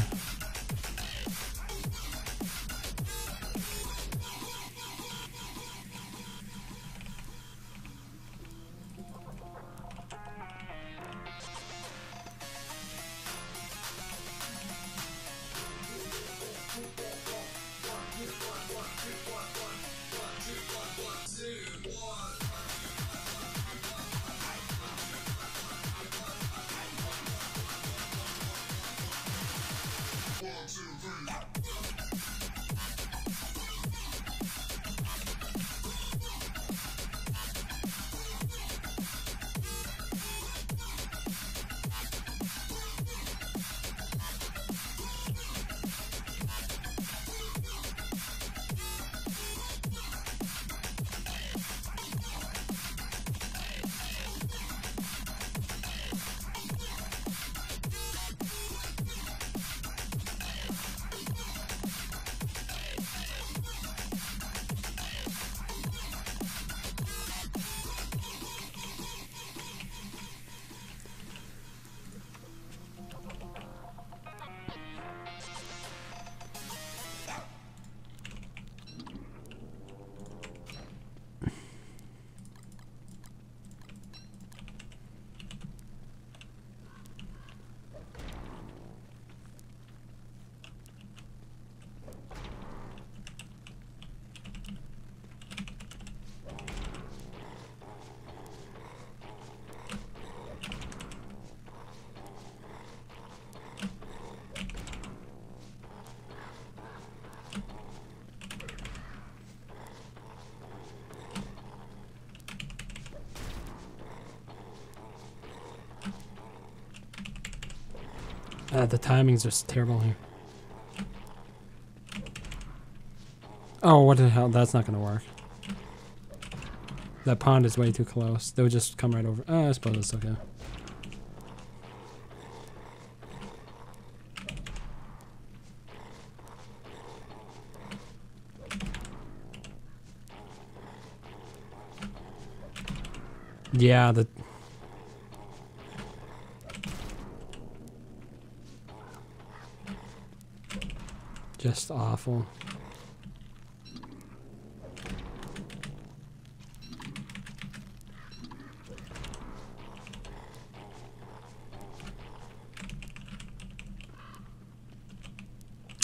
The timing's just terrible here. Oh, what the hell? That's not gonna work. That pond is way too close. They would just come right over. I suppose it's okay. Yeah, the... Just awful.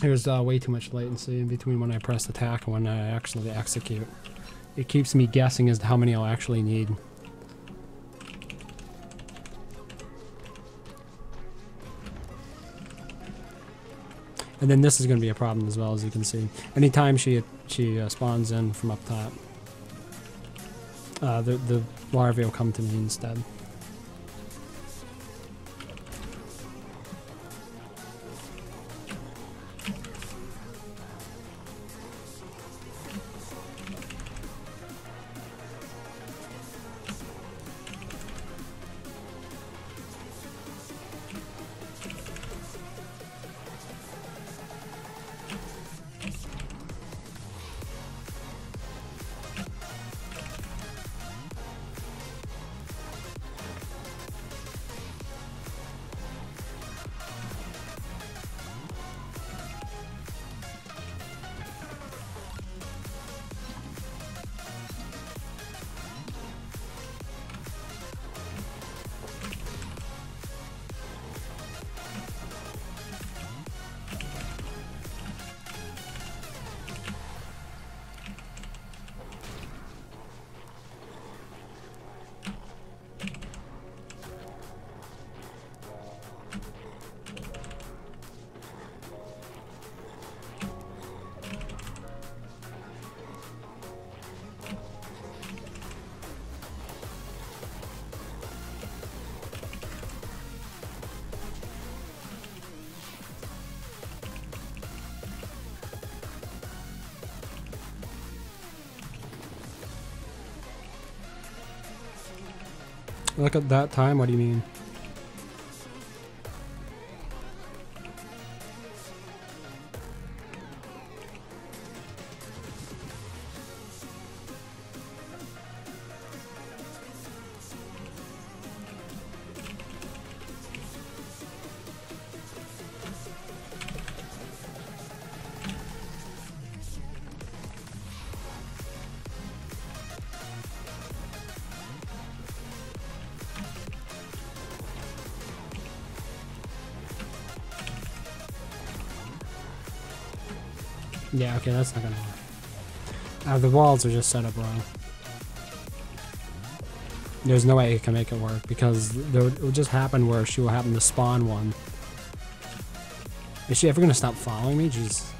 There's way too much latency in between when I press attack and when I actually execute. It keeps me guessing as to how many I'll actually need. And then this is going to be a problem as well, as you can see. Anytime she spawns in from up top, the larvae will come to me instead. Look at that time, what do you mean? Yeah, okay, that's not gonna work. The walls are just set up wrong. There's no way it can make it work, because it would just happen where she will happen to spawn one. Is she ever gonna stop following me? Jeez.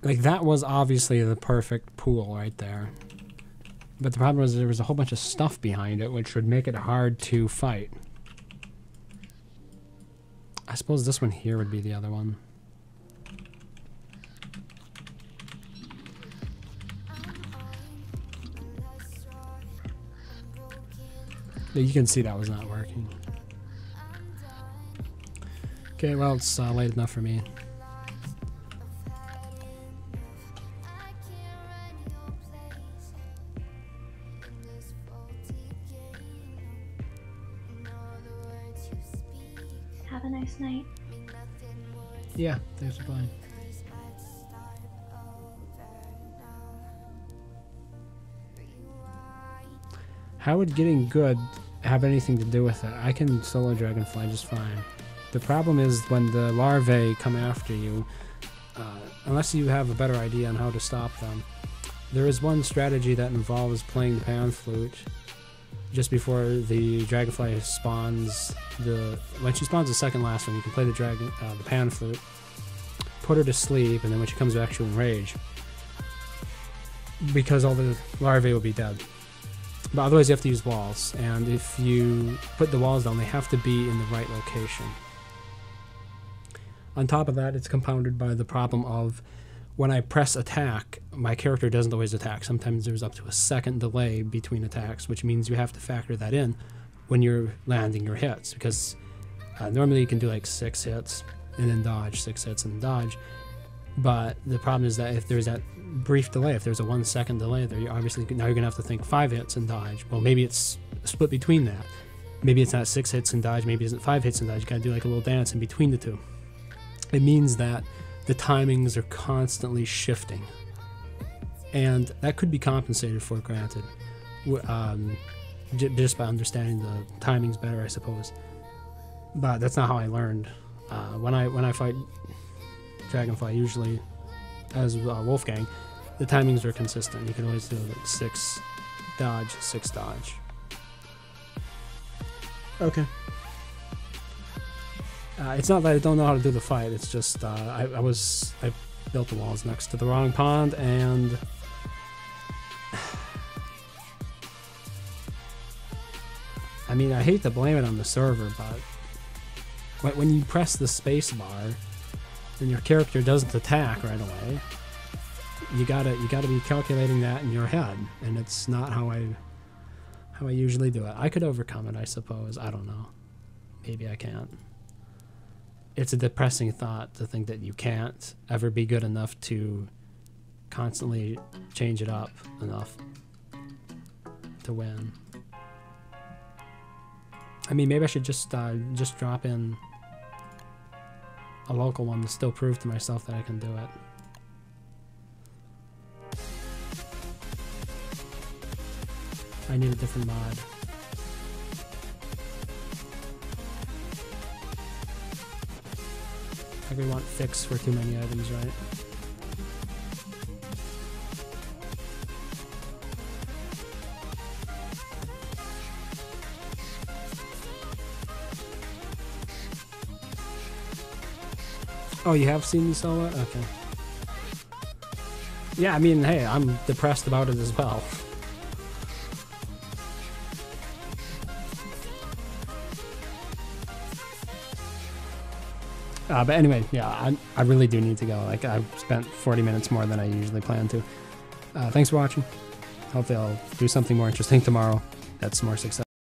Like, that was obviously the perfect pool right there. But the problem was there was a whole bunch of stuff behind it, which would make it hard to fight. I suppose this one here would be the other one. You can see that was not working. Okay, well, it's late enough for me. Have a nice night. Yeah, thanks for playing. How would getting good have anything to do with it? I can solo Dragonfly just fine. The problem is when the larvae come after you, unless you have a better idea on how to stop them. There is one strategy that involves playing the pan flute just before the dragonfly spawns. When she spawns the second last one, you can play the pan flute, put her to sleep, and then when she comes back, she'll enrage, because all the larvae will be dead. But otherwise, you have to use walls, and if you put the walls down, they have to be in the right location. On top of that, it's compounded by the problem of when I press attack, my character doesn't always attack. Sometimes there's up to a second delay between attacks, which means you have to factor that in when you're landing your hits, because normally you can do like 6 hits and then dodge, 6 hits and dodge. But the problem is that if there's that brief delay, if there's a 1 second delay there, obviously now you're going to have to think 5 hits and dodge. Well, maybe it's split between that. Maybe it's not 6 hits and dodge, maybe it's not 5 hits and dodge. You got to do like a little dance in between the two. It means that the timings are constantly shifting. And that could be compensated for, granted, just by understanding the timings better, I suppose. But that's not how I learned. When I fight Dragonfly, usually as Wolfgang, the timings are consistent. You can always do like 6 dodge, 6 dodge. Okay. It's not that I don't know how to do the fight. It's just I built the walls next to the wrong pond, and I mean, I hate to blame it on the server, but when you press the space bar and your character doesn't attack right away, you gotta be calculating that in your head, and it's not how I usually do it. I could overcome it, I suppose. I don't know. Maybe I can't. It's a depressing thought to think that you can't ever be good enough to constantly change it up enough to win. I mean, maybe I should just drop in a local one to still prove to myself that I can do it. I need a different mod. Like we want fix for too many items, right? Oh, you have seen me solo? Okay. Yeah, I mean, hey, I'm depressed about it as well. But anyway, yeah, I really do need to go. Like, I've spent 40 minutes more than I usually plan to. Thanks for watching. Hopefully I'll do something more interesting tomorrow. That's more success.